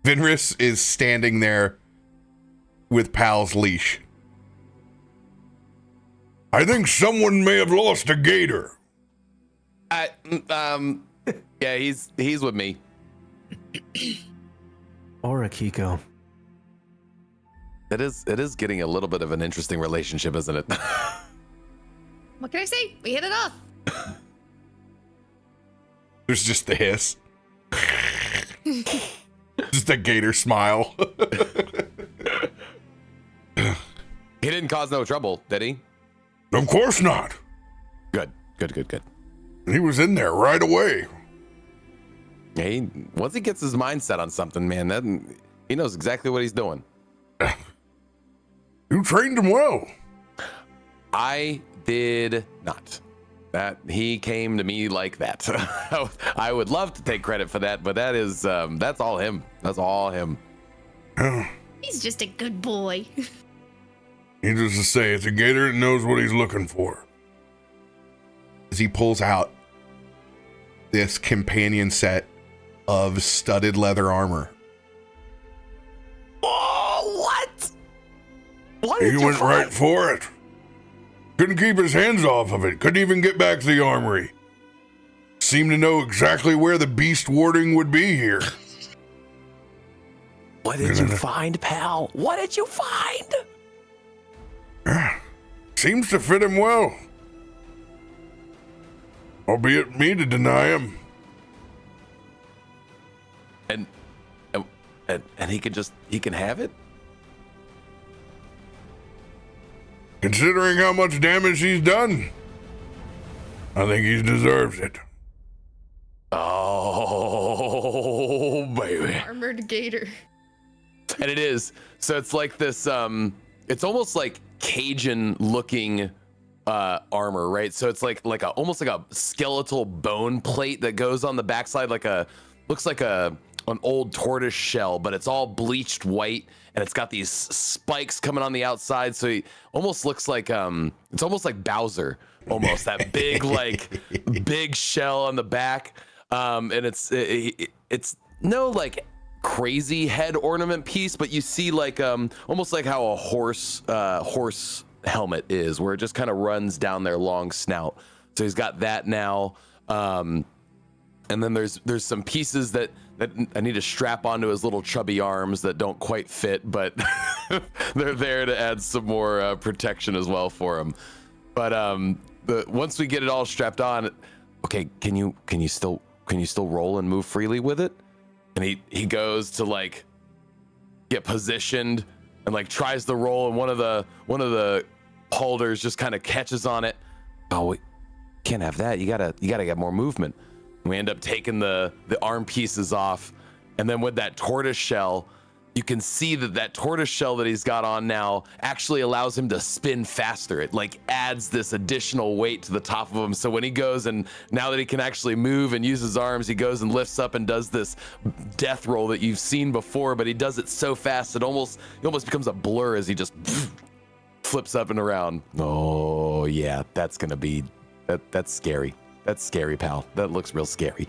Vinris is standing there with Pal's leash. I think someone may have lost a gator. Yeah, he's with me. Or Akiko. It is getting a little bit of an interesting relationship, isn't it? What can I say? We hit it off. There's just the hiss. Just a gator smile. He didn't cause no trouble, did he? Of course not. Good. He was in there right away. Yeah, once he gets his mind set on something, man, he knows exactly what he's doing. You trained him well. I did not. That he came to me like that. I would love to take credit for that, but that's all him. That's all him. He's just a good boy. Needless to say, it's a gator that knows what he's looking for. As he pulls out this companion set of studded leather armor. Oh, what? What? He went right for it. Couldn't keep his hands off of it. Couldn't even get back to the armory. Seemed to know exactly where the beast warding would be here. What did you find, pal? What did you find? Seems to fit him well. Albeit me to deny him. And he can have it? Considering how much damage he's done, I think he deserves it. Oh, baby. Armored gator. And it is. So it's like this, it's almost like Cajun looking armor, right? So it's like almost like a skeletal bone plate that goes on the backside, looks like an old tortoise shell, but it's all bleached white, and it's got these spikes coming on the outside. So he almost looks like it's almost like Bowser, almost that big big shell on the back, and it's no like crazy head ornament piece, but you see like almost like how a horse helmet is, where it just kind of runs down their long snout. So he's got that now, and then there's some pieces that I need to strap onto his little chubby arms that don't quite fit, but they're there to add some more protection as well for him. But once we get it all strapped on, okay, can you still roll and move freely with it? And he goes to like get positioned and like tries to roll, and one of the holders just kind of catches on it. Oh, we can't have that. You gotta get more movement. We end up taking the arm pieces off, and then with that tortoise shell, you can see that tortoise shell that he's got on now actually allows him to spin faster. It like adds this additional weight to the top of him. So when he goes, and now that he can actually move and use his arms, he goes and lifts up and does this death roll that you've seen before, but he does it so fast it almost becomes a blur as he just flips up and around. Oh yeah, that's gonna be that's scary. That's scary, pal. That looks real scary.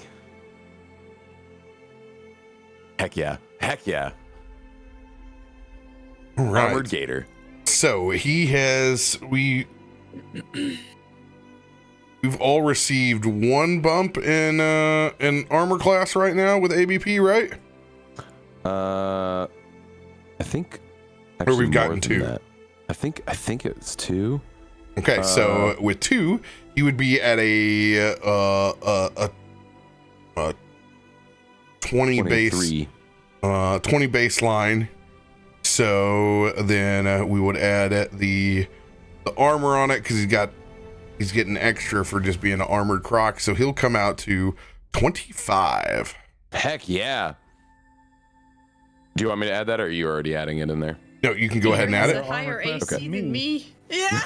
Heck yeah. Right. Armored gator. So we've all received one bump in armor class right now with ABP, right? I think. Or we've gotten two. That. I think it's two. Okay, so with two, he would be at a 20 base, 20 baseline. So then we would add the armor on it because he's getting extra for just being an armored croc. So he'll come out to 25. Heck yeah! Do you want me to add that, or are you already adding it in there? No, you can go ahead and add Has it. a higher AC Okay. than me. Yeah.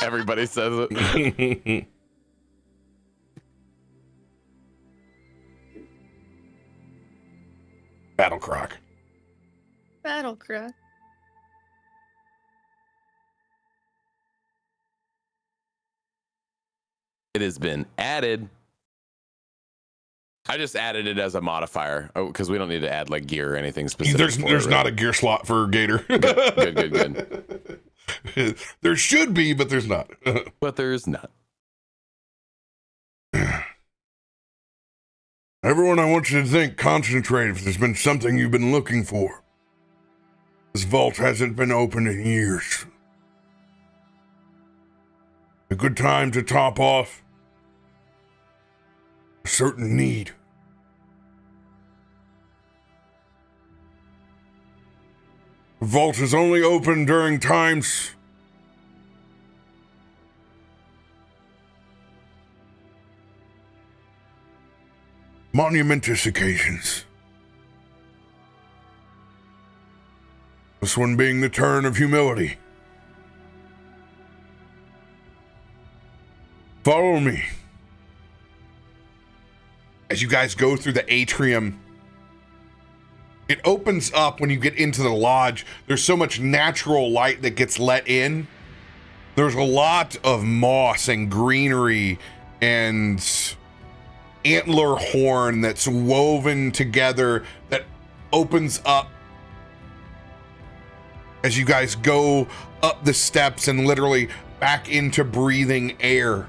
Everybody says it. Battle croc. Battle Krak. It has been added. I just added it as a modifier because we don't need to add like gear or anything specific. There's not a gear slot for Gator. Good. There should be, but there's not. But there's not. Everyone, I want you to think, concentrate if there's been something you've been looking for. This vault hasn't been opened in years. A good time to top off a certain need. The vault is only open during times monumentous occasions. This one being the turn of humility. Follow me. As you guys go through the atrium, it opens up when you get into the lodge. There's so much natural light that gets let in. There's a lot of moss and greenery and antler horn that's woven together that opens up as you guys go up the steps and literally back into breathing air.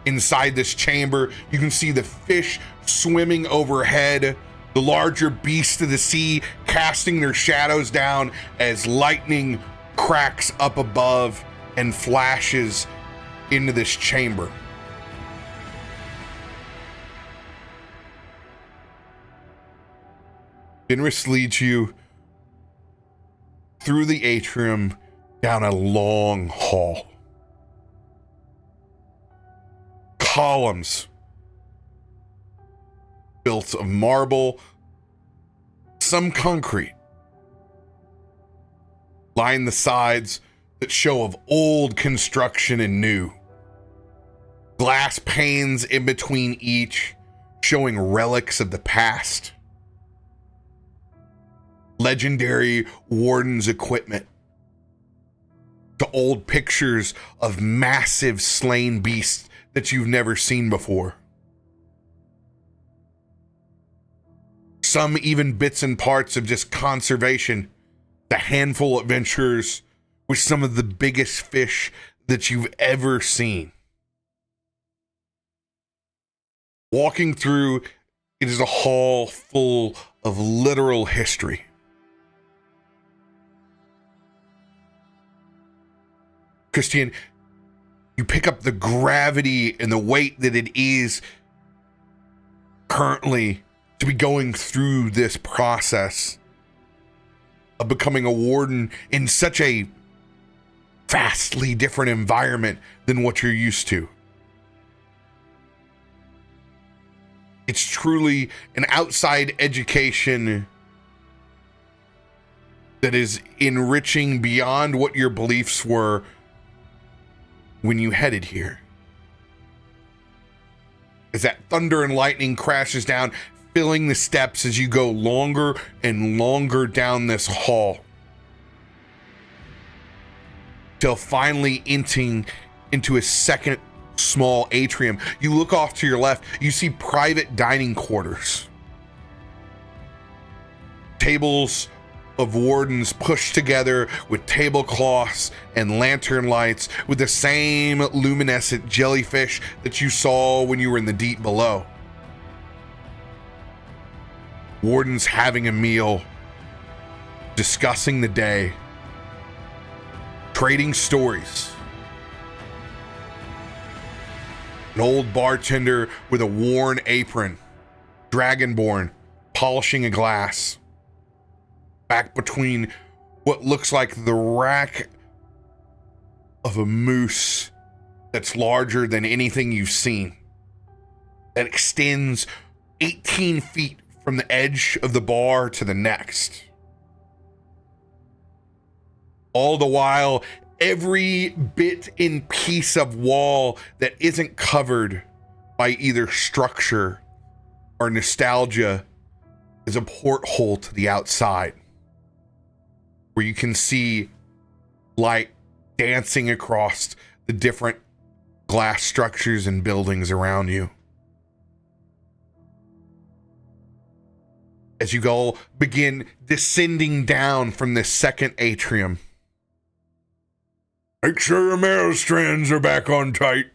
Inside this chamber, you can see the fish swimming overhead, the larger beasts of the sea casting their shadows down as lightning cracks up above and flashes into this chamber. Fenris leads you through the atrium down a long hall. Columns built of marble, some concrete, line the sides that show of old construction and new. Glass panes in between each, showing relics of the past. Legendary warden's equipment to old pictures of massive slain beasts that you've never seen before. Some even bits and parts of just conservation, the handful adventurers with some of the biggest fish that you've ever seen. Walking through, it is a hall full of literal history. Christain, you pick up the gravity and the weight that it is currently to be going through this process of becoming a warden in such a vastly different environment than what you're used to. It's truly an outside education that is enriching beyond what your beliefs were when you headed here. As that thunder and lightning crashes down, filling the steps as you go longer and longer down this hall, till finally entering into a second small atrium. You look off to your left, you see private dining quarters. Tables of wardens pushed together with tablecloths and lantern lights with the same luminescent jellyfish that you saw when you were in the deep below. Wardens having a meal, discussing the day, trading stories. An old bartender with a worn apron, dragonborn, polishing a glass. Back between what looks like the rack of a moose that's larger than anything you've seen, that extends 18 feet from the edge of the bar to the next. All the while, every bit and piece of wall that isn't covered by either structure or nostalgia is a porthole to the outside, where you can see light dancing across the different glass structures and buildings around you. as you all begin descending down from this second atrium. Make sure your Merrowstrands are back on tight.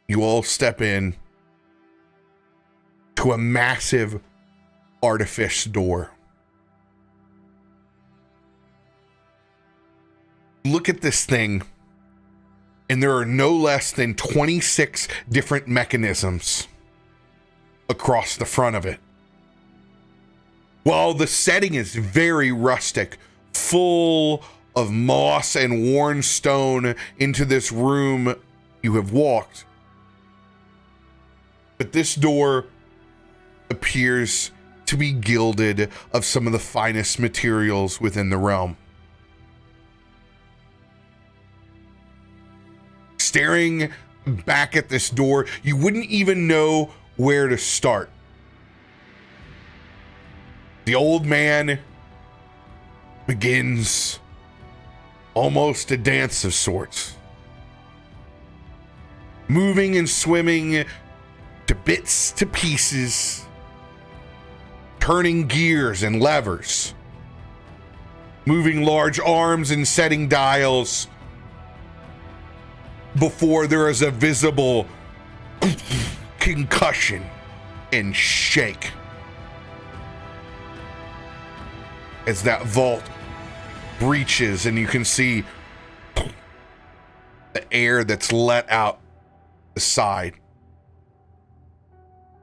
You all step in to a massive artifice door. Look at this thing, and there are no less than 26 different mechanisms across the front of it. While the setting is very rustic, full of moss and worn stone into this room you have walked, but this door appears to be gilded of some of the finest materials within the realm. Staring back at this door, you wouldn't even know where to start. The old man begins almost a dance of sorts, moving and swimming to bits, to pieces, turning gears and levers, moving large arms and setting dials before there is a visible concussion and shake as that vault breaches and you can see the air that's let out the side.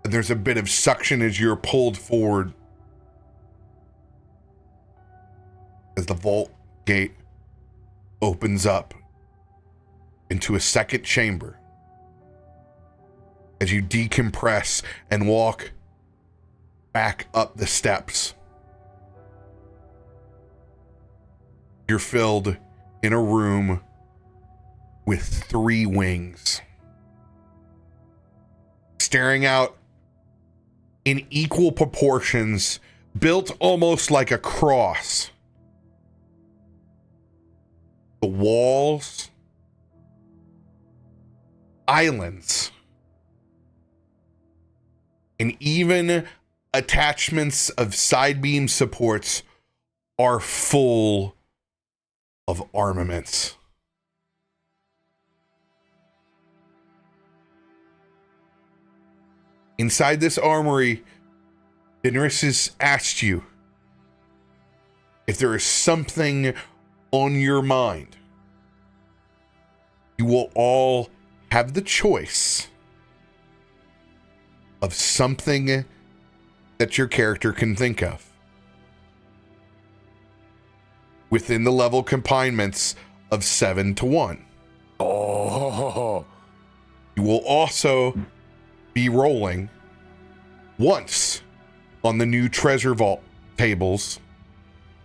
And there's a bit of suction as you're pulled forward as the vault gate opens up into a second chamber. As you decompress and walk back up the steps, you're filled in a room with 3 wings. Staring out in equal proportions, built almost like a cross. The walls, islands, and even attachments of side beam supports are full of armaments. Inside this armory, Daenerys has asked you if there is something on your mind. You will all have the choice of something that your character can think of within the level confinements of 7 to 1. Oh. You will also be rolling once on the new treasure vault tables,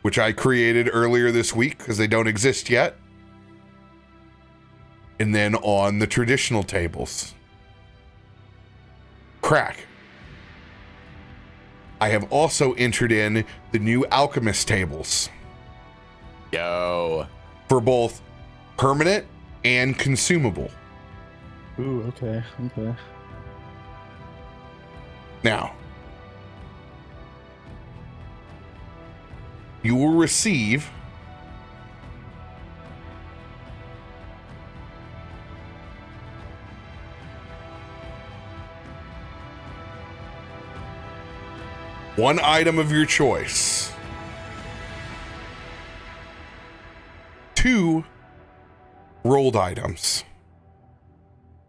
which I created earlier this week because they don't exist yet, and then on the traditional tables. Krak, I have also entered in the new Alchemist tables. Yo. For both permanent and consumable. Ooh, okay. Now, you will receive one item of your choice, 2 rolled items,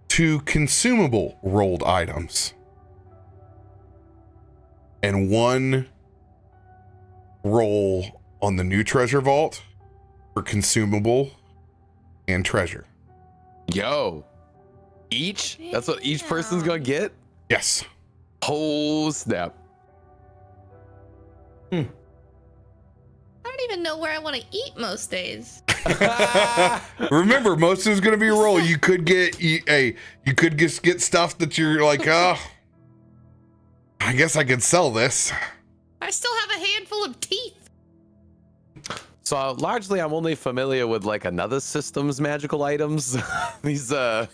2 consumable rolled items, and 1 roll on the new treasure vault for consumable and treasure. Yo. Each? That's what each person's gonna get? Yes. Oh, snap. I don't even know where I want to eat most days. Remember, most of it's going to be a roll. You could get, you could just get stuff that you're like, oh, I guess I could sell this. I still have a handful of teeth. So largely, I'm only familiar with like another system's magical items. These, I'm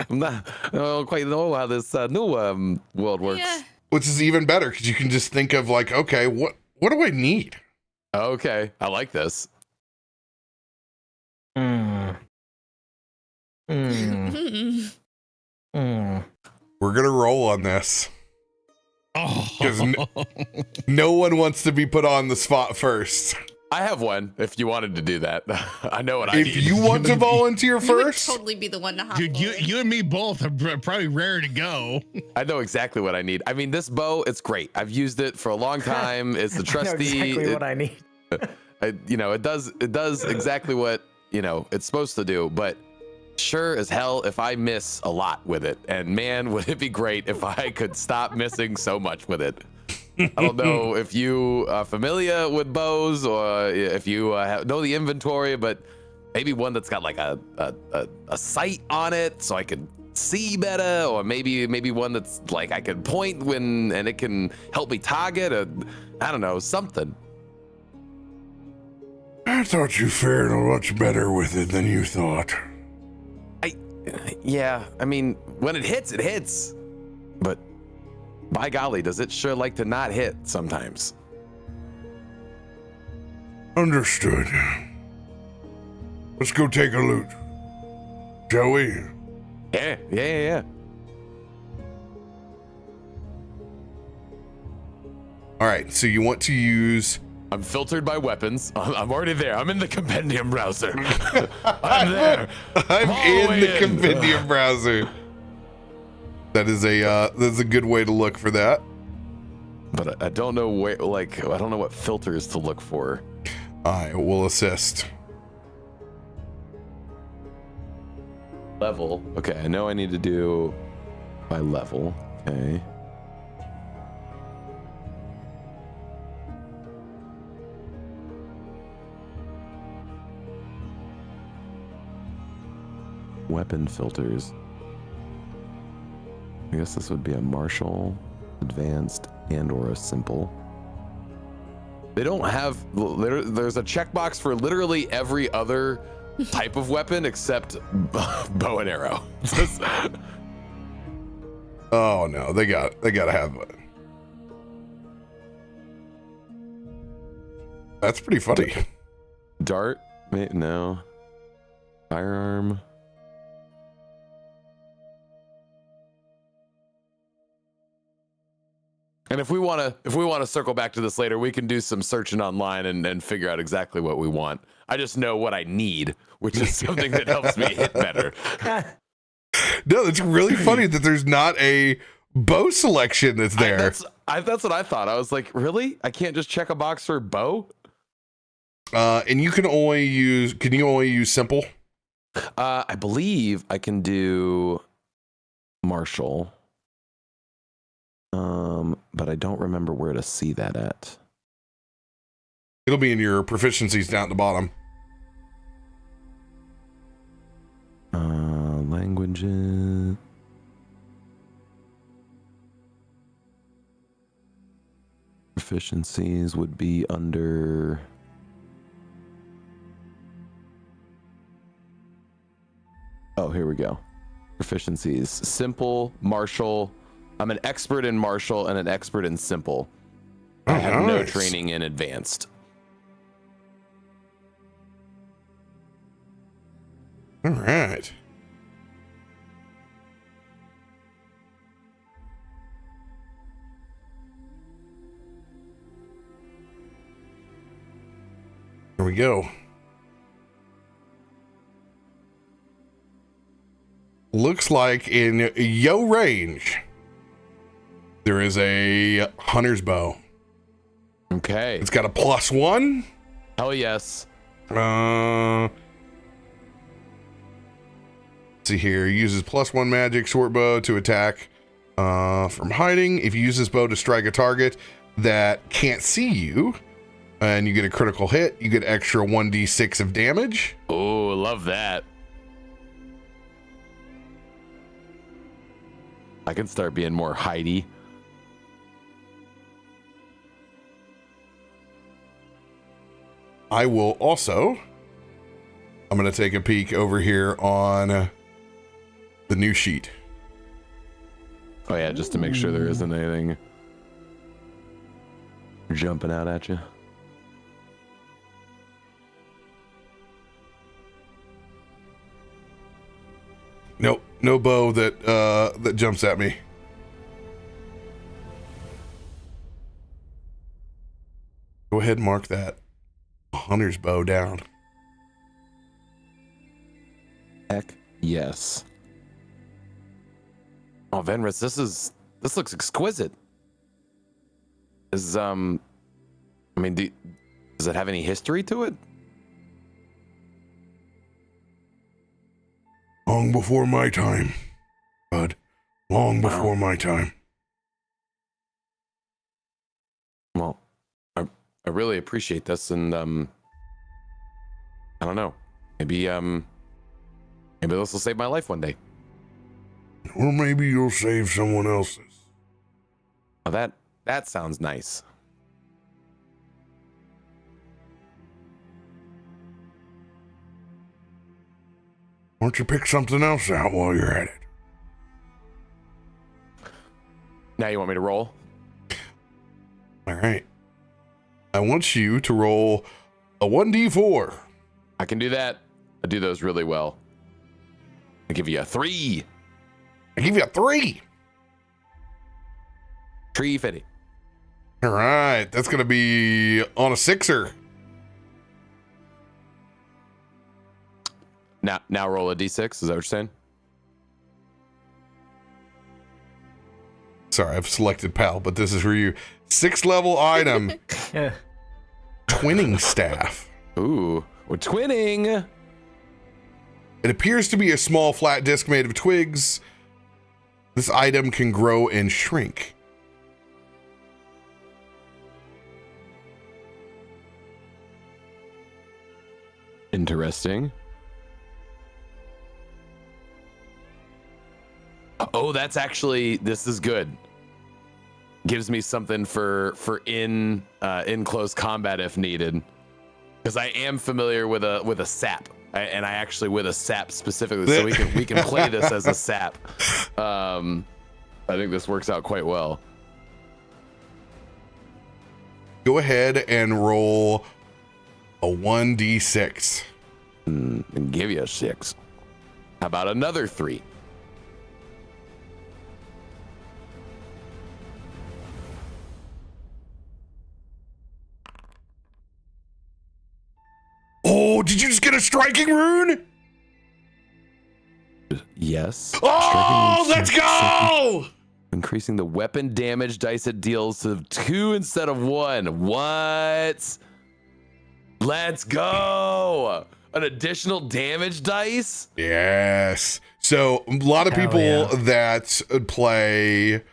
not, I don't quite know how this new world works. Yeah. Which is even better because you can just think of like, okay, what do I need? Okay, I like this. We're gonna roll on this because no one wants to be put on the spot first. I have one. If you wanted to do that, I know what I If need. you want to volunteer You would first, totally be the one to hop Dude, forward. you and me both are probably rare to go. I know exactly what I need. I mean, this bow, it's great. I've used it for a long time. It's the I know trusty. exactly what I need. It does exactly what it's supposed to do. But sure as hell, if I miss a lot with it, and man, would it be great if I could stop missing so much with it. I don't know if you are familiar with bows or if you know the inventory, but maybe one that's got like a sight on it so I can see better, or maybe one that's like I can point when and it can help me target, or I don't know, something. I thought you fared much better with it than you thought. Yeah, I mean, when it hits. But by golly, does it sure like to not hit sometimes. Understood. Let's go take a loot, shall we? Yeah. All right, so you want to use... I'm filtered by weapons. I'm already there. I'm in the compendium browser. I'm there. I'm in the compendium browser. That's a good way to look for that. But I don't know where, like, I don't know what filters to look for. I will assist. Level. Okay, I know I need to do by level. Okay. Weapon filters. I guess this would be a martial, advanced, and or a simple. They don't have, there's a checkbox for literally every other type of weapon except bow and arrow. Oh no, they gotta have it. That's pretty funny. Dart? No. Firearm. And if we want to circle back to this later, we can do some searching online and figure out exactly what we want. I just know what I need, which is something that helps me hit better. No, it's really funny that there's not a bow selection that's there. That's what I thought. I was like, really? I can't just check a box for bow? And you can only use simple? I believe I can do martial. But I don't remember where to see that at. It'll be in your proficiencies down at the bottom. Languages. Proficiencies would be under. Oh, here we go. Proficiencies. Simple, martial. I'm an expert in martial and an expert in simple. I have no training in advanced. All right. Here we go. Looks like in yo range, there is a hunter's bow. Okay. It's got a +1. Hell yes. Let's see here. Uses +1 magic short bow to attack from hiding. If you use this bow to strike a target that can't see you, and you get a critical hit, you get extra 1d6 of damage. Oh, love that. I can start being more hidey. I will also, I'm going to take a peek over here on the new sheet. Oh yeah, just to make sure there isn't anything jumping out at you. Nope, no bow that jumps at me. Go ahead and mark that hunter's bow down. Heck yes. Oh, Venris, this looks exquisite. Does it have any history to it? Long before my time, bud. Long before my time. Well, I really appreciate this, and I don't know. Maybe this will save my life one day. Or maybe you'll save someone else's. Oh, that sounds nice. Why don't you pick something else out while you're at it? Now you want me to roll? All right. I want you to roll a 1d4. I can do that. I do those really well. I give you a 3. I give you a 3. 350. All right. That's going to be on a 6er. Now roll a d6. Is that what you're saying? Sorry, I've selected PAL, but this is for you. 6th level item. Twinning staff. Ooh, we're twinning. It appears to be a small flat disc made of twigs. This item can grow and shrink. Interesting. Oh, this is good. Gives me something for in close combat if needed, because I am familiar with a sap, and I actually with a sap specifically, so we can play this as a sap. I think this works out quite well. Go ahead and roll a 1d6. And give you a 6. How about another 3? Oh, did you just get a striking rune? Yes. Oh, let's go! Increasing the weapon damage dice it deals to 2 instead of 1. What? Let's go! An additional damage dice? Yes. So a lot of people that play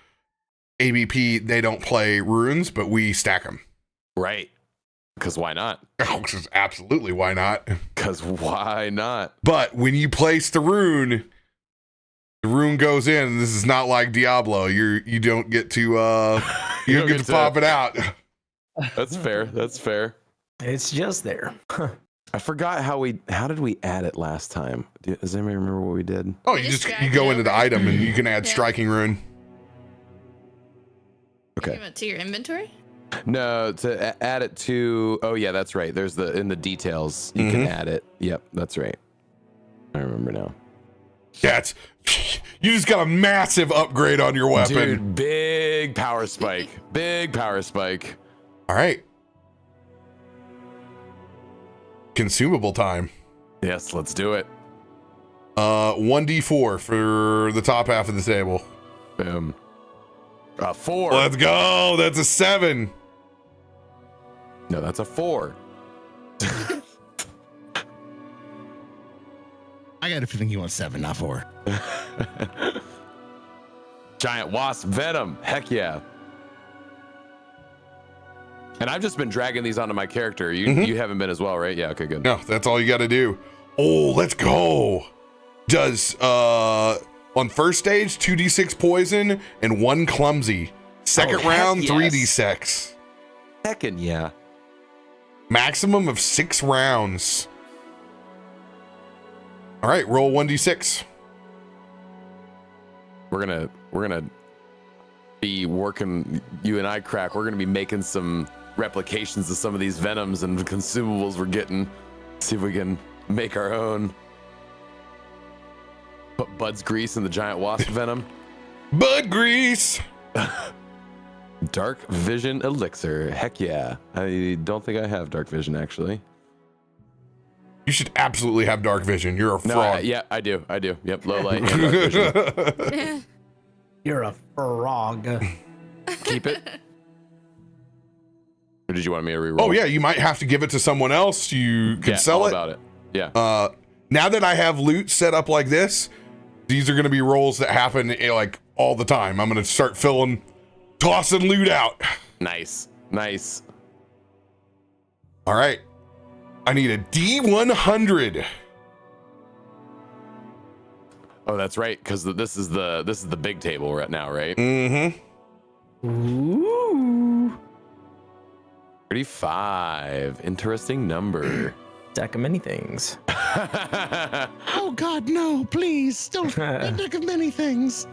ABP, they don't play runes, but we stack them. Right. Because why not? Oh, absolutely, why not? Because why not? But when you place the rune goes in. This is not like Diablo. You don't get to you don't get to pop it out. That's fair. That's fair. It's just there. I forgot how did we add it last time? Does anybody remember what we did? Oh, you go into the item and you can add striking rune. Okay. To your inventory? No, to add it to. Oh yeah, that's right. There's in the details you can add it. Yep, that's right. I remember now. You just got a massive upgrade on your weapon. Dude, big power spike. Big power spike. All right. Consumable time. Yes, let's do it. 1d4 for the top half of the table. Boom. 4. Let's go. That's a 7. No, that's a 4. I got a feeling he wants 7, not 4. Giant wasp venom. Heck yeah. And I've just been dragging these onto my character. You haven't been as well, right? Yeah, okay, good. No, that's all you got to do. Oh, let's go. Does on first stage 2d6 poison and 1 clumsy. Second round 3d6. Heckin' yeah. Maximum of 6 rounds. All right, roll 1d6. We're gonna be working, you and I, Krak. We're gonna be making some replications of some of these venoms and consumables we're getting. See if we can make our own. Put Bud's grease in the giant wasp venom. Bud grease. Dark vision elixir. Heck yeah. I don't think I have dark vision actually. You should absolutely have dark vision. You're a frog. Yeah, I do. Yep, low light and dark vision. You're a frog. Keep it. Or did you want me to reroll? Oh yeah, you might have to give it to someone else. You can sell all it. about it. Yeah. Now that I have loot set up like this, these are going to be rolls that happen like all the time. I'm going to start tossing loot out. Nice. All right. I need a D100. Oh, that's right, because this is the big table right now, right? Mm-hmm. Ooh. 35. Interesting number. Deck of many things. Oh God, no! Please don't think of many things.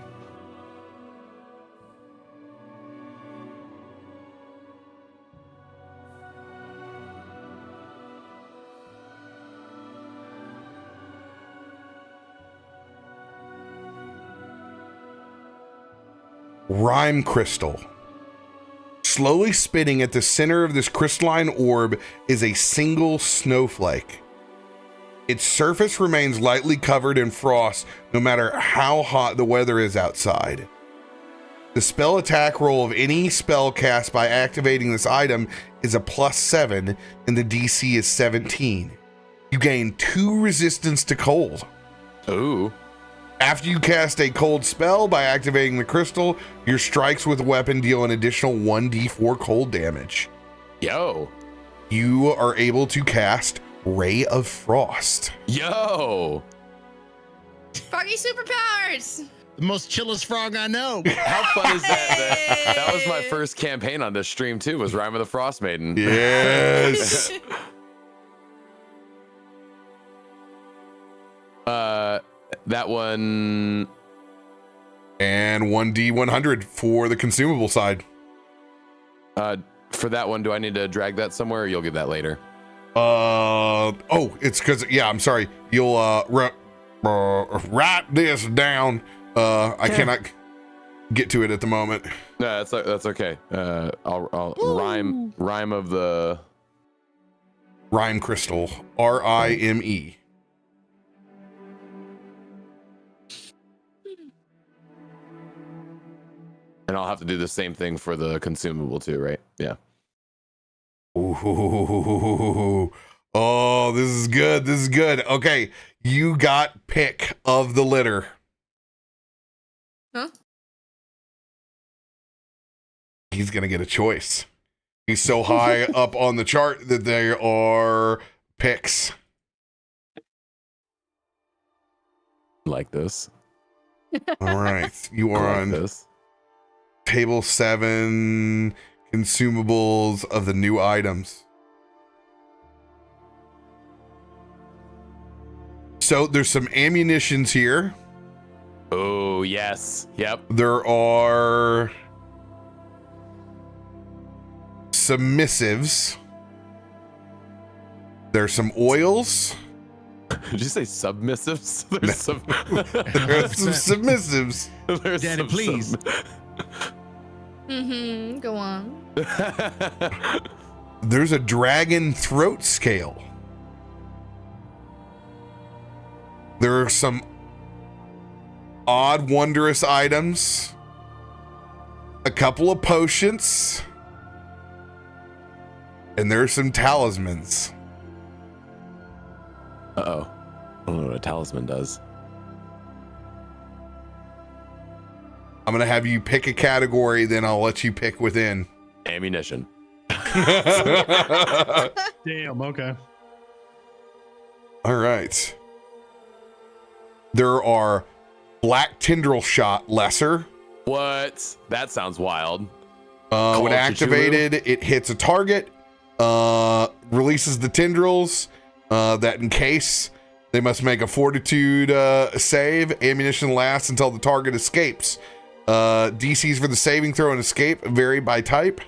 Rime crystal. Slowly spinning at the center of this crystalline orb is a single snowflake. Its surface remains lightly covered in frost no matter how hot the weather is outside. The spell attack roll of any spell cast by activating this item is a +7 and the DC is 17. You gain 2 resistance to cold. Ooh. After you cast a cold spell by activating the crystal, your strikes with a weapon deal an additional 1d4 cold damage. Yo. You are able to cast Ray of Frost. Yo. Froggy superpowers. The most chillest frog I know. How fun is that? That was my first campaign on this stream too, was Rime of the Frost Maiden. Yes. That one. And 1d100 for the consumable side. For that one, do I need to drag that somewhere, or you'll give that later? Oh, it's because, yeah, I'm sorry. You'll write this down. I cannot get to it at the moment. No, that's okay. I'll rhyme of the Rime crystal. R-I-M-E. And I'll have to do the same thing for the consumable too, right? Yeah. Ooh. Oh, this is good. This is good. Okay, you got pick of the litter. Huh? He's gonna get a choice. He's so high up on the chart that there are picks. Like this. All right, you are Like on this. table 7, consumables of the new items. So there's some ammunitions here. Oh, yes. Yep. There are some missives. There's some oils. Did you say submissives? There's some. There's some submissives. There's Daddy, some please. Go on. There's a dragon throat scale. There are some odd, wondrous items. A couple of potions. And there's some talismans. Uh-oh. I don't know what a talisman does. I'm going to have you pick a category, then I'll let you pick within. Ammunition. Damn, okay. All right. There are black tendril shot lesser. What? That sounds wild. When Call activated, it hits a target. releases the tendrils that encase. They must make a fortitude save. Ammunition lasts until the target escapes. DCs for the saving throw and escape vary by type.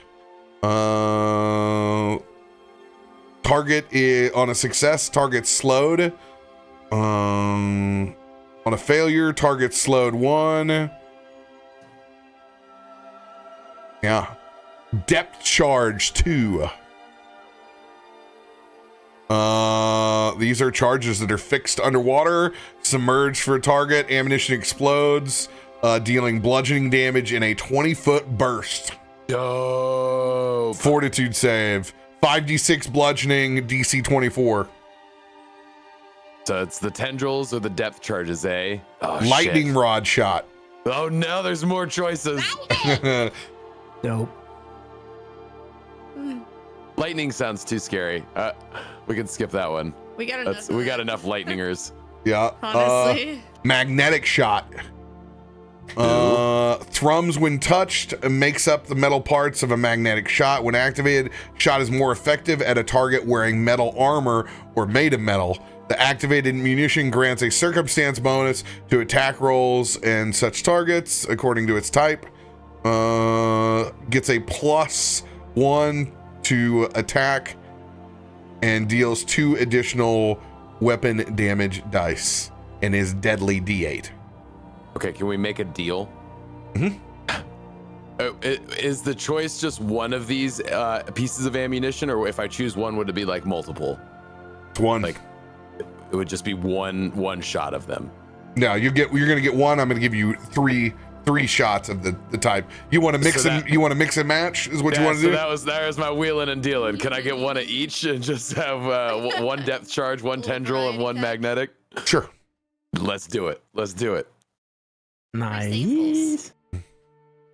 Target on a success, target slowed. On a failure, target slowed 1. Yeah. Depth charge 2. These are charges that are fixed underwater. Submerged for a target. Ammunition explodes, dealing bludgeoning damage in a 20-foot burst. Yo. Fortitude save. 5d6 bludgeoning, DC 24. So it's the tendrils or the depth charges, eh? Oh, Lightning shit. rod shot. Oh no, there's more choices. Nope. Lightning sounds too scary. We can skip that one. We got enough. We got enough lightningers. Yeah. Honestly. Magnetic shot. Thrums when touched makes up the metal parts of a magnetic shot. When activated, shot is more effective at a target wearing metal armor or made of metal. The activated munition grants a circumstance bonus to attack rolls and such targets according to its type. Gets a +1 to attack and deals 2 additional weapon damage dice and is deadly D8. Okay, can we make a deal? Mm-hmm. Is the choice just one of these pieces of ammunition, or if I choose one, would it be like multiple? It's one. Like it would just be one shot of them. No, you're gonna get one. I'm gonna give you three shots of the type. You want to mix you want to mix and match is what you want to do? That was my wheeling and dealing. Can I get one of each and just have one depth charge, one tendril, and one magnetic? Sure. Let's do it. Nice.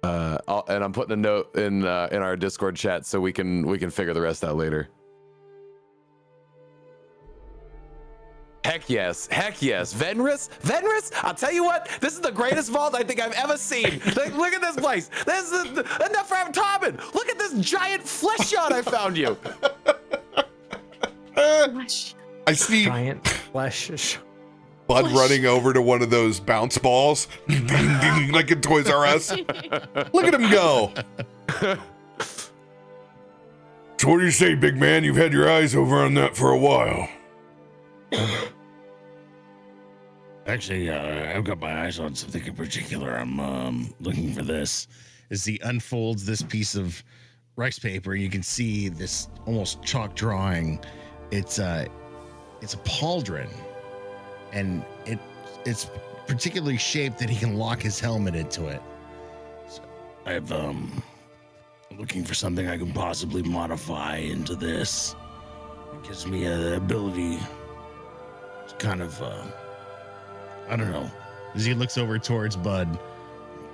And I'm putting a note in our Discord chat so we can figure the rest out later. Heck yes. Venris, I'll tell you what, this is the greatest vault I think I've ever seen. Like, look at this place. This is enough for Tarben. Look at this giant flesh shot I found you. I see Giant flesh. Bud running over to one of those bounce balls, like in Toys R Us. Look at him go. So what do you say, big man? You've had your eyes over on that for a while. Actually, I've got my eyes on something in particular. I'm looking for this. As he unfolds this piece of rice paper, you can see this almost chalk drawing. It's a pauldron, and it's particularly shaped that he can lock his helmet into it. So I'm looking for something I can possibly modify into this. It gives me the ability to kind of, I don't know. As he looks over towards Bud,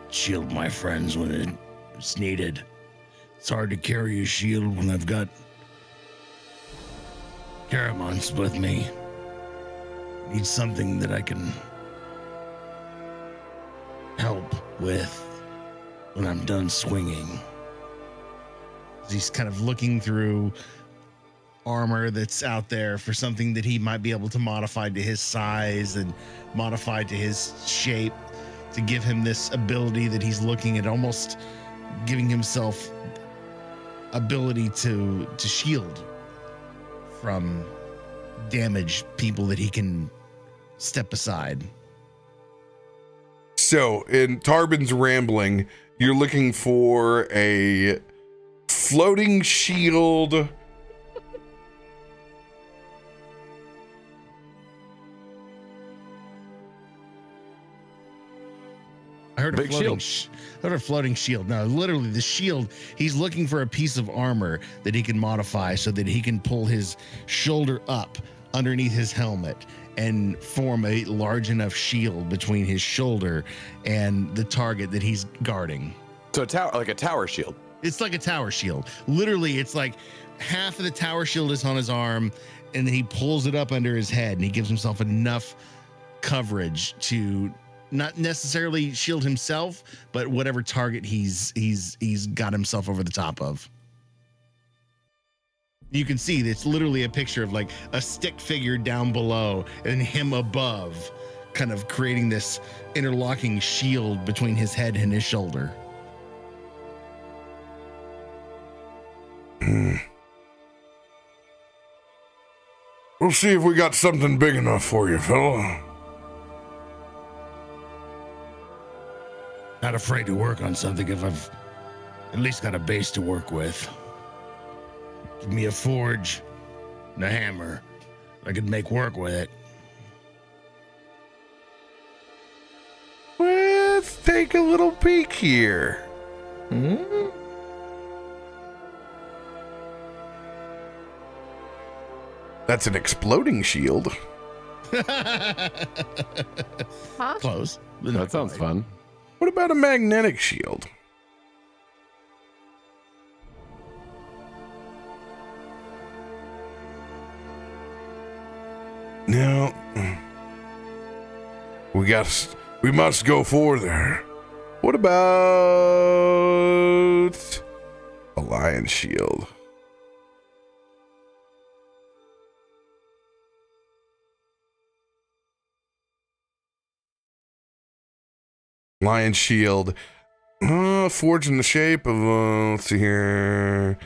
shield my friends when it's needed. It's hard to carry a shield when I've got Caramons with me. Need something that I can help with when I'm done swinging. he's kind of looking through armor that's out there for something that he might be able to modify to his size and modify to his shape to give him this ability that he's looking at, almost giving himself ability to shield from damage people that he can step aside. So in Tarben's rambling, you're looking for a floating shield. I heard Big a floating shield. No, literally the shield. He's looking for a piece of armor that he can modify so that he can pull his shoulder up underneath his helmet and form a large enough shield between his shoulder and the target that he's guarding. So a tower shield. It's like a tower shield. Literally, it's like half of the tower shield is on his arm, and then he pulls it up under his head, and he gives himself enough coverage to not necessarily shield himself, but whatever target he's got himself over the top of. You can see it's literally a picture of like a stick figure down below and him above, kind of creating this interlocking shield between his head and his shoulder. We'll see if we got something big enough for you, fella. Not afraid to work on something if I've at least got a base to work with. Give me a forge and a hammer. I could make work with it. Let's take a little peek here. That's an exploding shield. Huh? Close. That sounds fun. What about a magnetic shield? No. We must go further. What about a lion shield? Lion shield. Forged in the shape of, let's see here.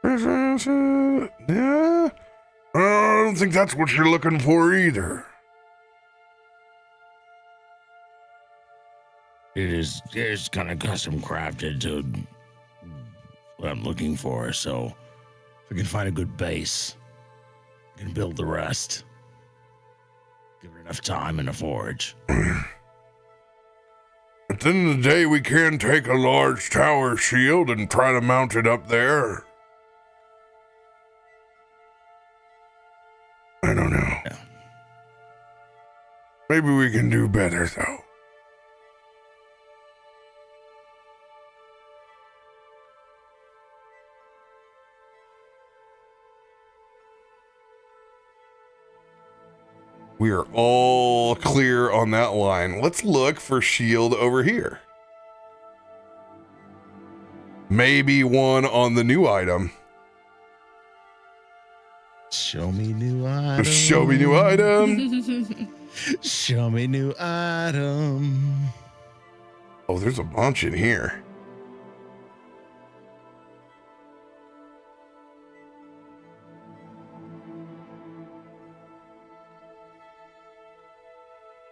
Yeah. I don't think that's what you're looking for either. It's kind of custom crafted to what I'm looking for. So if we can find a good base, we can build the rest. Give it enough time in a forge. At the end of the day, we can take a large tower shield and try to mount it up there. I don't know. Yeah. Maybe we can do better, though. We are all clear on that line. Let's look for shield over here. Maybe one on the new item. Show me new item. Show me new item. Show me new item. Oh, there's a bunch in here.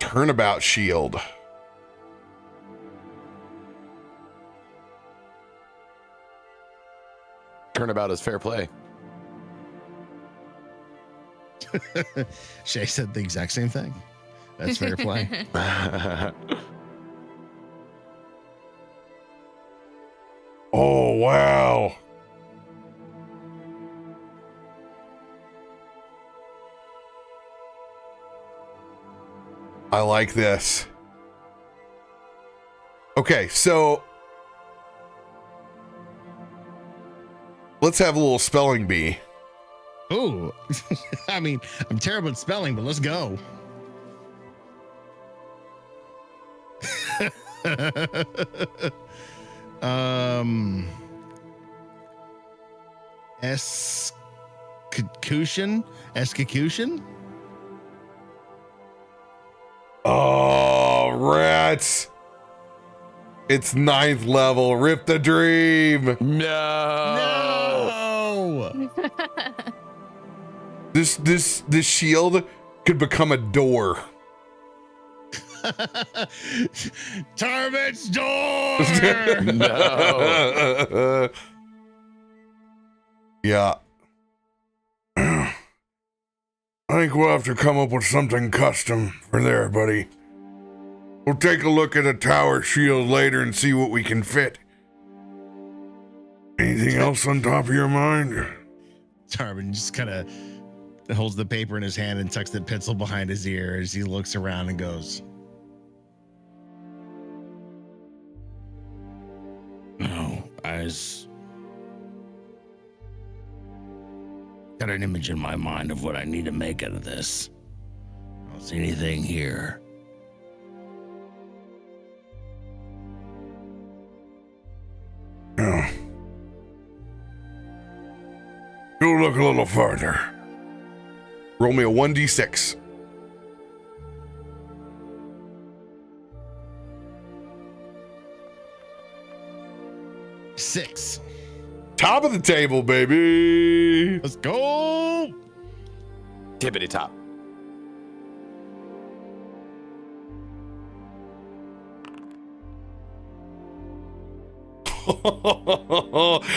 Turnabout shield. Turnabout is fair play. Shay said the exact same thing. That's fair play. Oh, wow. I like this. Okay, so let's have a little spelling bee. Ooh. I mean, I'm terrible at spelling, but let's go. Execution? Oh, rats. It's 9th level. Rip the dream. No. This shield could become a door. Tarben's door. No. Yeah. I think we'll have to come up with something custom for there, buddy. We'll take a look at a tower shield later and see what we can fit. Anything else on top of your mind? Tarben just kind of holds the paper in his hand and tucks the pencil behind his ear as he looks around and goes, No, got an image in my mind of what I need to make out of this. I don't see anything here. Yeah. Go go look a little further. Roll me a 1d6. Six. Top of the table, baby. Let's go. Tippity top.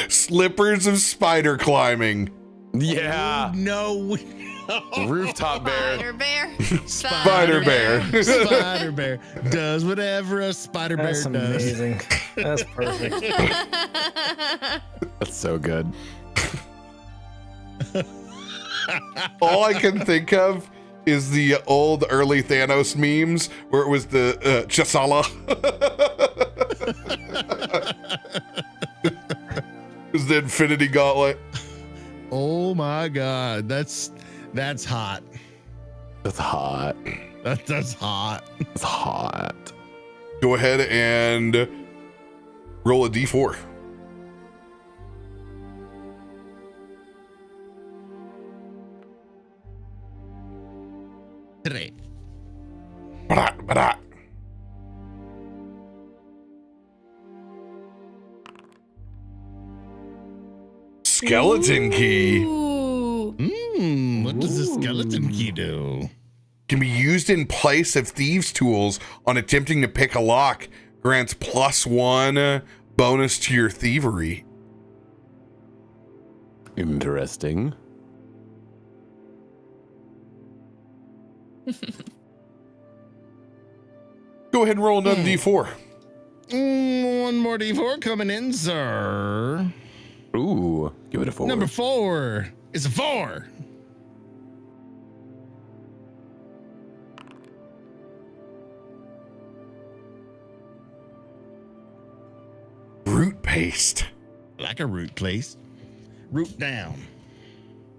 Slippers of spider climbing. Yeah. No. Rooftop bear. Spider bear. Spider bear. Spider bear does whatever a spider bear That's does. amazing. That's perfect. That's so good. All I can think of is the old early Thanos memes where it was the Chasala. It was the Infinity Gauntlet. Oh my God, that's hot. That's hot. That's hot. It's hot. Go ahead and roll a d4. Three. Ba-da. Skeleton key Ooh. What does the skeleton key do? can be used in place of thieves' tools on attempting to pick a lock. Grants +1 bonus to your thievery. Interesting. Go ahead and roll another d4. One more D4 coming in, sir. Ooh, give it a 4. Number 4 is a 4. Root paste. Like a root place. Root down.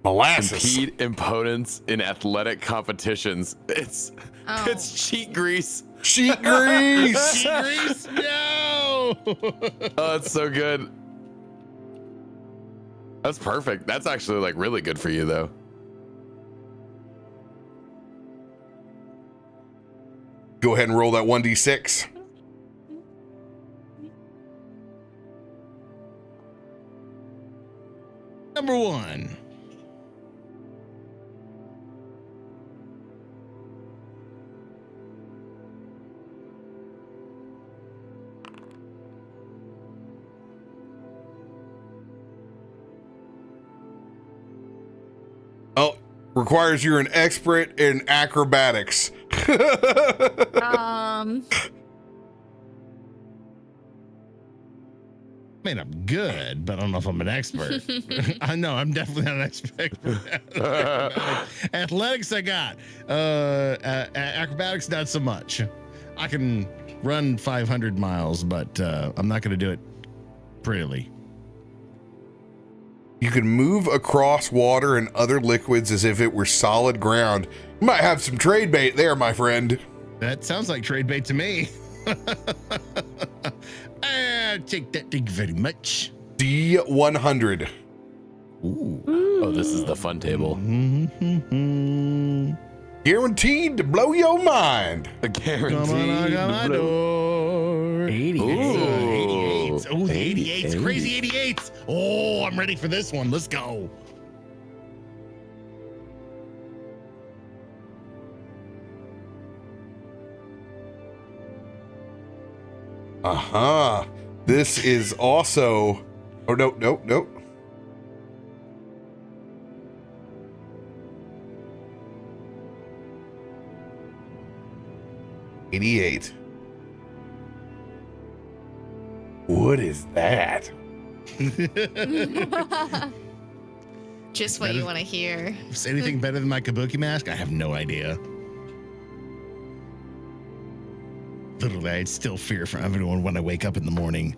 Molasses. Compete opponents in athletic competitions. It's cheat grease. Sheet grease. Sheet grease? No. Oh, it's so good. That's perfect. That's actually like really good for you though. Go ahead and roll that 1d6. Number 1. Oh, requires you're an expert in acrobatics. I mean, I'm good, but I don't know if I'm an expert. I know I'm definitely not an expert. Athletics, I got. Acrobatics, not so much. I can run 500 miles, but I'm not going to do it prettily. You can move across water and other liquids as if it were solid ground. You might have some trade bait there, my friend. That sounds like trade bait to me. I'll take that. Thank you very much. D100. Ooh. Oh, this is the fun table. Guaranteed to blow your mind. Guaranteed. Come on, I got my door. 88. Ooh. 88s. Oh, the 88s. Crazy 88s. Oh, I'm ready for this one. Let's go. Uh-huh. This is also... Oh, no. 88. What is that? Just what you want to hear. Is anything better than my kabuki mask? I have no idea. Literally, I'd still fear from everyone when I wake up in the morning.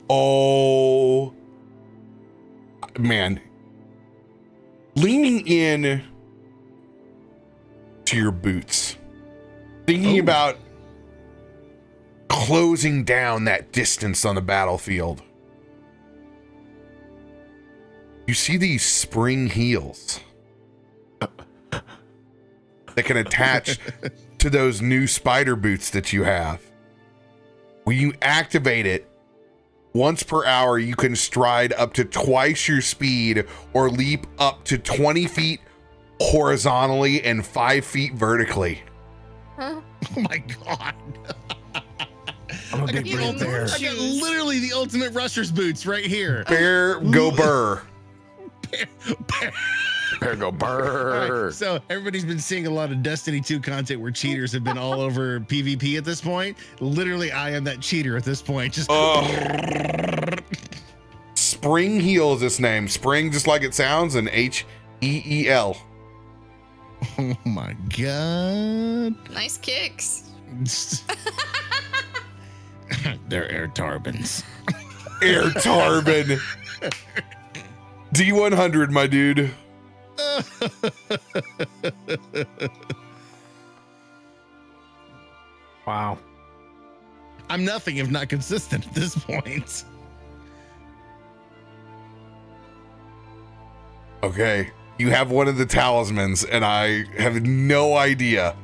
Oh, man. Leaning in to your boots, thinking about closing down that distance on the battlefield. you see these spring heels that can attach to those new spider boots that you have. When you activate it, once per hour, you can stride up to twice your speed or leap up to 20 feet horizontally and 5 feet vertically. Huh? Oh my god. I'm a big Even bear. I got literally the ultimate rusher's boots right here. Bear go burr. Bear go All burr. right, so everybody's been seeing a lot of Destiny 2 content where cheaters have been all over PvP at this point. Literally, I am that cheater at this point. Just Spring Heel is its name. Spring, just like it sounds, and Heel. oh my god. Nice kicks. They're air Tarbens. Air Tarben. D100, my dude. Wow. I'm nothing if not consistent at this point. Okay, you have one of the talismans, and I have no idea.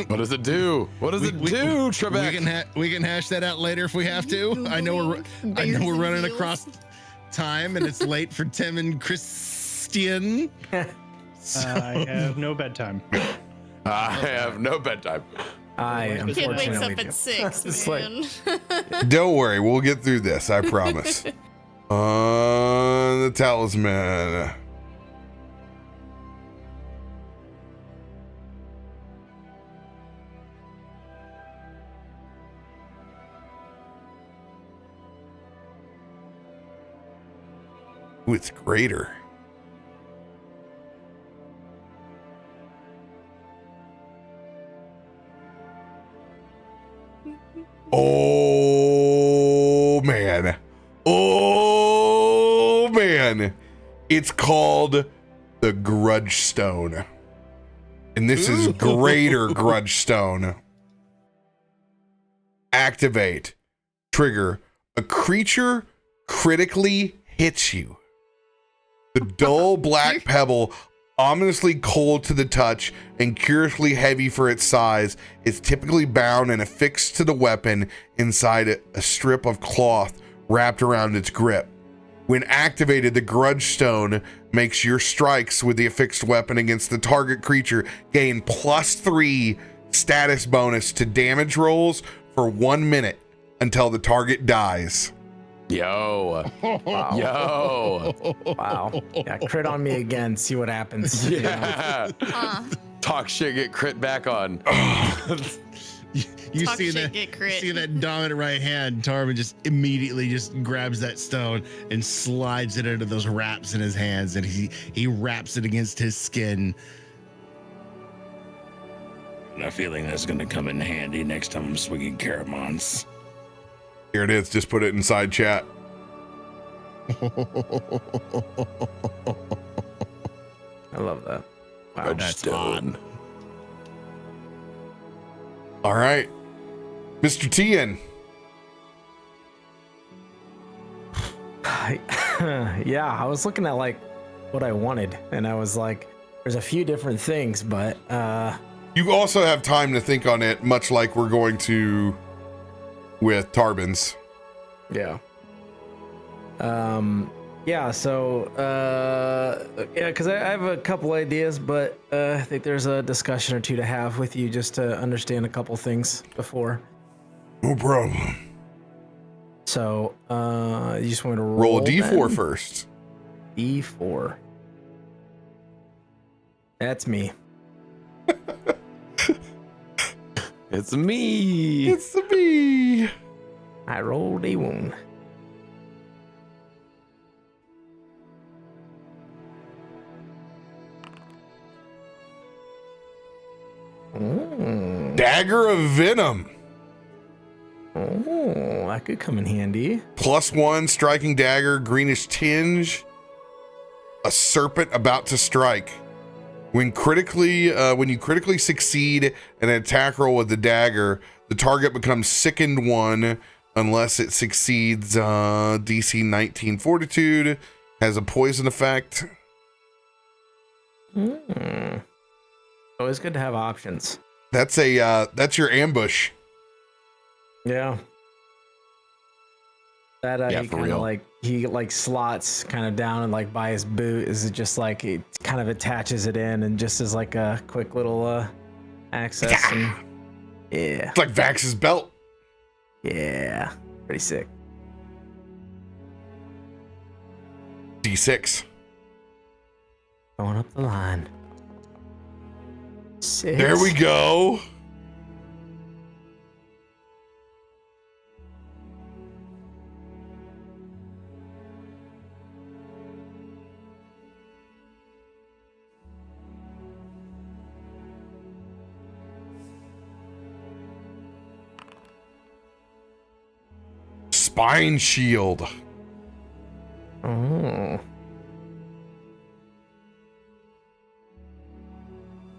What does it do? What does it do, Trebek? We can hash that out later if we have to. I know we're running across time, and it's late for Tim and Christain. I have no bedtime. I have no bedtime. I Kid wakes unfortunately up do. at 6, It's like- man. Don't worry, we'll get through this, I promise. The talisman. Ooh, it's greater. Oh man. Oh man. It's called the Grudge Stone. And this is greater Grudge Stone. Activate. Trigger. A creature critically hits you. The dull black pebble, ominously cold to the touch and curiously heavy for its size, is typically bound and affixed to the weapon inside a strip of cloth wrapped around its grip. When activated, the Grudge Stone makes your strikes with the affixed weapon against the target creature gain +3 status bonus to damage rolls for 1 minute until the target dies. Yo. Wow. Yo. Wow. Yeah, crit on me again. See what happens. you know? Yeah. Talk shit, get crit back on. You Talk see shit, that? get crit. See that dominant right hand? Tarben just immediately just grabs that stone and slides it into those wraps in his hands, and he wraps it against his skin. I have a feeling that's going to come in handy next time I'm swinging Caramons. Here it is. Just put it inside chat. I love that. Wow. Grudge that's Stone. All right. Mr. Tien. Yeah, I was looking at like what I wanted, and I was like, there's a few different things, but You also have time to think on it, much like we're going to with Tarben's. yeah. Yeah, so yeah, because I have a couple ideas, but I think there's a discussion or two to have with you just to understand a couple things before. No problem. So you just want me to Roll a D4 then? first. D4. That's me. It's me. It's the bee. I rolled a 1. Dagger of Venom. Oh, that could come in handy. +1 striking dagger, greenish tinge. A serpent about to strike. When you critically succeed an attack roll with the dagger, the target becomes sickened 1 unless it succeeds DC 19 Fortitude, Has a poison effect. Always good to have options. That's that's your ambush. Yeah. That Yeah, he for kind of real. he slots kind of down and like by his boot is it just like it kind of attaches it in and just as like a quick little access. Yeah. Yeah. It's like Vax's belt. Yeah. Pretty sick. D6. Going up the line. 6. There we go. Spine shield. Oh.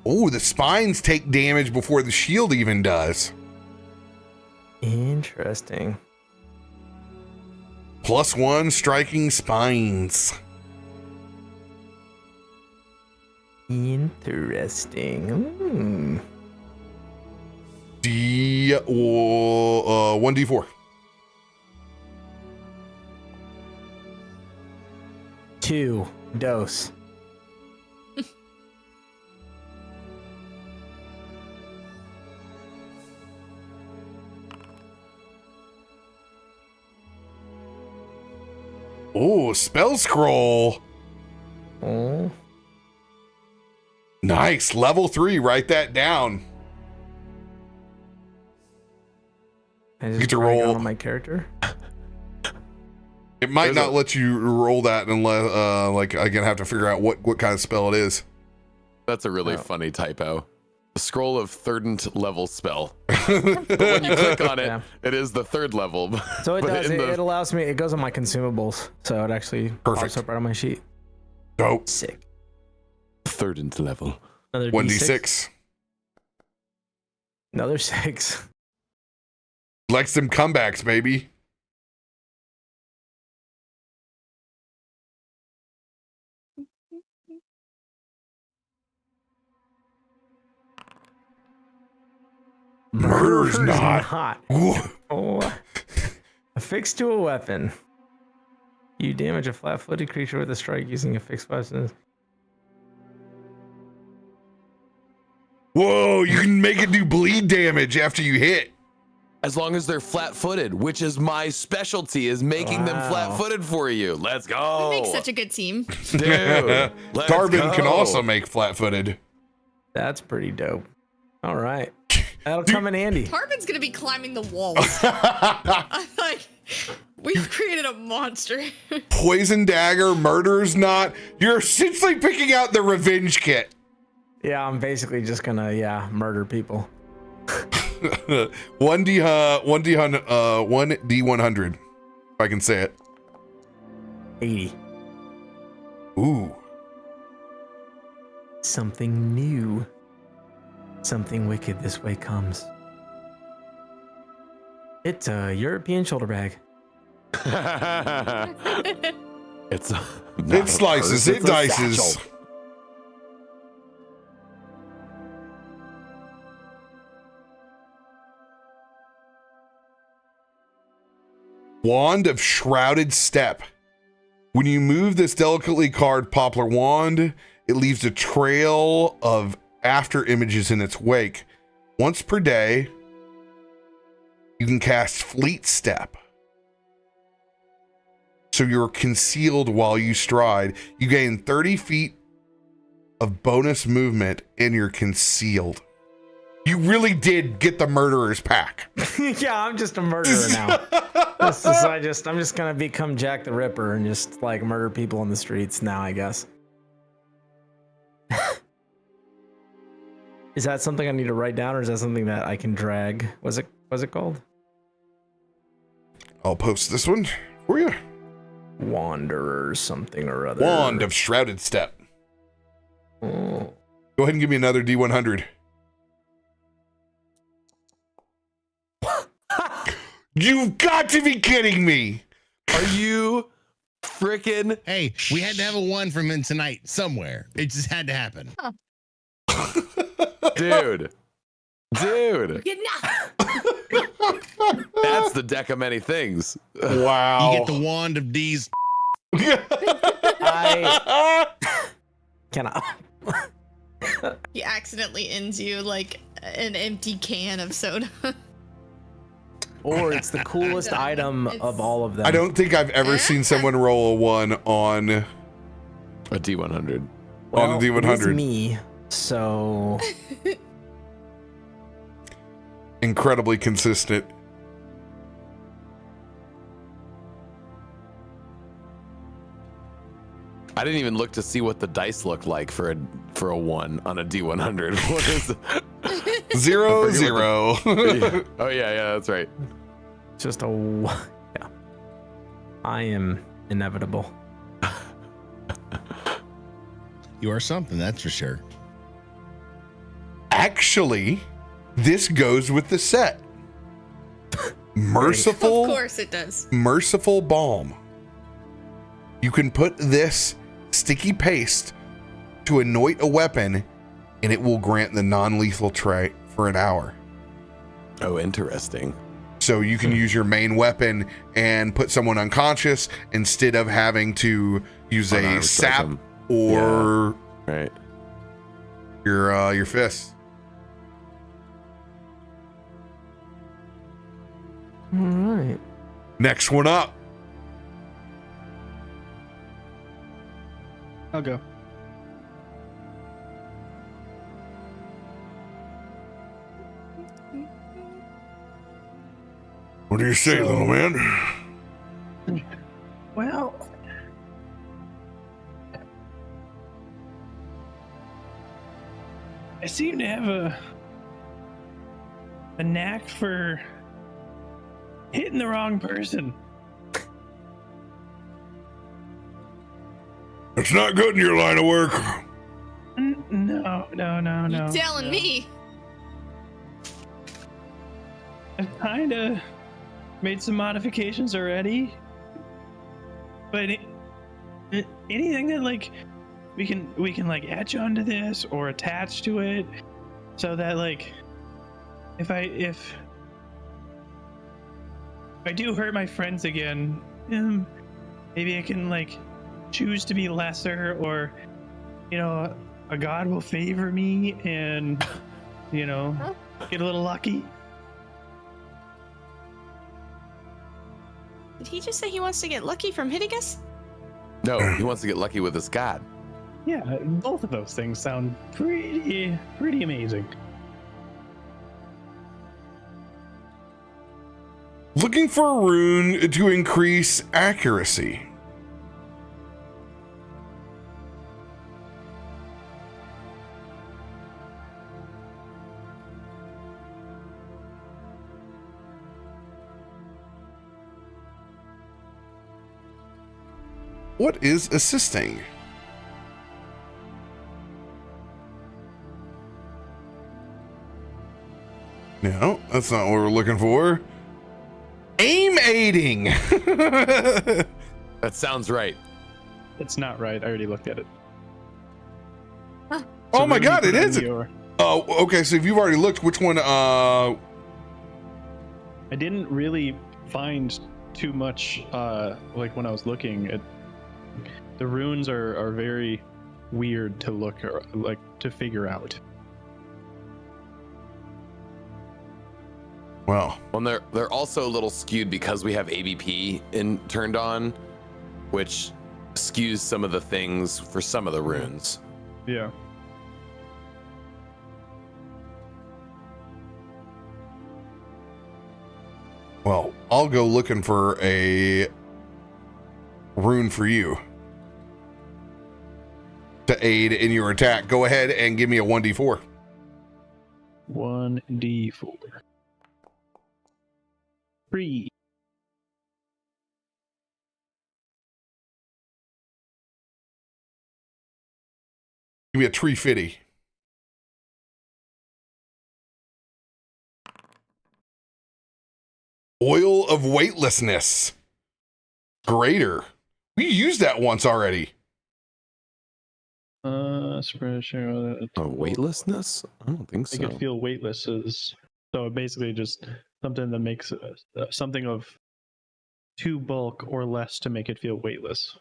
Oh, the spines take damage before the shield even does. Interesting. +1 striking spines. Interesting. 1d4. 2 dose. Oh, spell scroll. Oh. Nice. Level 3. Write that down. I just Get to write it roll. on my character. It might There's not a- let you roll that unless, like, I'm gonna have to figure out what kind of spell it is. That's a really Oh. funny typo. A scroll of 3rd level spell. But when you click on it, Yeah. it is the 3rd level. So it But does. in It the- allows me. It goes on my consumables, so it actually Perfect. pops up right on my sheet. Dope. Sick. 3rd level. Another 1d6. Another 6. Like some comebacks, baby. Murder's not. Whoa. Oh. Affixed to a weapon. You damage a flat-footed creature with a strike using a fixed weapon. Whoa, you can make it do bleed damage after you hit. As long as they're flat-footed, which is my specialty, is making them Wow. flat-footed for you. Let's go. We make such a good team. Dude, let's Tarben can go. also make flat-footed. That's pretty dope. All right. That'll come in handy. Tarben's gonna be climbing the walls. I'm like, we've created a monster. Poison dagger, murder's not. You're essentially picking out the revenge kit. Yeah, I'm basically just gonna murder people. 1d100. If I can say it. 80. Ooh. Something new. Something wicked this way comes. It's a European shoulder bag. It's not It a slices, purse, it it's a dices. satchel. Wand of Shrouded Step. When you move this delicately carved poplar wand, it leaves a trail of after images in its wake. Once per day, you can cast Fleet Step. So you're concealed while you stride. You gain 30 feet of bonus movement and you're concealed. You really did get the murderer's pack. Yeah, I'm just a murderer now. I'm just gonna become Jack the Ripper and just like murder people in the streets now, I guess. Is that something I need to write down, or is that something that I can drag? What's it called? I'll post this one for you. Wanderer something or other. Wand of Shrouded Step. Oh. Go ahead and give me another D100. You've got to be kidding me. Are you Frickin' Hey, we had to have a 1 from him tonight somewhere. It just had to happen. dude. Enough. That's the deck of many things. Wow. You get the wand of D's. I cannot. He accidentally ends you like an empty can of soda. Or it's the coolest item of all of them. I don't think I've ever seen someone roll a 1 on A D100. on the It is D100. me, so Incredibly consistent. I didn't even look to see what the dice looked like for a 1 on a D100. What is it? 0, I forget 0. Yeah. Oh yeah, that's right. just yeah. I am inevitable. You are something, that's for sure. Actually, this goes with the set. Merciful. Of course it does. Merciful Balm. You can put this sticky paste to anoint a weapon, and it will grant the non-lethal trait for an hour. Oh, interesting. So you can use your main weapon and put someone unconscious instead of having to use a Unarmed sap strike 'em. or Right. your fist. All right. Next one up. I'll go. What do you say, So- little man? Well, I seem to have a knack for hitting the wrong person. It's not good in your line of work. No. You telling me? I've kind of made some modifications already, but anything that like we can like etch onto this or attach to it, so that like if I do hurt my friends again, maybe I can like choose to be lesser, or a god will favor me and get a little lucky. Did he just say he wants to get lucky from hitting us? No, he wants to get lucky with his god. Yeah, both of those things sound pretty amazing. Looking for a rune to increase accuracy. What is assisting? No, that's not what we're looking for. Aim aiding. That sounds right. It's not right. I already looked at it. Oh my really God, put it on is. your- Oh, okay. So if you've already looked, which one? I didn't really find too much. Like when I was looking at the runes are very weird to look or like to figure out. Well, They're also a little skewed because we have ABP turned on, which skews some of the things for some of the runes. Yeah. well, I'll go looking for a rune for you to aid in your attack. Go ahead and give me a 1d4. 1d4. 3. Give me a tree fitty. Oil of weightlessness. Greater. We used that once already. Weightlessness? I don't think so. Make it feel weightless is so basically just something that makes something of 2 bulk or less to make it feel weightless.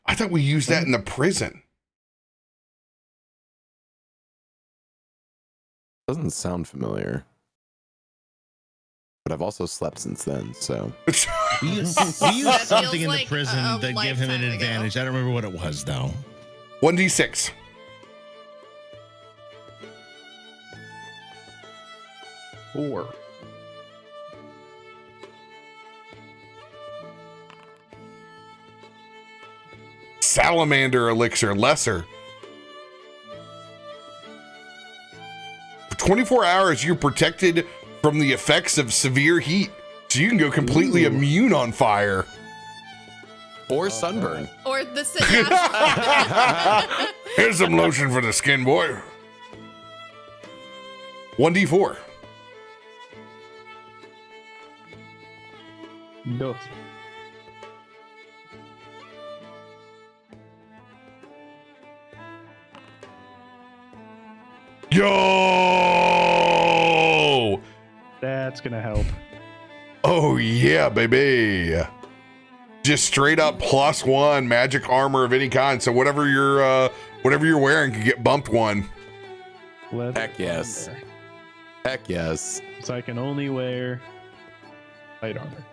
I thought we used that in the prison. Doesn't sound familiar. But I've also slept since then, so. We used That something in feels the like prison a that gave him an lifetime ago. advantage. I don't remember what it was, though. 1d6. Four. Salamander elixir, lesser. For 24 hours, you're protected from the effects of severe heat, so you can go completely immune on fire. Or sunburn. Or the yeah. Here's some lotion for the skin, boy. 1d4. No. Yo! That's gonna help. Oh yeah, baby. Just straight up +1 magic armor of any kind. So whatever you're wearing can get bumped 1. Heck yes. Heck yes. So I can only wear light armor.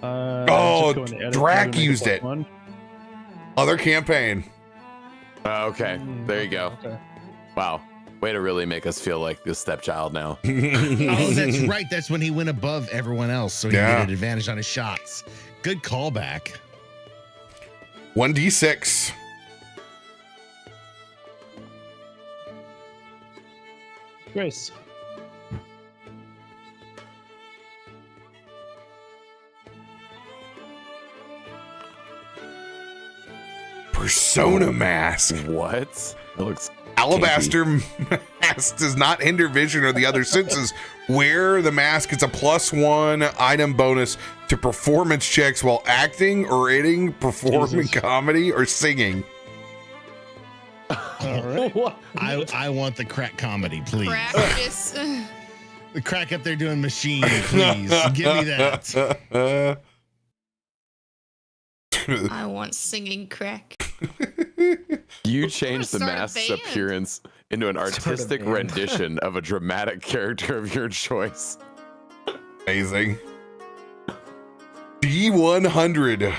Oh, just go into edit Drac mode and make used it. +1. Other campaign. Okay, there you go. Okay. Wow. Way to really make us feel like the stepchild now. Oh, that's right. That's when he went above everyone else, so he Yeah. had an advantage on his shots. Good callback. 1d6. Grace. Persona mask. What? That looks Alabaster mask does not hinder vision or the other senses. Wear the mask. It's a +1 item bonus to performance checks while acting, orating, performing Jesus. comedy, or singing. All right. I want the crack comedy, please. Practice. The crack up there doing machine, please. Give me that. I want singing crack. You changed the start a mask's band. appearance into an artistic band. rendition of a dramatic character of your choice. Amazing. D100.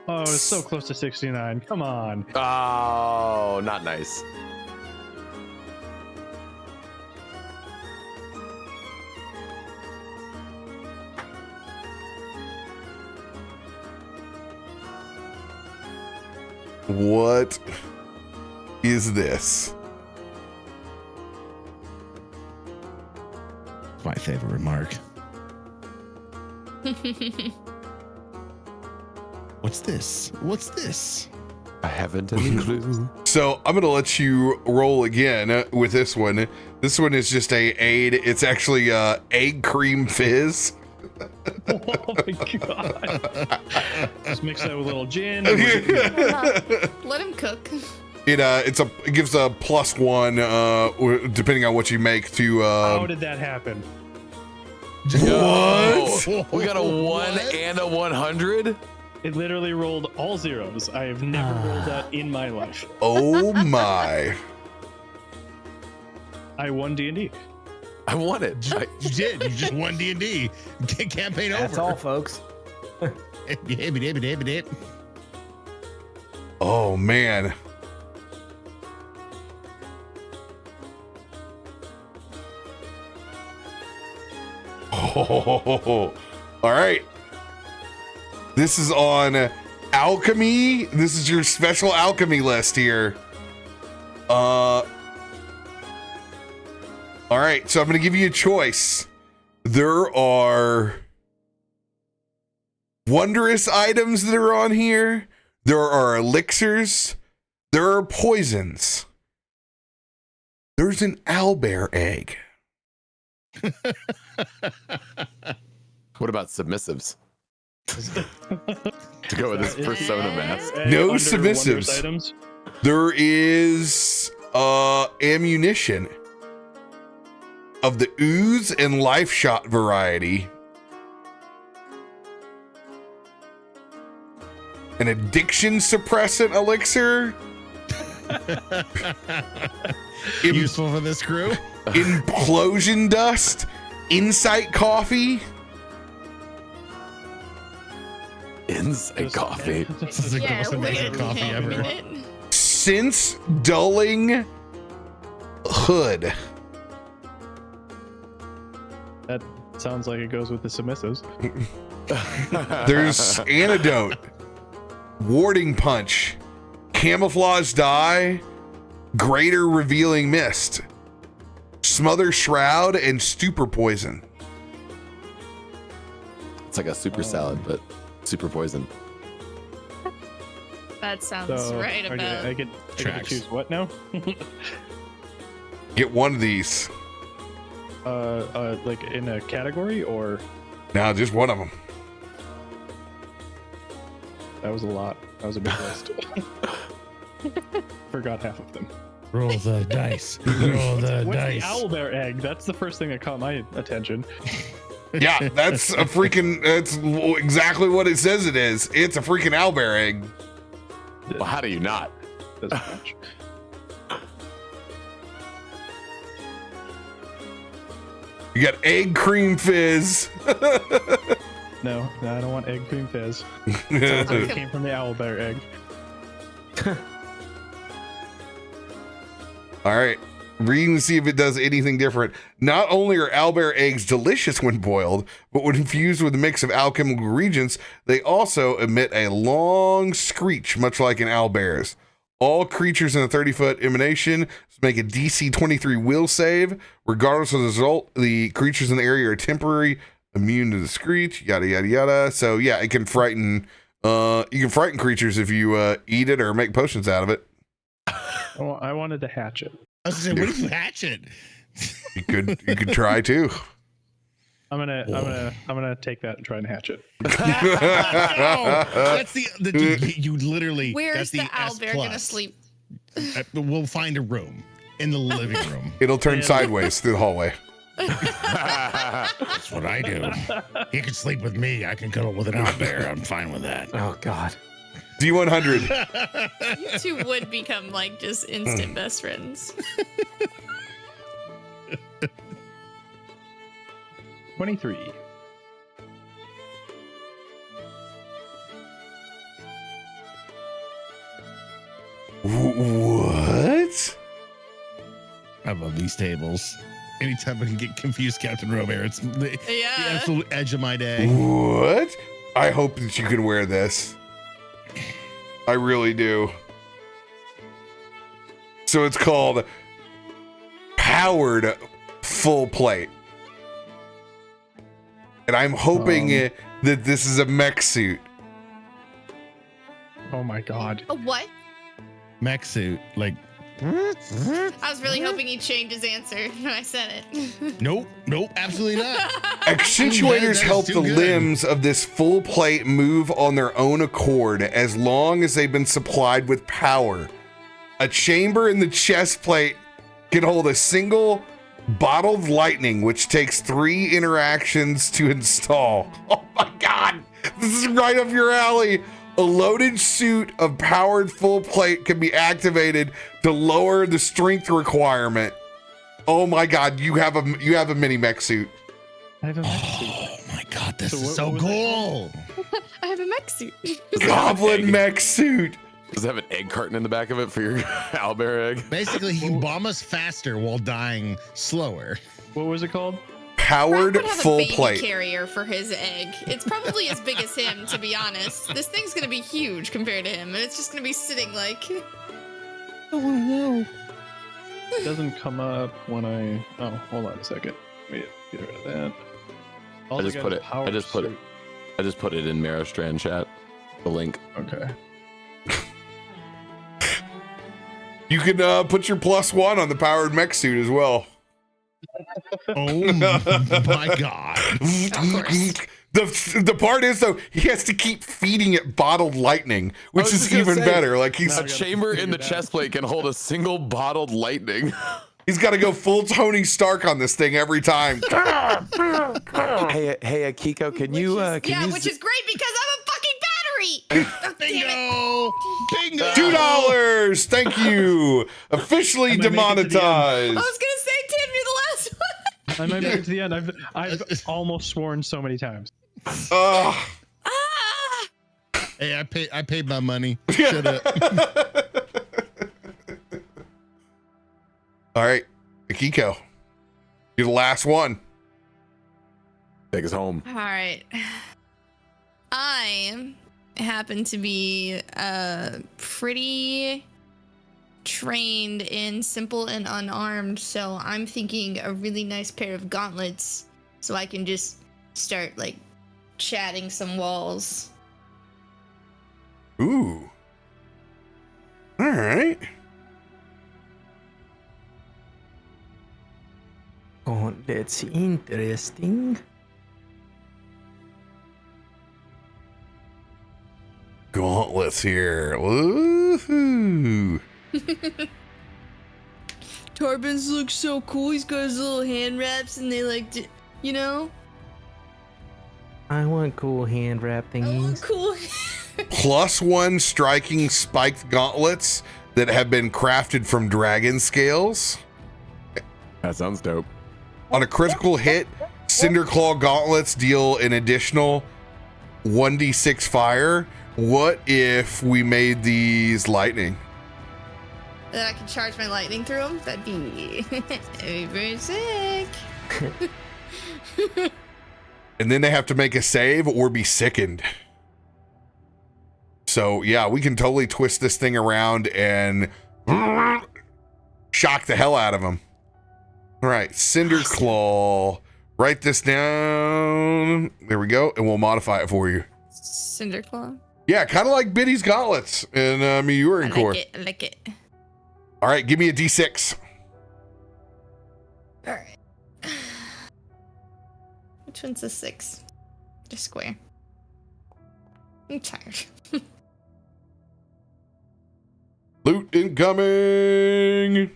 Oh, it's so close to 69. Come on. Oh, not nice. What is this? My favorite remark. What's this? What's this? I haven't any clue. So I'm gonna let you roll again with this one. This one is just a aid. It's actually egg cream fizz. Oh my god. Just mix that with a little gin. Let him cook. It gives a +1 depending on what you make to. How did that happen? What? We got a 1 What? and a 100? It literally rolled all zeros. I have never rolled that in my life. Oh my! I won D&D. I won it. You did. You just won D&D. Campaign over. That's all, folks. Oh man! Oh, all right. This is on alchemy. This is your special alchemy list here. All right, so I'm going to give you a choice. There are wondrous items that are on here. There are elixirs. There are poisons. there's an owlbear egg. What about submissives? To go with this persona mask. No Under submissives. Wondrous items. There is ammunition of the ooze and life shot variety. An addiction suppressant elixir. Useful for this crew. Implosion dust. Insight coffee. Insight coffee. This is the most amazing coffee ever. Sense dulling hood. That sounds like it goes with the submissives. There's antidote. Warding punch. Camouflage dye. Greater revealing mist. Smother shroud and stupor poison. It's like a super salad, but super poison. That sounds So right okay, about. I get to Tracks. choose what now? Get one of these. Like in a category, or Now, just one of them. that was a lot. That was a big list. Forgot half of them. Roll the dice. Roll the What's dice. the owlbear egg? That's the first thing that caught my attention. Yeah, that's a freaking. That's exactly what it says it is. It's a freaking owlbear egg. Well, how do you not? Doesn't match. You got egg cream fizz. No, I don't want egg cream fizz. Sounds like it came from the owlbear egg. All right. Reading to see if it does anything different. Not only are owlbear eggs delicious when boiled, but when infused with a mix of alchemical reagents, they also emit a long screech, much like an owlbear's. All creatures in a 30-foot emanation make a DC 23 will save. Regardless of the result, the creatures in the area are temporary immune to the screech, yada, yada, yada. So, yeah, it can frighten... you can frighten creatures if you eat it or make potions out of it. Oh, I wanted to hatch it. I was gonna say, what if you hatch it? You could try too. I'm gonna take that and try and hatch it. No, that's you literally. Where's that's the S owlbear plus. gonna sleep? We'll find a room in the living room. It'll turn Yeah. sideways through the hallway. That's what I do. He can sleep with me. I can cuddle with an owlbear. I'm fine with that. Oh God. D100. You two would become like just instant best friends. 23. What? I love these tables. Anytime I can get confused, CaptainRoBear, it's the Yeah. absolute edge of my day. What? I hope that you can wear this. I really do. So it's called Powered Full Plate. And I'm hoping that this is a mech suit. Oh my God. A what? Mech suit, like, I was really hoping he'd change his answer when I said it. nope, absolutely not. Accentuators That is help too the good. limbs of this full plate move on their own accord as long as they've been supplied with power. A chamber in the chest plate can hold a single bottled lightning, which takes 3 interactions to install. Oh my God, this is right up your alley. A loaded suit of powered full plate can be activated to lower the strength requirement. Oh my God, you have a mini mech suit. I have a mech suit. Oh my God, this So is what so was it cool. I have a mech suit. Goblin mech suit. Does it have an egg carton in the back of it for your owlbear egg? Basically, he can bomb us faster while dying slower. What was it called? Powered Crack would have full a baby plate. carrier for his egg. It's probably as big as him, to be honest. This thing's gonna be huge compared to him, and it's just gonna be sitting like. It doesn't come up when I. Oh, hold on a second. Let me get rid of that. I just put it. I just put it in Merrowstrand chat. The link. Okay. You can put your +1 on the powered mech suit as well. Oh my god. The part is though he has to keep feeding it bottled lightning, which is even better. Like he's a chamber in the chest plate can hold a single bottled lightning. He's got to go full Tony Stark on this thing every time. hey, Akiko, can you? Which is great because I'm a fucking battery. Bingo! Bingo! $2. Thank you. Officially demonetized. I was gonna say, Tim, you're the last one. I might make it to the end. I've almost sworn so many times. Hey, I paid my money. Shut up. All right, Akiko, you're the last one. Take us home. All right. I happen to be pretty trained in simple and unarmed, so I'm thinking a really nice pair of gauntlets so I can just start like chatting some walls. Ooh. All right. Oh, that's interesting. Gauntlets here. Woohoo. Tarben's looks so cool. He's got his little hand wraps and they like, you know? I want cool hand wrap thingies. Cool. +1 striking spiked gauntlets that have been crafted from dragon scales. That sounds dope. On a critical hit, Cinderclaw gauntlets deal an additional 1d6 fire. What if we made these lightning? Then I can charge my lightning through them? That'd be very sick. And then they have to make a save or be sickened. So yeah, we can totally twist this thing around and shock the hell out of them. All right, Cinderclaw. Write this down. There we go, and we'll modify it for you. Cinderclaw? Yeah, kind of like Biddy's gauntlets in Miura Core. I like it. All right, give me a d6. All right. Which one's a 6? Just square. I'm tired. Loot incoming.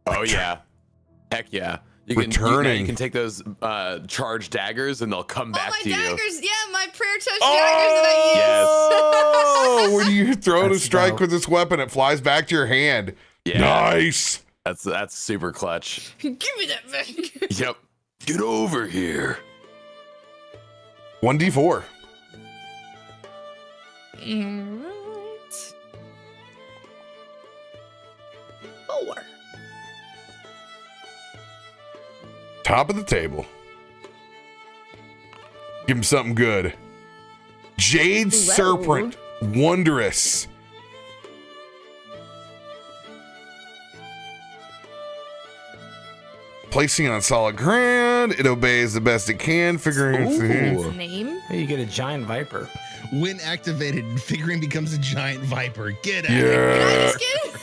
Oh yeah, heck yeah! You Returning. you can take those charged daggers and they'll come back to you. Oh, my daggers! Yeah, my prayer touch daggers that I use. Yes. Oh, when you throw a That's strike dope. with this weapon, it flies back to your hand. Yeah. Nice. That's super clutch. Give me that thing. Yep. Get over here. 1d4. Alright. 4. Top of the table. Give him something good. Jade Serpent. Wondrous. Placing on solid ground, it obeys the best it can, figuring Ooh. Its name? Hey, you get a giant viper. When activated, figurine becomes a giant viper. Get out. Did I Yeah. just get?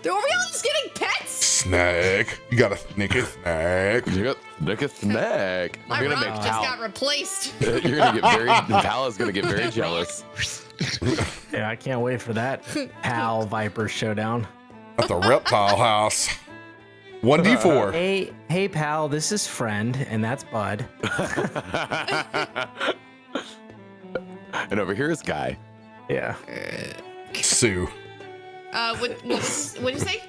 Are we all just getting pets? Snack. You got a snicky snack. You got Nick a snack. My I'm gonna rock make just Pal. got replaced. You're gonna get very. Pal is gonna get very jealous. Yeah, I can't wait for that Pal Viper showdown. At the reptile house. 1d4. Hey, pal, this is friend, and that's Bud. And over here is Guy. Yeah. Sue. What did you say?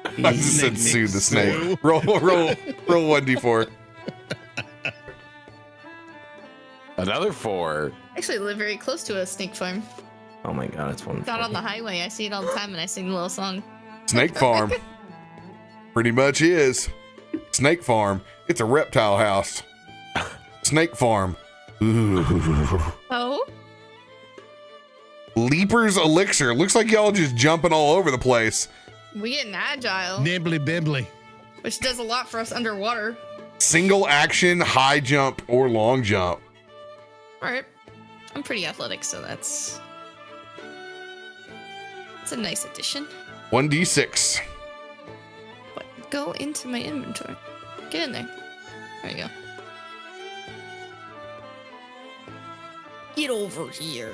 I just said Sue the snake. Roll 1d4. Another 4. Actually, I live very close to a snake farm. Oh my god, it's one. Not on the highway. I see it all the time, and I sing a little song. Snake farm. Pretty much is. Snake farm. It's a reptile house. Snake farm. Ooh. Oh? Leaper's elixir. Looks like y'all just jumping all over the place. We getting agile, Nibbly bibbly. which does a lot for us underwater. Single action, high jump, or long jump. All right. I'm pretty athletic, so that's a nice addition. 1d6. What? Go into my inventory. Get in there. There you go. Get over here.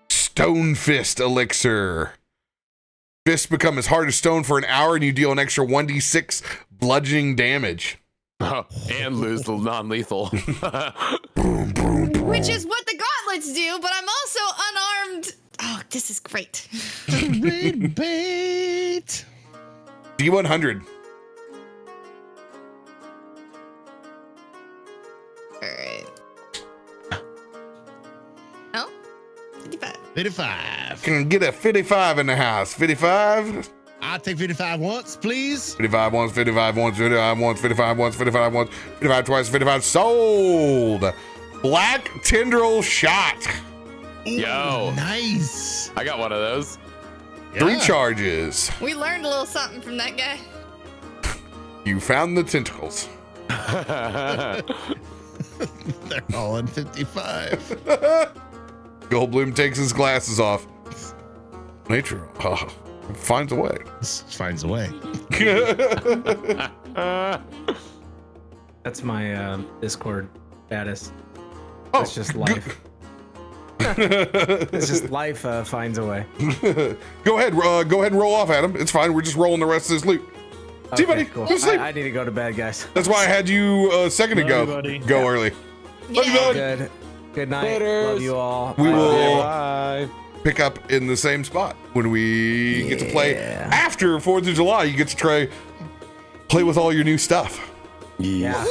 Stone Fist Elixir. Fists become as hard as stone for an hour, and you deal an extra 1d6 bludgeoning damage. And lose the non-lethal. Which is what the gauntlets do, but I'm also unarmed. Oh, this is great. Red bait. D100. Alright. Oh? 55. 55. Can get a 55 in the house. 55. I'll take 55 once, please. 55 once, 55 once, 55 once, 55 once, 55 once, 55 twice, 55 sold. Black Tendril Shot. Yo. Nice. I got one of those. 3 charges. We learned a little something from that guy. You found the tentacles. They're all in 55. Goldblum takes his glasses off. Nature finds a way. Finds a way. That's my Discord status. Oh, It's just life. It's just life finds a way. Go ahead and roll off, Adam. It's fine. We're just rolling the rest of this loot. See, buddy, Cool. go to sleep. I need to go to bed, guys. That's why I had you a second Love ago. you, buddy. Go early. Love you, bud. Good. Good night. Laters. Love you all. We Bye. will Bye. pick up in the same spot when we get to play Yeah. after 4th of July. You get to play with all your new stuff. Yeah.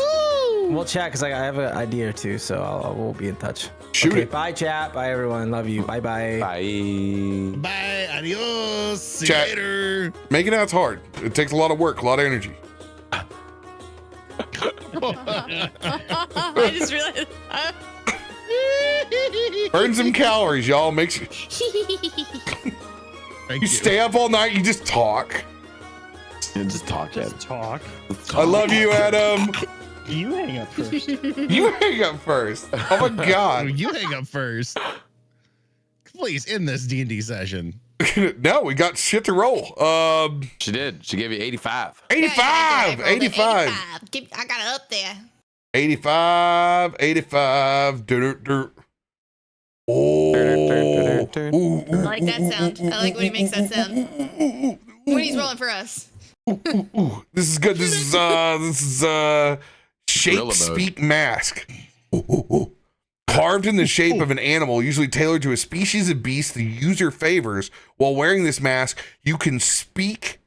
We'll chat because I have an idea or two, so we'll be in touch. Shoot Okay, it. bye, chat. Bye, everyone. Love you. Bye-bye. Bye. Bye. Adios. See Chat. you later. Making out's hard. It takes a lot of work, a lot of energy. I just realized. Burn some calories, y'all. Make sure Thank you stay up all night. You just talk. Just talk, Just talk. I love you, Adam. You hang up first. You hang up first. Oh my Oh, god. you hang up first. Please end this D&D session. No, we got shit to roll. She did. She gave you 85. 85. I got it 85. up there. 85. 85. Oh. I like that sound. I like when he makes that sound. When he's rolling for us. This is good. This is shape Gorilla mode. speak mask. Carved in the shape of an animal, usually tailored to a species of beast the user favors. While wearing this mask, you can speak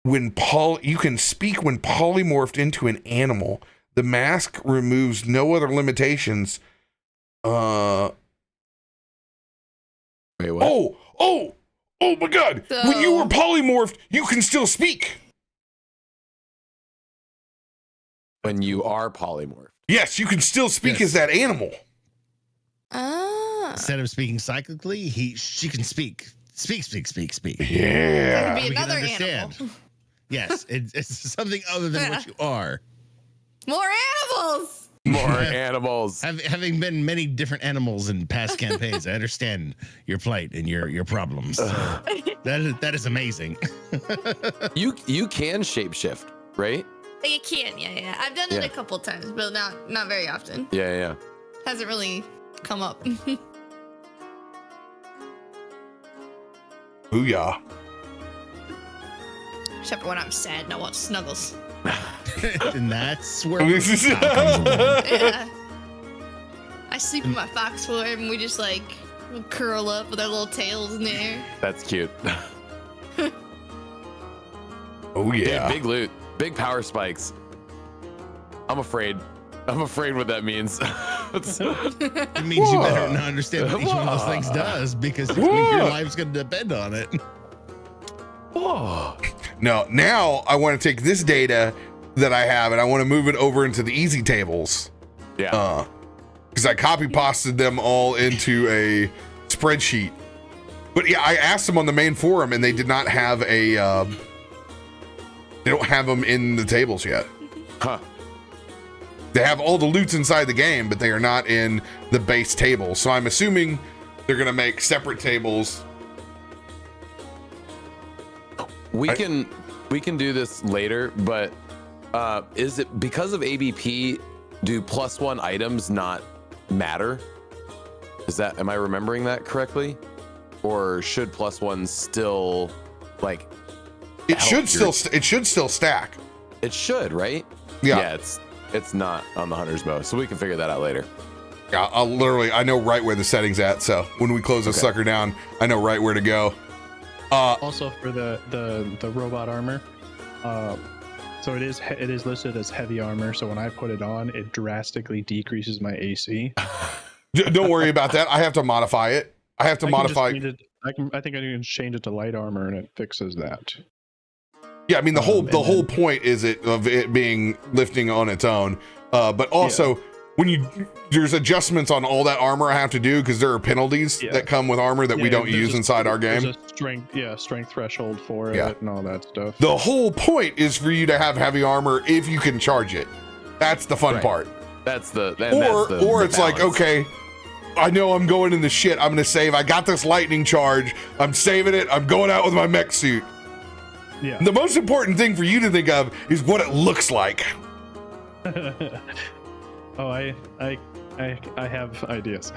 when polymorphed into an animal. The mask removes no other limitations. Wait, what? Oh my god. When you were polymorphed, you can still speak. When you are polymorphed. Yes, you can still speak Yes. as that animal. Ah. Instead of speaking cyclically, she can speak. Speak. That could Yeah. be We can another understand. animal. Yes, it's something other than what you are. More animals. More animals. Having been many different animals in past campaigns, I understand your plight and your problems. So that is amazing. You can shapeshift, right? You can, yeah. I've done it Yeah. a couple times, but not very often. Yeah. Hasn't really come up. Booyah. Except for when I'm sad and I want snuggles. And that's where Yeah. I sleep in my fox form and we just like curl up with our little tails in the air. That's cute. Oh yeah. Big loot. Big power spikes. I'm afraid what that means. it means you better not understand what each one of those things does because your life's going to depend on it. No, now I want to take this data that I have and I want to move it over into the easy tables. Yeah. Because I copy pasted them all into a spreadsheet. But yeah, I asked them on the main forum, and they did not have a. They don't have them in the tables yet. Huh. They have all the loots inside the game, but they are not in the base table. So I'm assuming they're gonna make separate tables. We can do this later, but is it because of ABP? Do +1 items not matter? Am I remembering that correctly? Or should +1 still like? It should still stack. It should, right? Yeah. It's not on the hunter's bow, so we can figure that out later. Yeah, I know right where the setting's at. So when we close this sucker down, I know right where to go. Also for the robot armor, so it is listed as heavy armor. So when I put it on, it drastically decreases my AC. Don't worry about that. I have to modify it. I think I can change it to light armor, and it fixes that. Yeah, I mean the whole point is of it being lifting on its own, but also when there's adjustments on all that armor I have to do because there are penalties that come with armor that we don't use inside our game. There's a strength threshold for it and all that stuff. The whole point is for you to have heavy armor if you can charge it. That's the fun part. That's the it's balance. like, okay, I know I'm going in the shit. I'm gonna save. I got this lightning charge. I'm saving it. I'm going out with my mech suit. Yeah. The most important thing for you to think of is what it looks like. Oh, I have ideas.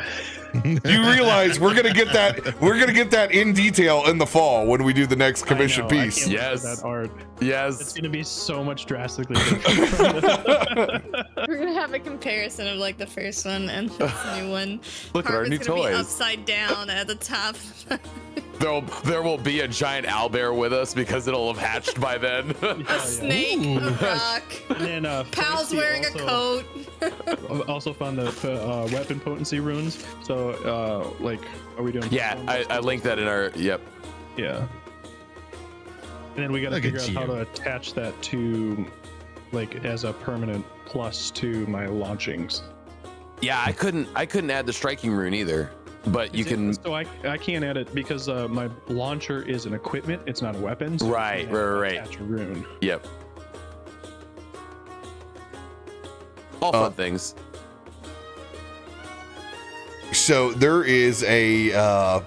You realize we're gonna get that in detail in the fall when we do the next commission piece. Yes. That art. Yes. It's gonna be so much drastically different. We're gonna have a comparison of like the first one and this new one. Look at our new gonna be toys. upside down at the top. There will be a giant owlbear with us because it'll have hatched by then. A snake, a rock. And then Pal's wearing a coat. Also found the weapon potency runes. So are we doing? Yeah, I linked that in our. Yep. Yeah. And then we got to figure out how to attach that to, like, as a permanent plus to my launchings. Yeah, I couldn't add the striking rune either, but you can. So I can't add it because my launcher is an equipment. It's not a weapon. So right. Attach a rune. Yep. All fun things. So there is an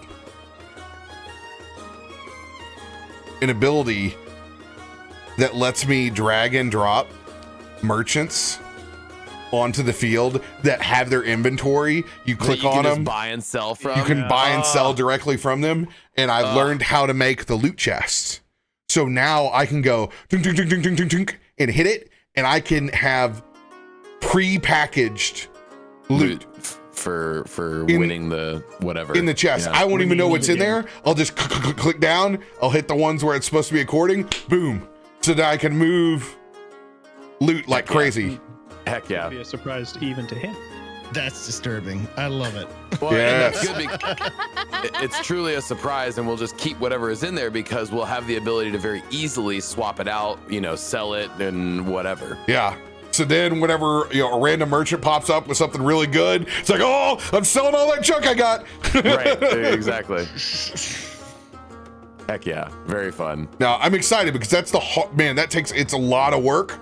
ability that lets me drag and drop merchants onto the field that have their inventory. You click on them, buy and sell from. You can buy and sell directly from them. And I've learned how to make the loot chests. So now I can go ding, ding, ding, ding, ding, ding, ding, and hit it, and I can have pre-packaged loot for winning the whatever in the chest. I won't even know what's in there. I'll just click down. I'll hit the ones where it's supposed to be according. Boom, so that I can move loot like crazy. Heck yeah! Be a surprise even to him. That's disturbing. I love it. Well, yes. And that's good. It's truly a surprise, and we'll just keep whatever is in there because we'll have the ability to very easily swap it out. Sell it and whatever. Yeah. So then whenever a random merchant pops up with something really good, it's like, oh, I'm selling all that junk I got. Right, exactly. Heck yeah, very fun. Now I'm excited because that's it's a lot of work.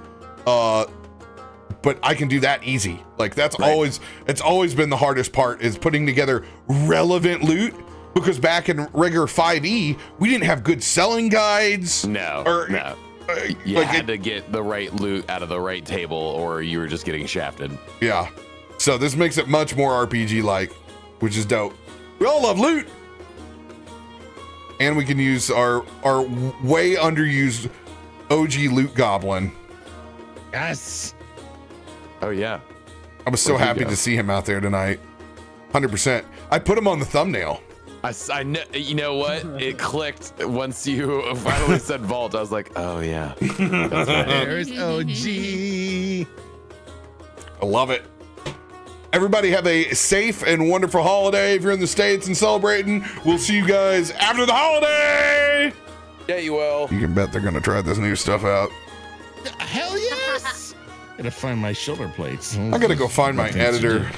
But I can do that easy. Like it's always been the hardest part is putting together relevant loot, because back in regular 5e, we didn't have good selling guides. No. You had to get the right loot out of the right table or you were just getting shafted. Yeah. So this makes it much more RPG-like, which is dope. We all love loot. And we can use our way underused OG loot goblin. Yes. Oh, yeah. I was so happy to see him out there tonight. 100%. I put him on the thumbnail. I know, you know what? It clicked once you finally said vault. I was like, oh yeah. That's right. There's OG. I love it. Everybody have a safe and wonderful holiday if you're in the States and celebrating. We'll see you guys after the holiday. Yeah, you will. You can bet they're going to try this new stuff out. Hell yes. Gotta find my shoulder plates. I gotta go find my editor.